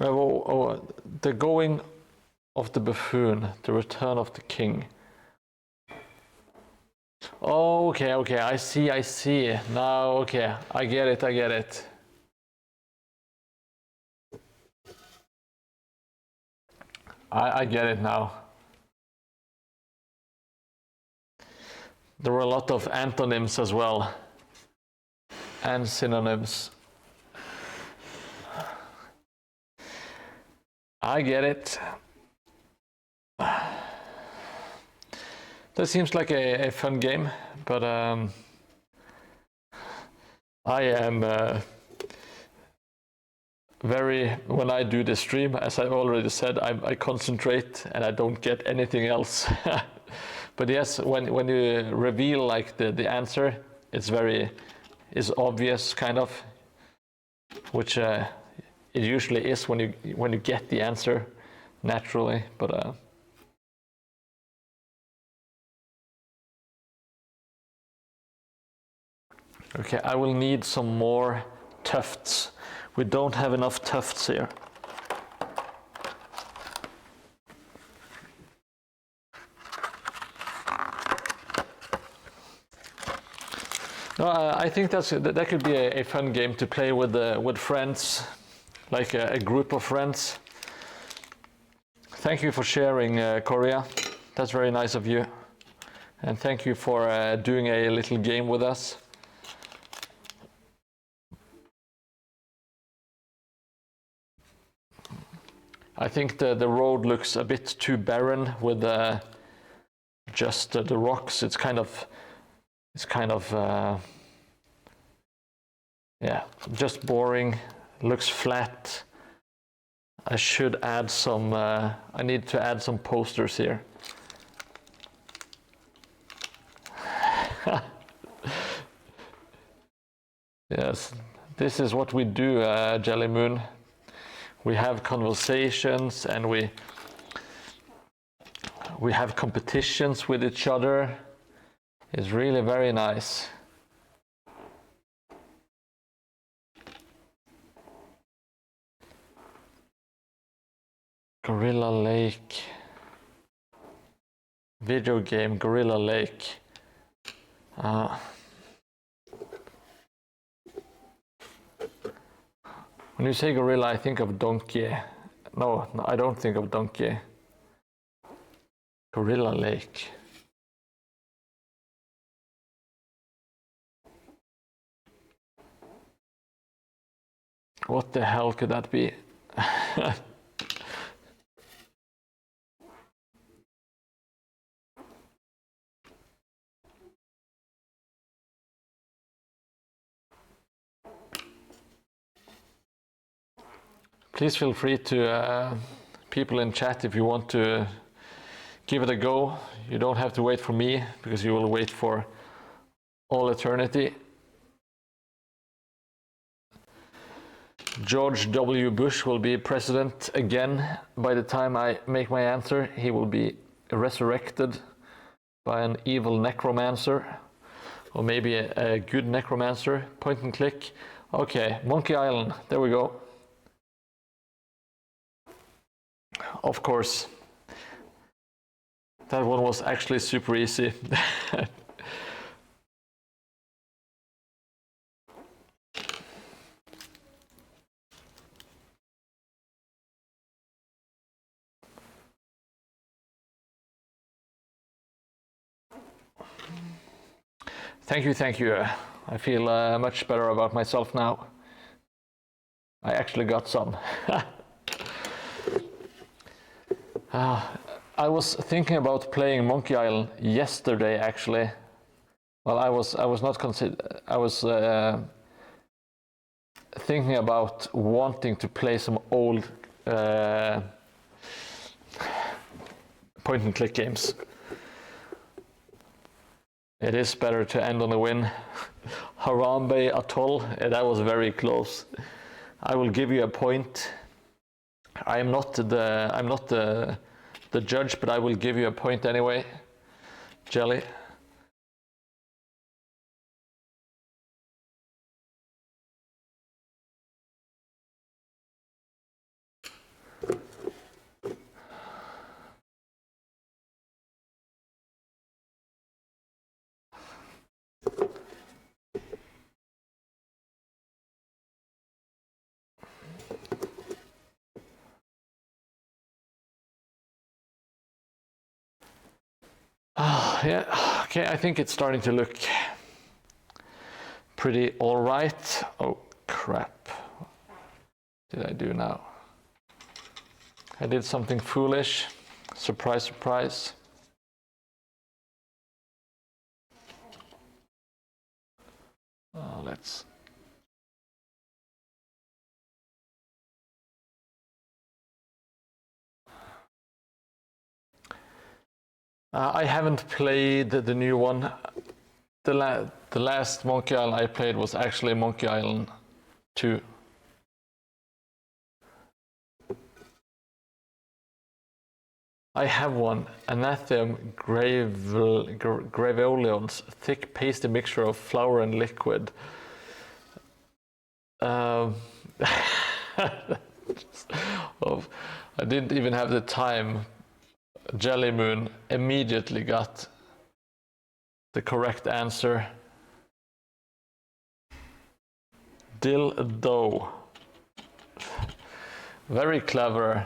Oh, the going of the buffoon, the return of the king. Oh, okay, okay. I see. Now, okay, I get it. I get it now. There were a lot of antonyms as well, and synonyms. I get it. That seems like a fun game, but I am when I do the stream, as I've already said, I concentrate and I don't get anything else. But yes, when you reveal like the answer, it's obvious kind of, which it usually is when you get the answer naturally, but okay, I will need some more tufts. We don't have enough tufts here. No, I think that could be a fun game to play with friends, like a group of friends. Thank you for sharing, Korea. That's very nice of you. And thank you for doing a little game with us. I think the road looks a bit too barren with just the rocks. It's kind of yeah, just boring. Looks flat. I should add some. I need to add some posters here. Yes, this is what we do, Jellymoon. We have conversations and we have competitions with each other. It's really very nice. Gorilla Lake. Video game Gorilla Lake. When you say gorilla, I think of donkey. No, I don't think of donkey. Gorilla Lake. What the hell could that be? Please feel free to people in chat if you want to give it a go. You don't have to wait for me because you will wait for all eternity. George W. Bush will be president again. By the time I make my answer, he will be resurrected by an evil necromancer, or maybe a good necromancer. Point and click. Okay, Monkey Island, there we go. Of course, that one was actually super easy. Thank you. I feel much better about myself now. I actually got some. I was thinking about playing Monkey Island yesterday, actually. Well, I was thinking about wanting to play some old point and click games. It is better to end on a win. Harambe Atoll, that was very close. I will give you a point. I'm not the judge, but I will give you a point anyway. Jelly. Yeah, okay, I think it's starting to look pretty all right. Oh, crap. What did I do now? I did something foolish. Surprise, surprise. Let's... I haven't played the new one. The last Monkey Island I played was actually Monkey Island 2. I have one, Anathema Graveolens, thick pasty mixture of flour and liquid. I didn't even have the time. Jelly Moon immediately got the correct answer. Dill dough. Very clever.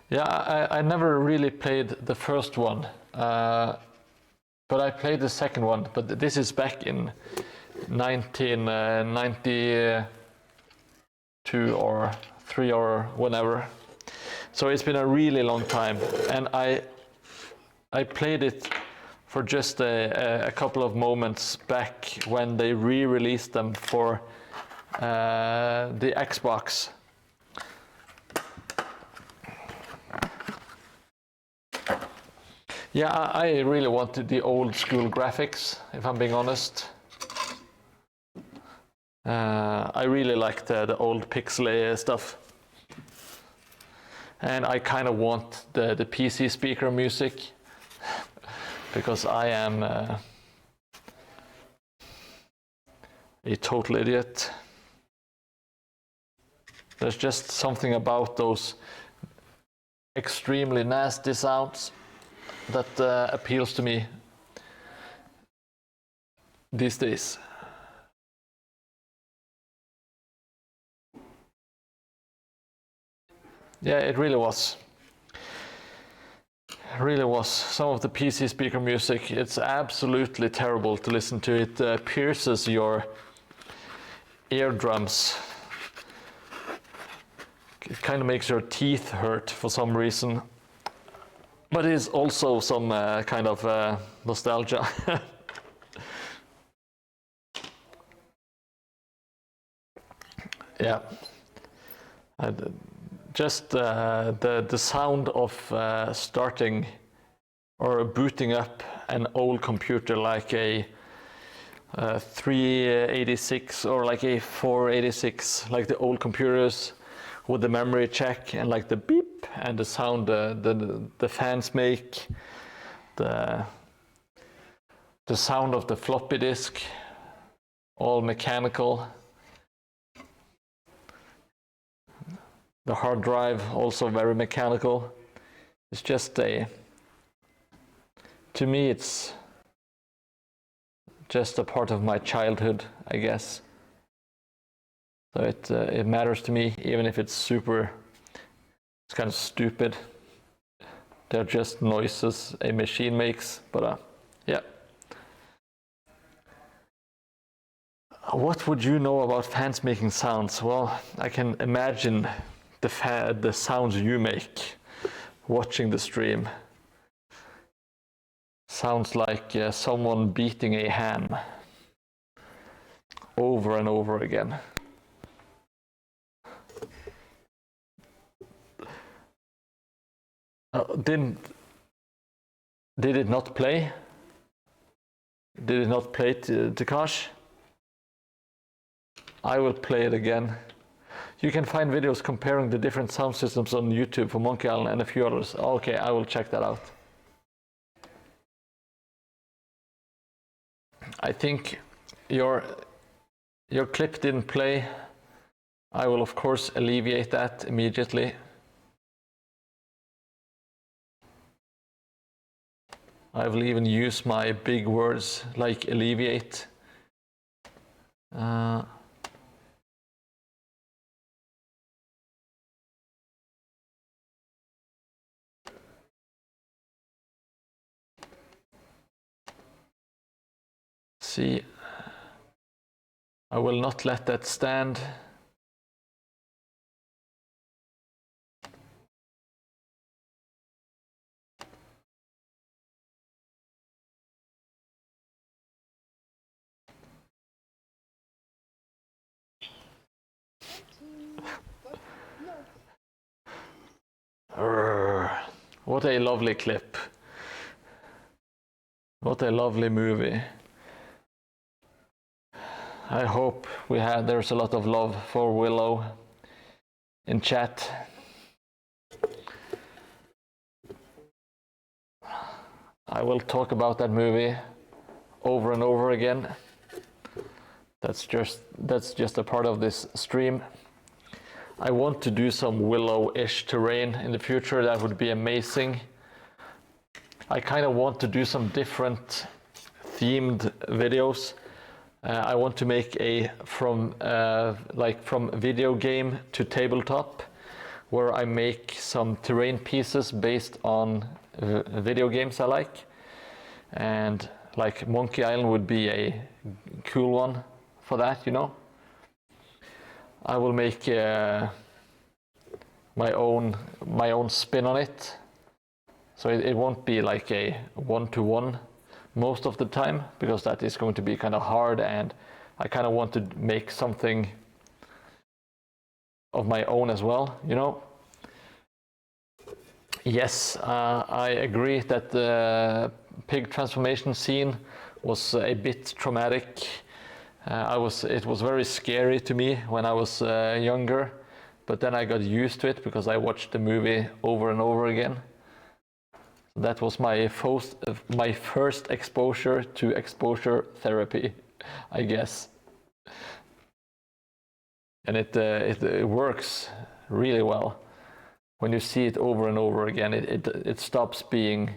Yeah, I never really played the first one, but I played the second one. But this is back in 1992 or 3 or whenever. So it's been a really long time, and I played it for just a couple of moments back when they re-released them for the Xbox. Yeah, I really wanted the old school graphics, if I'm being honest. I really liked the old pixely stuff. And I kind of want the PC speaker music because I am a total idiot. There's just something about those extremely nasty sounds that appeals to me these days. Yeah, it really was. Really was. Some of the PC speaker music, it's absolutely terrible to listen to. It pierces your eardrums. It kind of makes your teeth hurt for some reason. But it is also some kind of nostalgia. Yeah. Just the sound of starting or booting up an old computer like a 386 or like a 486, like the old computers with the memory check and like the beep and the sound the fans make, the sound of the floppy disk, all mechanical. The hard drive also very mechanical. It's just to me it's just a part of my childhood, I guess. So it matters to me, even if it's kind of stupid. They're just noises a machine makes, but yeah. What would you know about fans making sounds? Well, I can imagine the sounds you make watching the stream. Sounds like someone beating a ham over and over again. Did it not play? Did it not play Takash? I will play it again. You can find videos comparing the different sound systems on YouTube for Monkey Island and a few others. Okay, I will check that out. I think your clip didn't play. I will of course alleviate that immediately. I will even use my big words like alleviate. See, I will not let that stand. What a lovely clip. What a lovely movie. I hope there's a lot of love for Willow in chat. I will talk about that movie over and over again. That's just a part of this stream. I want to do some Willow-ish terrain in the future. That would be amazing. I kind of want to do some different themed videos. I want to make from video game to tabletop, where I make some terrain pieces based on video games I like. And like Monkey Island would be a cool one for that, you know. I will make my own spin on it. So it won't be like a one-to-one most of the time, because that is going to be kind of hard, and I kind of want to make something of my own as well, you know. Yes, I agree that the pig transformation scene was a bit traumatic. It was very scary to me when I was younger, but then I got used to it because I watched the movie over and over again. That was my first exposure to exposure therapy, I guess. And it works really well. When you see it over and over again, it stops being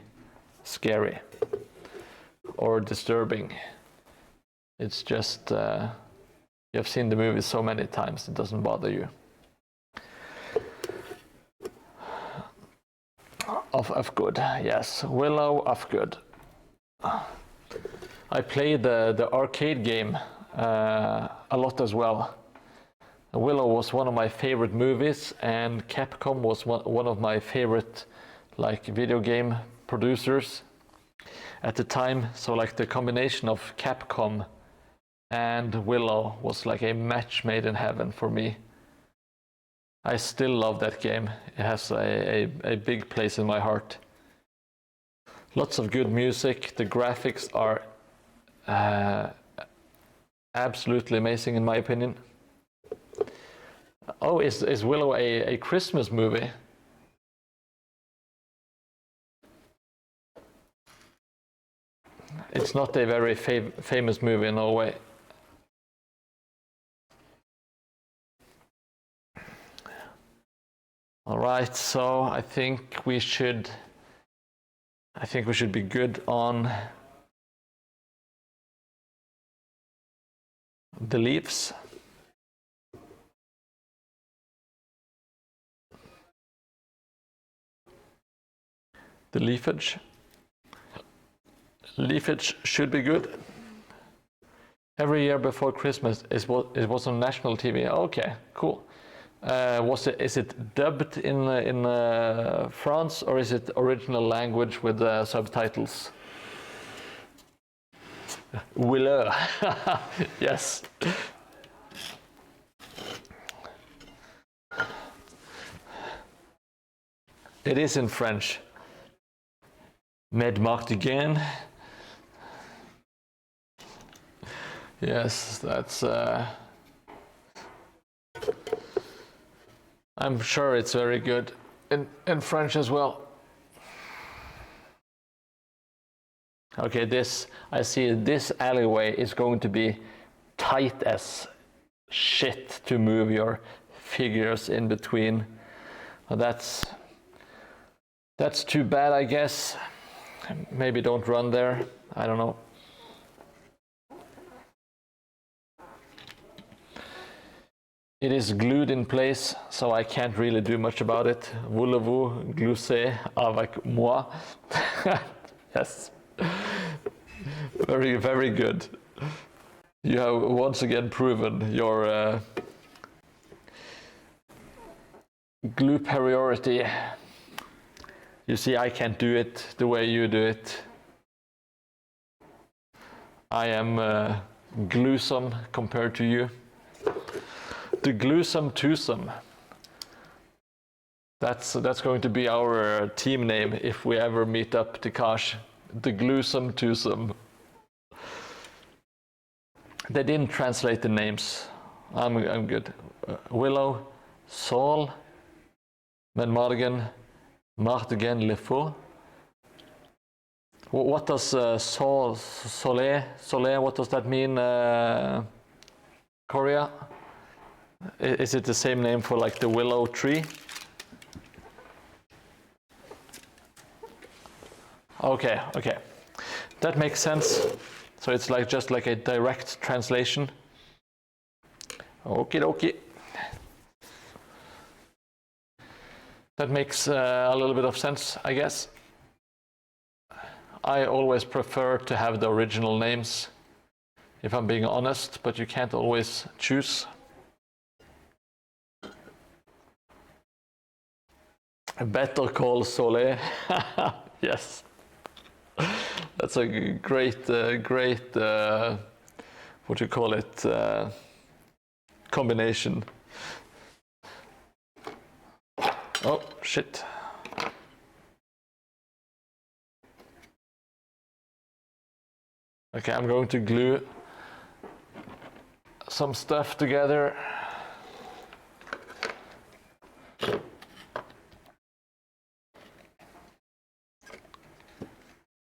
scary or disturbing. It's just, you have seen the movie so many times, it doesn't bother you. of good, yes. Willow of good. I played the arcade game a lot as well. Willow was one of my favorite movies, and Capcom was one of my favorite like video game producers at the time. So like the combination of Capcom and Willow was like a match made in heaven for me. I still love that game. It has a big place in my heart. Lots of good music. The graphics are absolutely amazing in my opinion. Oh, is Willow a Christmas movie? It's not a very famous movie in Norway. All right, so I think we should be good on the leaves. The leafage. Leafage should be good. Every year before Christmas it was on national TV. Okay, cool. Is it dubbed in France, or is it original language with subtitles? Willow. Yes. It is in French. Mordheim. Yes, that's. I'm sure it's very good in French as well. Okay, I see this alleyway is going to be tight as shit to move your figures in between. Well, that's too bad, I guess. Maybe don't run there. I don't know. It is glued in place, so I can't really do much about it. Voulez-vous glisser avec moi? Yes. Very, very good. You have once again proven your glue superiority. You see, I can't do it the way you do it. I am gluesome compared to you. The gluesome twosome. That's going to be our team name if we ever meet up to Kash. The gluesome twosome. They didn't translate the names. I'm good. Willow, Saul, Mordheim, Mordheim le Faux. What does Soleil, what does that mean, Korea? Is it the same name for like the willow tree? Okay. That makes sense. So it's like just like a direct translation. Okie dokie. That makes a little bit of sense, I guess. I always prefer to have the original names, if I'm being honest, but you can't always choose. Better Call Saul. Yes. That's a great, what you call it, combination. Oh, shit. Okay, I'm going to glue some stuff together.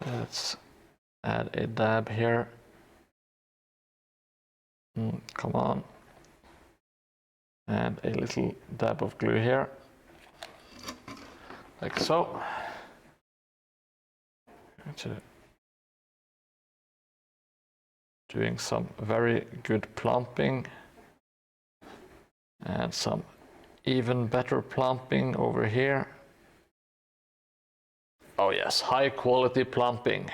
Let's add a dab here. Come on. And a little dab of glue here. Like so. Doing some very good plumping. And some even better plumping over here. Oh yes, high quality plumbing.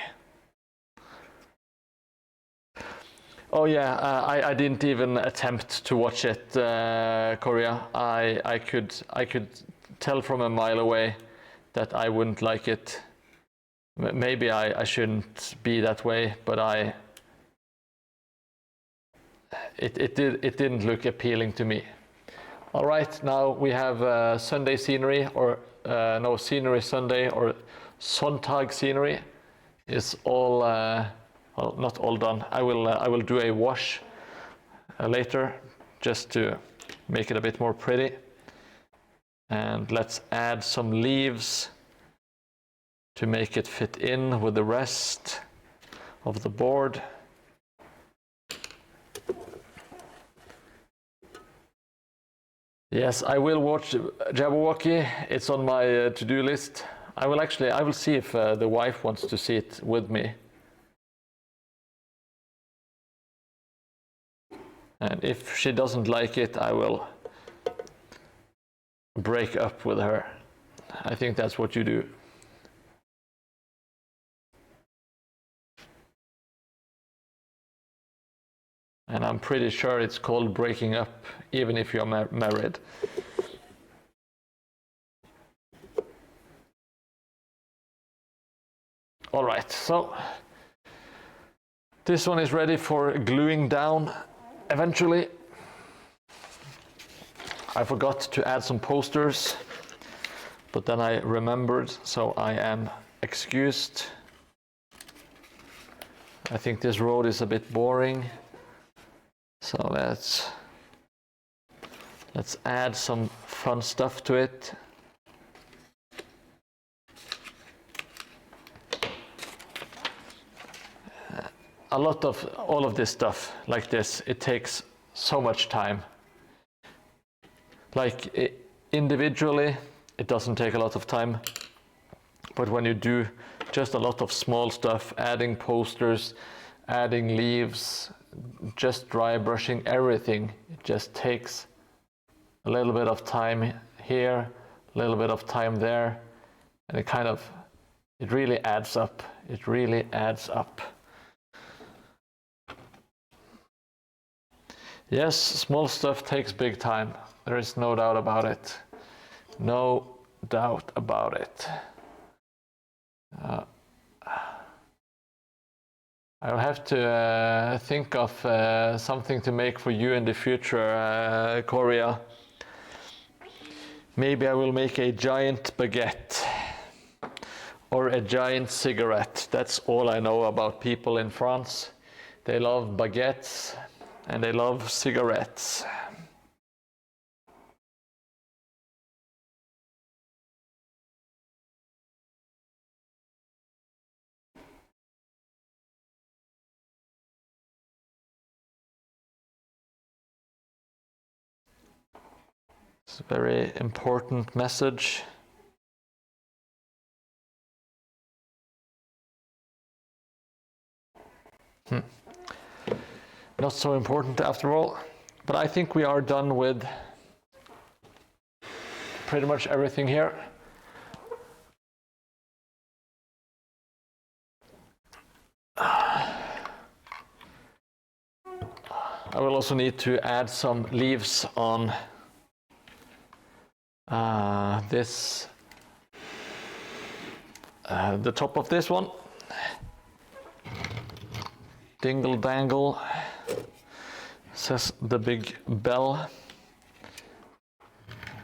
Oh yeah, I didn't even attempt to watch it, Korea. I could tell from a mile away that I wouldn't like it. Maybe I shouldn't be that way, but it didn't look appealing to me. All right, now we have Sunday scenery, or no, scenery Sunday, or Sonntag scenery is all, well, not all done. I will do a wash later just to make it a bit more pretty. And let's add some leaves to make it fit in with the rest of the board. Yes, I will watch Jabberwocky. It's on my to-do list. I will see if the wife wants to see it with me. And if she doesn't like it, I will break up with her. I think that's what you do. And I'm pretty sure it's called breaking up, even if you're married. All right, so this one is ready for gluing down eventually. I forgot to add some posters, but then I remembered, so I am excused. I think this road is a bit boring. So let's add some fun stuff to it. A lot of all of this stuff like this, it takes so much time. Like individually, it doesn't take a lot of time. But when you do just a lot of small stuff, adding posters, adding leaves, just dry brushing everything, it just takes a little bit of time here, a little bit of time there, and it really adds up. It really adds up. Yes, small stuff takes big time. There is no doubt about it. No doubt about it. I'll have to think of something to make for you in the future, Korea. Maybe I will make a giant baguette or a giant cigarette. That's all I know about people in France. They love baguettes and they love cigarettes. It's a very important message. Not so important after all, but I think we are done with pretty much everything here. I will also need to add some leaves on the top of this one. Dingle dangle, says the big bell.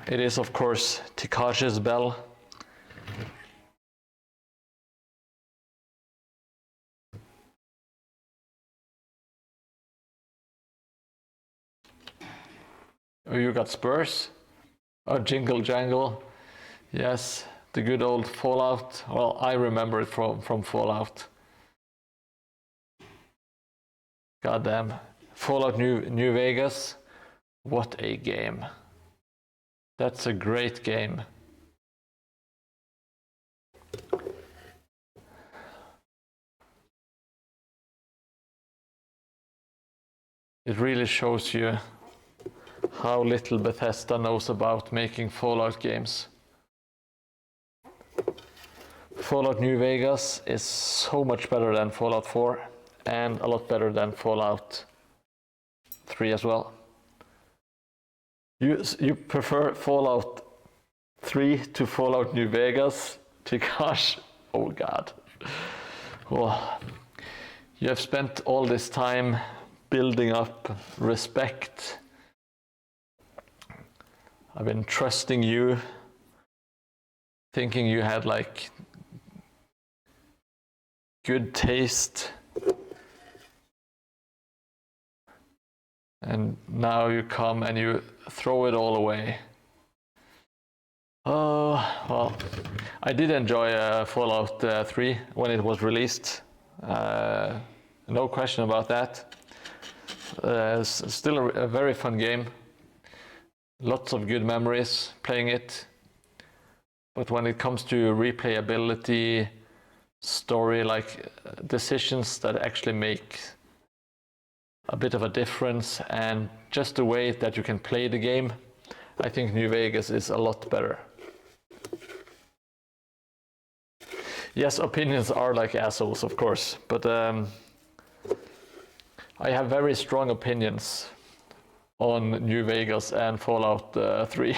It is, of course, Tikage's bell. Oh, you got Spurs? Oh, Jingle Jangle. Yes, the good old Fallout. Well, I remember it from Fallout. Goddamn. Fallout New Vegas. What a game. That's a great game. It really shows you how little Bethesda knows about making Fallout games. Fallout New Vegas is so much better than Fallout 4 and a lot better than Fallout 3 as well. You prefer Fallout 3 to Fallout New Vegas? Gosh, oh god. Well, you have spent all this time building up respect. I've been trusting you, thinking you had like good taste. And now you come and you throw it all away. Oh, well, I did enjoy Fallout 3 when it was released. No question about that. It's still a very fun game. Lots of good memories playing it. But when it comes to replayability, story, like decisions that actually make a bit of a difference, and just the way that you can play the game, I think New Vegas is a lot better. Yes, opinions are like assholes, of course, but I have very strong opinions on New Vegas and Fallout 3.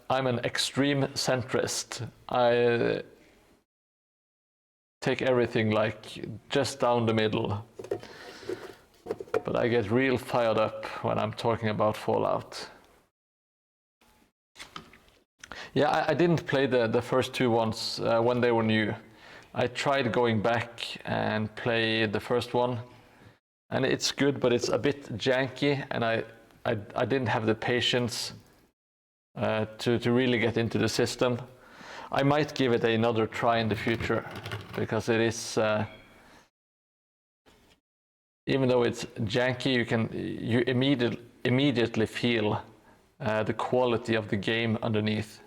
I'm an extreme centrist. I take everything like just down the middle. But I get real fired up when I'm talking about Fallout. Yeah, I didn't play the first two ones when they were new. I tried going back and play the first one, and it's good, but it's a bit janky, and I didn't have the patience to really get into the system. I might give it another try in the future, because it is, even though it's janky, you immediately feel the quality of the game underneath.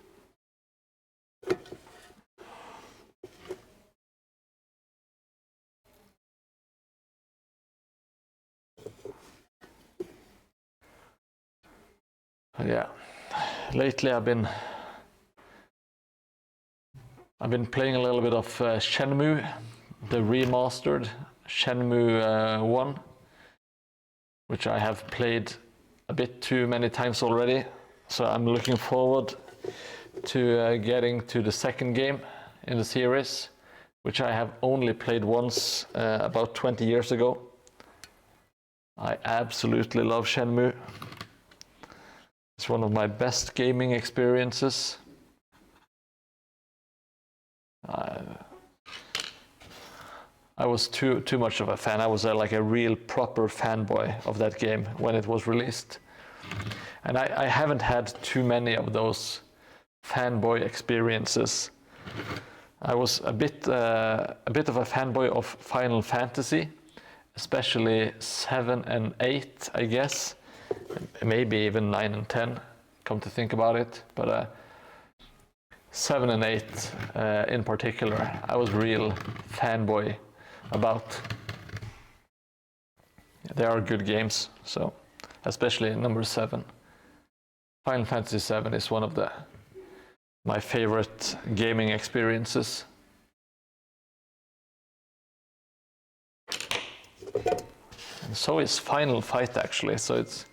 Yeah, lately I've been playing a little bit of Shenmue, the remastered Shenmue 1, which I have played a bit too many times already. So I'm looking forward to getting to the second game in the series, which I have only played once about 20 years ago. I absolutely love Shenmue. It's one of my best gaming experiences. I was too much of a fan. I was like a real proper fanboy of that game when it was released. And I haven't had too many of those fanboy experiences. I was a bit of a fanboy of Final Fantasy, especially 7 and 8, I guess. Maybe even 9 and 10, come to think about it. But 7 and 8 in particular, I was real fanboy about. They are good games, so especially number 7. Final Fantasy 7 is one of my favorite gaming experiences. And so is Final Fight, actually. So it's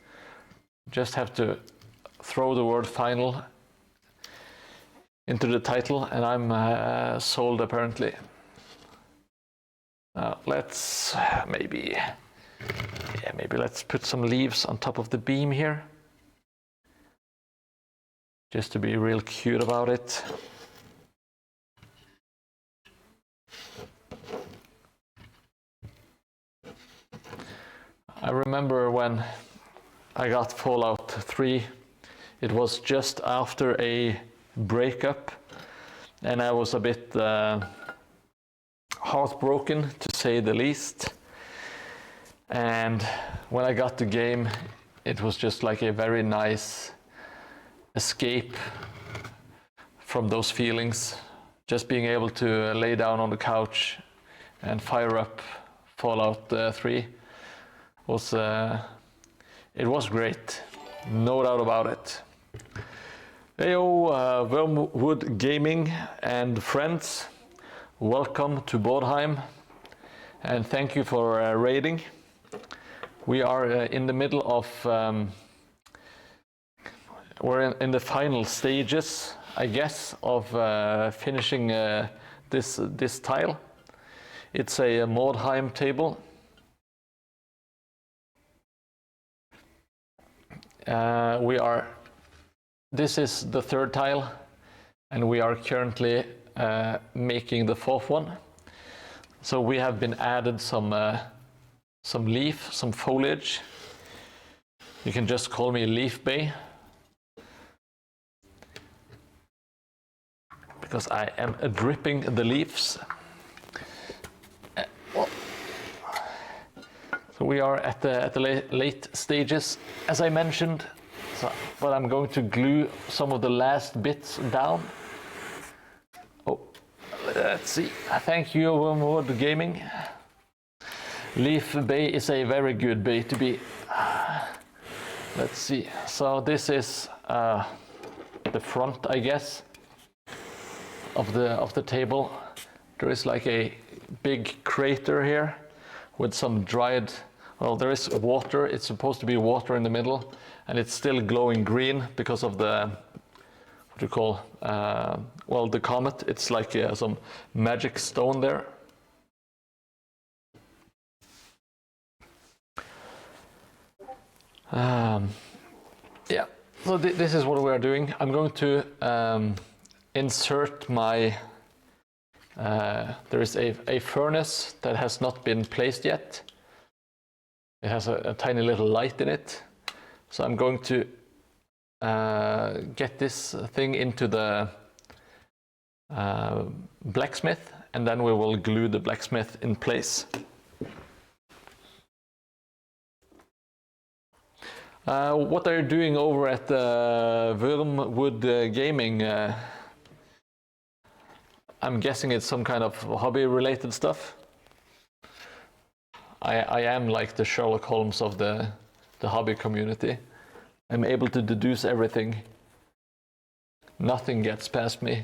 just have to throw the word final into the title, and I'm sold, apparently. Let's maybe let's put some leaves on top of the beam here, just to be real cute about it. I remember when I got Fallout 3, it was just after a breakup, and I was a bit heartbroken, to say the least. And when I got the game, it was just like a very nice escape from those feelings. Just being able to lay down on the couch and fire up Fallout 3 was it was great, no doubt about it. Heyo, Wormwood Gaming and friends, welcome to Mordheim, and thank you for raiding. We are in the middle of, we're in the final stages, I guess, of finishing this tile. It's a Mordheim table. This is the third tile, and we are currently making the fourth one. So we have been added some leaf, some foliage. You can just call me Leaf Bay, because I am dripping the leaves. So we are at the late stages, as I mentioned. But I'm going to glue some of the last bits down. Oh, let's see. Thank you, Wormwood Gaming. Leaf Bay is a very good bay to be. Let's see. So this is the front, I guess, of the table. There is like a big crater here with some dried. Well, there is water. It's supposed to be water in the middle. And it's still glowing green because of the, what do you call, well, the comet. It's like some magic stone there. Yeah, so this is what we are doing. I'm going to insert my, there is a furnace that has not been placed yet. It has a tiny little light in it. So I'm going to get this thing into the blacksmith, and then we will glue the blacksmith in place. What are you doing over at Wormwood Gaming? I'm guessing it's some kind of hobby-related stuff. I am like the Sherlock Holmes of the hobby community. I'm able to deduce everything. Nothing gets past me.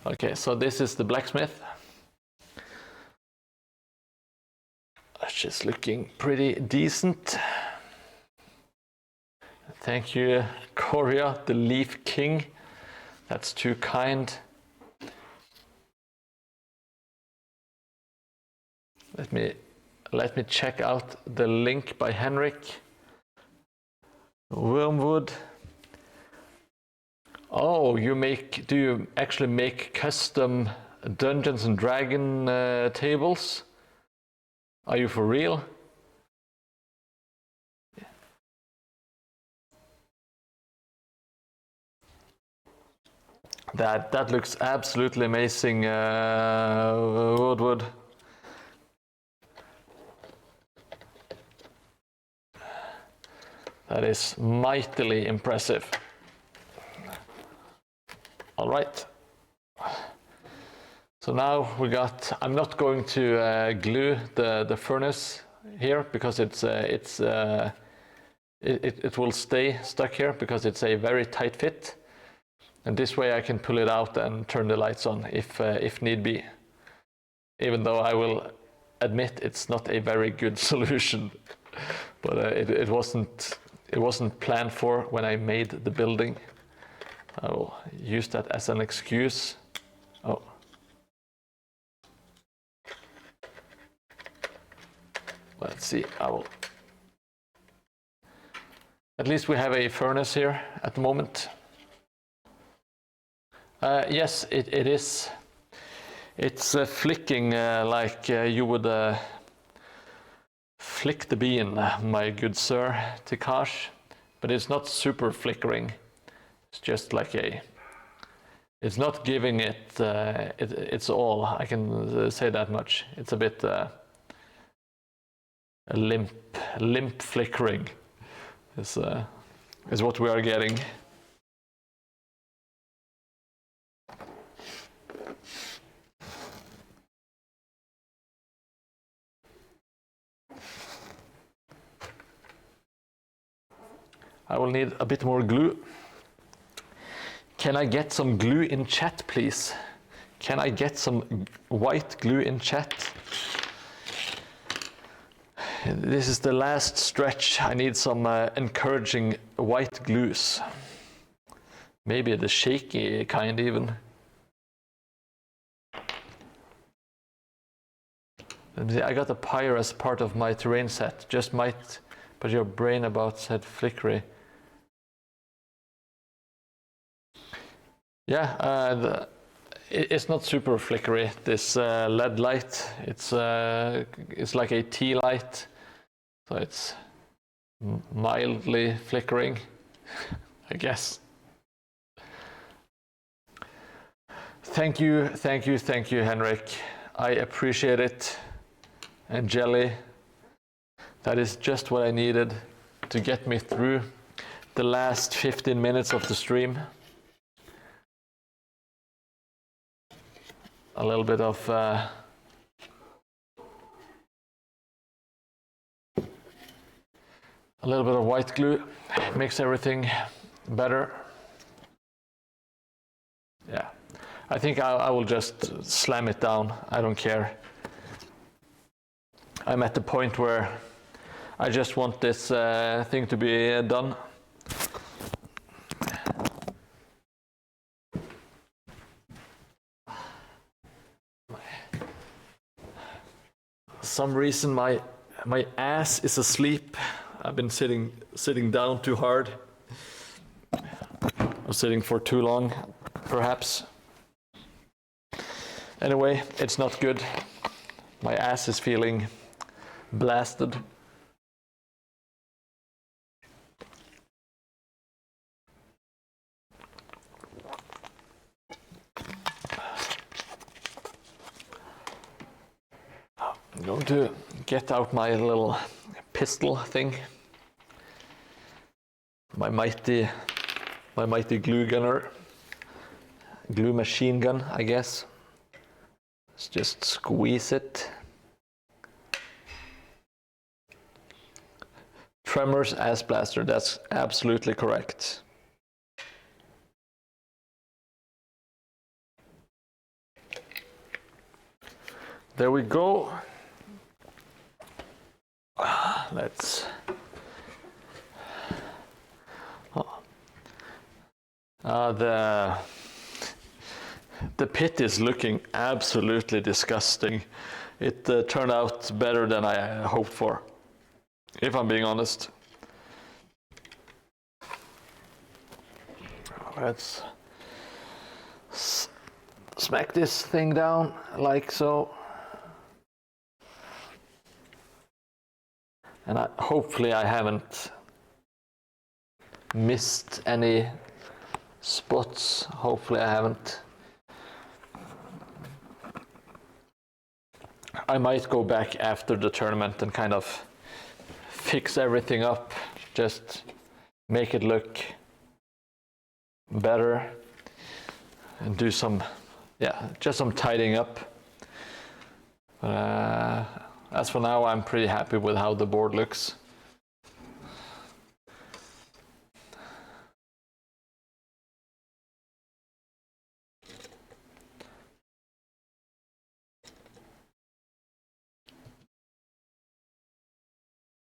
Okay, so this is the blacksmith. That's just looking pretty decent. Thank you, Korea, the Leaf King. That's too kind. Let me check out the link by Henrik. Wormwood. Oh, do you actually make custom Dungeons and Dragon tables? Are you for real? That looks absolutely amazing, Woodwood. That is mightily impressive. All right. So now I'm not going to glue the furnace here because it will stay stuck here because it's a very tight fit. And this way I can pull it out and turn the lights on if need be. Even though I will admit it's not a very good solution, but it wasn't planned for when I made the building. I will use that as an excuse. Oh. Let's see, at least we have a furnace here at the moment. Yes, it is. It's flicking like you would flick the bean, my good sir, Tikash. But it's not super flickering. It's just like it's not giving it its all. I can say that much. It's a bit limp flickering is what we are getting. I will need a bit more glue. Can I get some glue in chat, please? Can I get some white glue in chat? This is the last stretch. I need some encouraging white glues. Maybe the shaky kind even. I got a pyre as part of my terrain set. Just might, but your brain about said flickery. Yeah, it's not super flickery. This LED light, it's like a tea light, so it's mildly flickering, I guess. Thank you, Henrik. I appreciate it. And Jelly, that is just what I needed to get me through the last 15 minutes of the stream. A little bit of white glue makes everything better. Yeah, I think I will just slam it down. I don't care. I'm at the point where I just want this thing to be done. Some reason my ass is asleep. I've been sitting down too hard. I'm sitting for too long, perhaps. Anyway, it's not good. My ass is feeling blasted. I'm going to get out my little pistol thing. My mighty glue gunner. Glue machine gun, I guess. Let's just squeeze it. Tremors ass blaster, that's absolutely correct. There we go. Let's. The pit is looking absolutely disgusting. It turned out better than I hoped for, if I'm being honest. Let's smack this thing down like so. And hopefully I haven't missed any spots. Hopefully I haven't. I might go back after the tournament and kind of fix everything up, just make it look better and do some, just some tidying up. As for now, I'm pretty happy with how the board looks.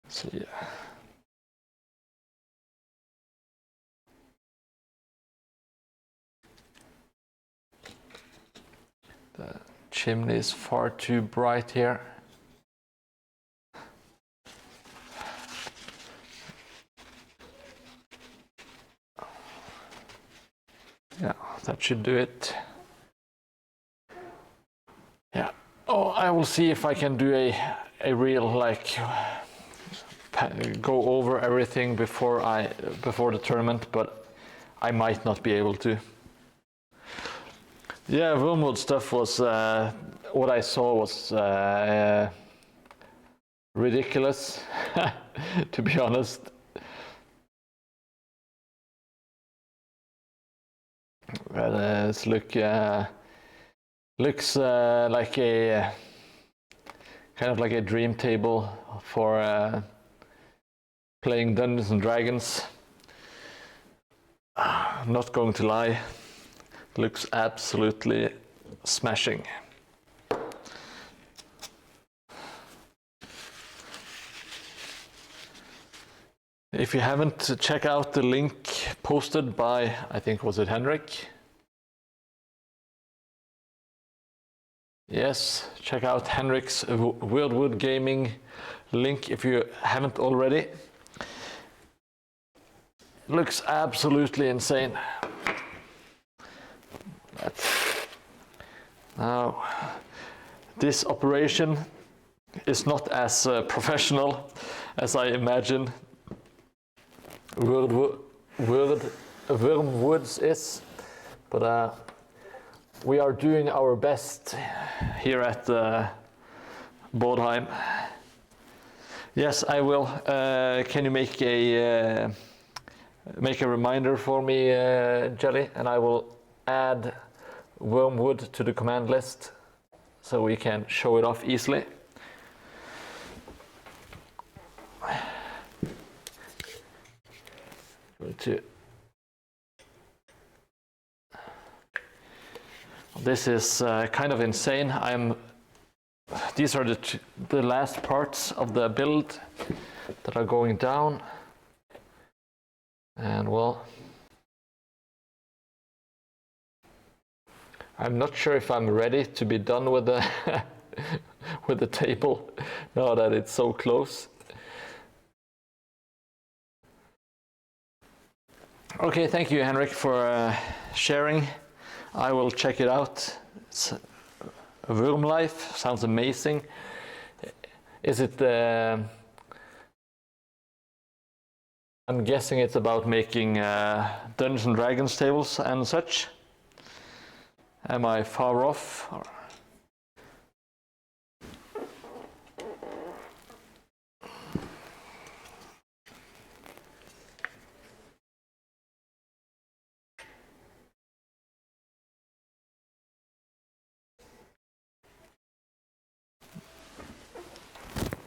So yeah. The chimney is far too bright here. Yeah, that should do it. Yeah. Oh, I will see if I can do a real go over everything before the tournament, but I might not be able to. Yeah, Wormwood stuff was what I saw was ridiculous, to be honest. But looks like a kind of like a dream table for playing Dungeons and Dragons. Not going to lie, Looks absolutely smashing. If you haven't, check out the link posted by, I think, was it Henrik? Yes, check out Henrik's Wildwood Gaming link if you haven't already. Looks absolutely insane. Now, this operation is not as professional as I imagine Wormwoods is, but we are doing our best here at Mordheim. Yes, I will. Can you make a reminder for me, Jelly, and I will add Wormwood to the command list so we can show it off easily. This is kind of insane. These are the last parts of the build that are going down, and well, I'm not sure if I'm ready to be done with the with the table now that it's so close. Okay, thank you, Henrik, for sharing. I will check it out. It's Worm Life, sounds amazing. Is it? I'm guessing it's about making Dungeons and Dragons tables and such. Am I far off?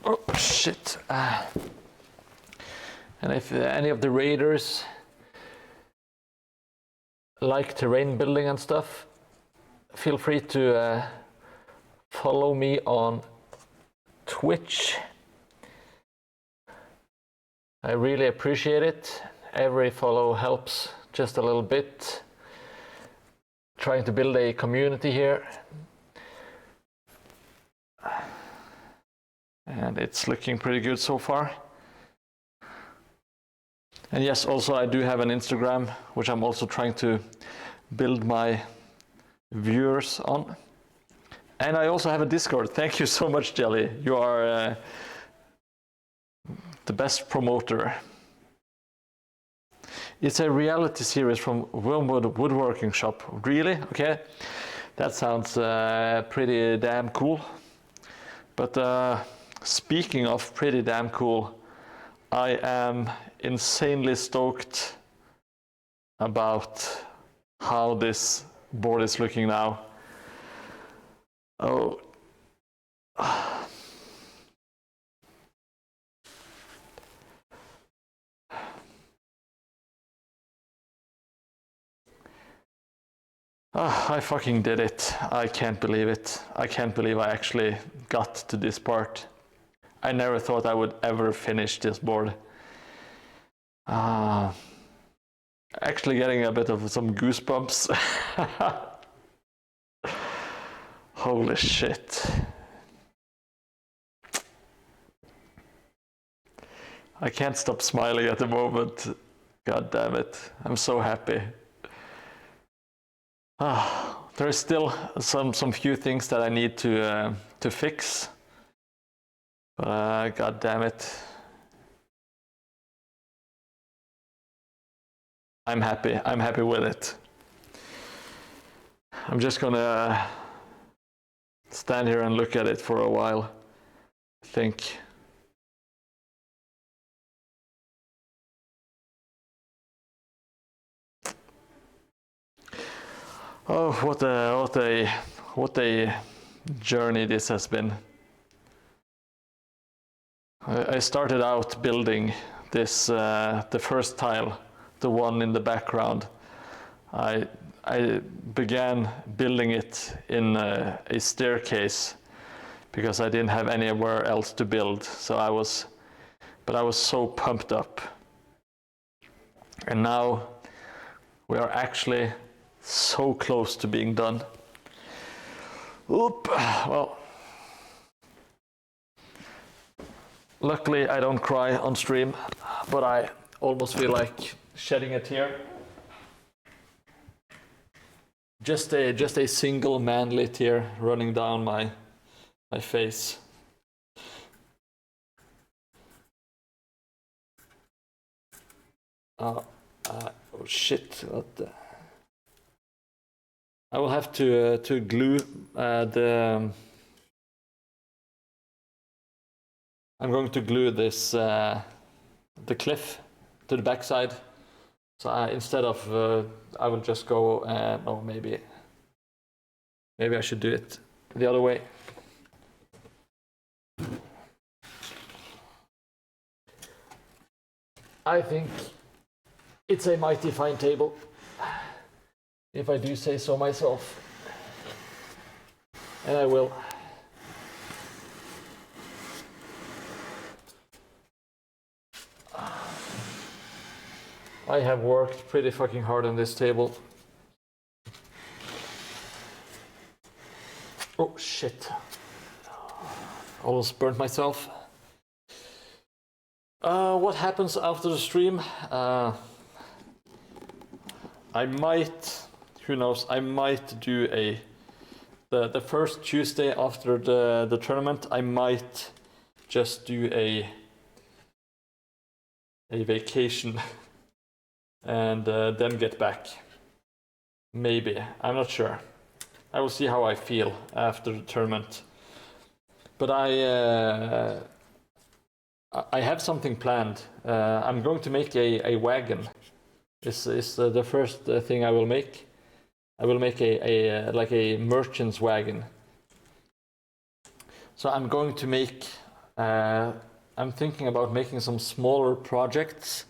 Oh shit. And if any of the raiders like terrain building and stuff, feel free to follow me on Twitch. I really appreciate it. Every follow helps just a little bit. Trying to build a community here. And it's looking pretty good so far. And yes, also I do have an Instagram, which I'm also trying to build my viewers on. And I also have a Discord. Thank you so much, Jelly. You are the best promoter. It's a reality series from Wormwood Woodworking Shop. Really? Okay. That sounds pretty damn cool. But speaking of pretty damn cool, I am insanely stoked about how this board is looking now. Oh. I fucking did it. I can't believe it. I can't believe I actually got to this part. I never thought I would ever finish this board. Actually getting a bit of some goosebumps. Holy shit. I can't stop smiling at the moment. God damn it. I'm so happy. There's still some few things that I need to fix. But God damn it. I'm happy. I'm happy with it. I'm just gonna stand here and look at it for a while, I think. Oh, what a journey this has been. I started out building this, the first tile, the one in the background. I I began building it in a staircase because I didn't have anywhere else to build. So I was so pumped up. And now we are actually so close to being done. Oop, well, luckily I don't cry on stream, but I almost feel like shedding a tear. Just a single manly tear running down my face. Oh shit! What the? I will have to glue the. I'm going to glue this the cliff to the backside. So instead of I will just go no, maybe I should do it the other way. I think it's a mighty fine table, if I do say so myself, and I will. I have worked pretty fucking hard on this table. Oh shit. Almost burnt myself. What happens after the stream? I might, who knows, I might do the first Tuesday after the tournament, I might just do a vacation and then get back. Maybe, I'm not sure. I will see how I feel after the tournament. But I have something planned. I'm going to make a wagon. This is the first thing I will make. I will make a like a merchant's wagon. So I'm going to make. I'm thinking about making some smaller projects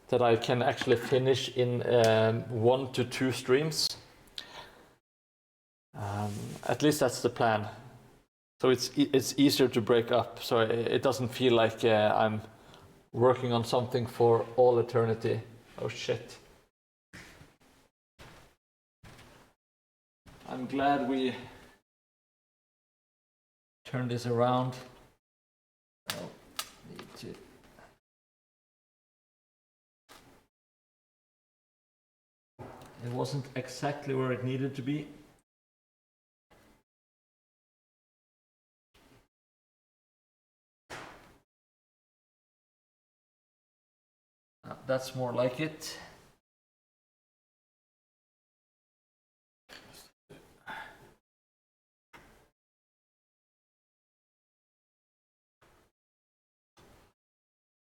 that I can actually finish in 1 to 2 streams. At least that's the plan. So it's easier to break up, so it doesn't feel like I'm working on something for all eternity. Oh shit. I'm glad we turned this around. Oh, need to. It wasn't exactly where it needed to be. That's more like it.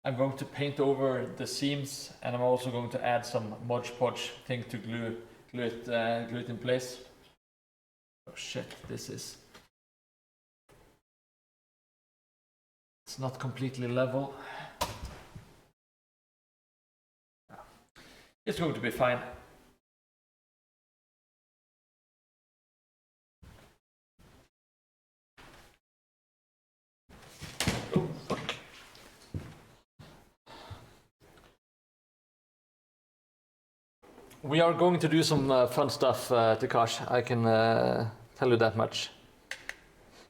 I'm going to paint over the seams, and I'm also going to add some Mod Podge thing to glue it in place. Oh shit, it's not completely level. It's going to be fine. Oh, fuck. We are going to do some fun stuff, Takash. I can tell you that much.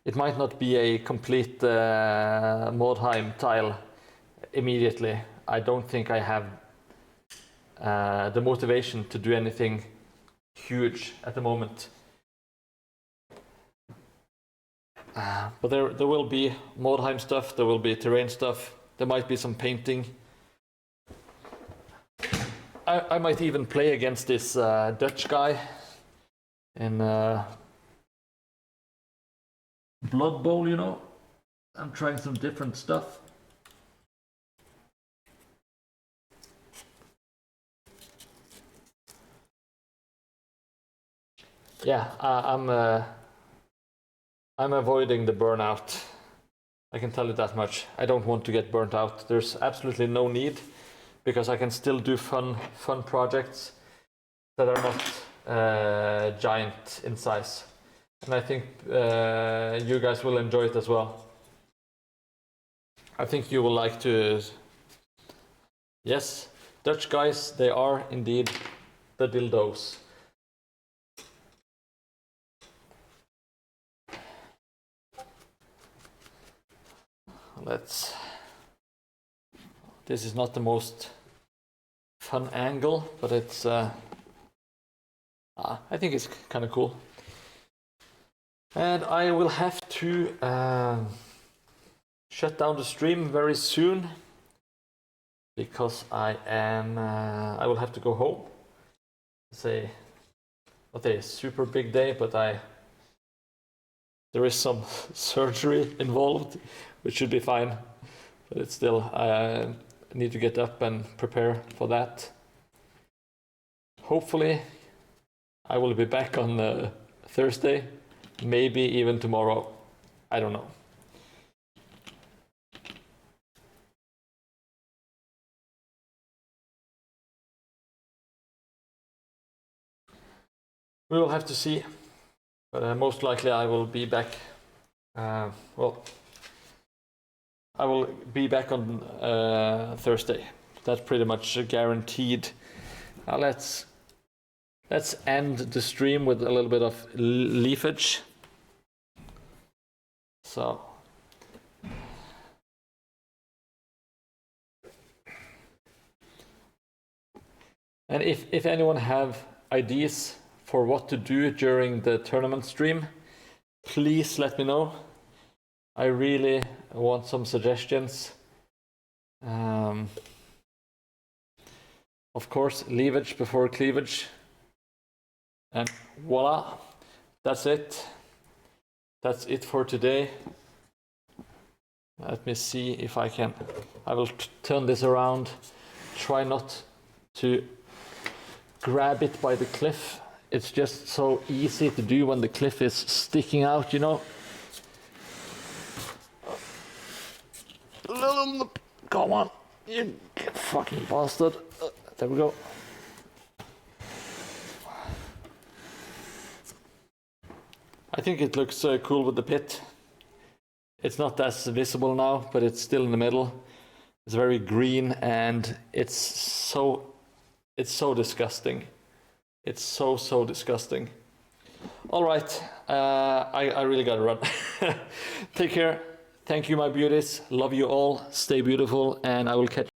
It might not be a complete Mordheim tile immediately. I don't think I have the motivation to do anything huge at the moment. But there will be Mordheim stuff, there will be terrain stuff, there might be some painting. I might even play against this Dutch guy in Blood Bowl, you know. I'm trying some different stuff. Yeah, I'm avoiding the burnout. I can tell you that much. I don't want to get burnt out. There's absolutely no need, because I can still do fun projects that are not giant in size. And I think you guys will enjoy it as well. I think you will like to... Yes, Dutch guys, they are indeed the dildos. Let's... This is not the most fun angle, but it's... I think it's kind of cool. And I will have to shut down the stream very soon because I will have to go home. It's not a super big day, but there is some surgery involved, which should be fine. But it's still, I need to get up and prepare for that. Hopefully, I will be back on Thursday, maybe even tomorrow. I don't know. We will have to see, but most likely I will be back. Well, I will be back on Thursday. That's pretty much guaranteed. Let's end the stream with a little bit of leafage. So. And if anyone have ideas for what to do during the tournament stream, please let me know. I really want some suggestions. Of course, leavage before cleavage. And voila, that's it. That's it for today. Let me see if I will turn this around. Try not to grab it by the cliff. It's just so easy to do when the cliff is sticking out, you know. Come on, you fucking bastard. There we go. I think it looks cool with the pit. It's not as visible now, but it's still in the middle. It's very green and it's so disgusting. It's so disgusting. All right, I really gotta run. Take care. Thank you, my beauties. Love you all. Stay beautiful, and I will catch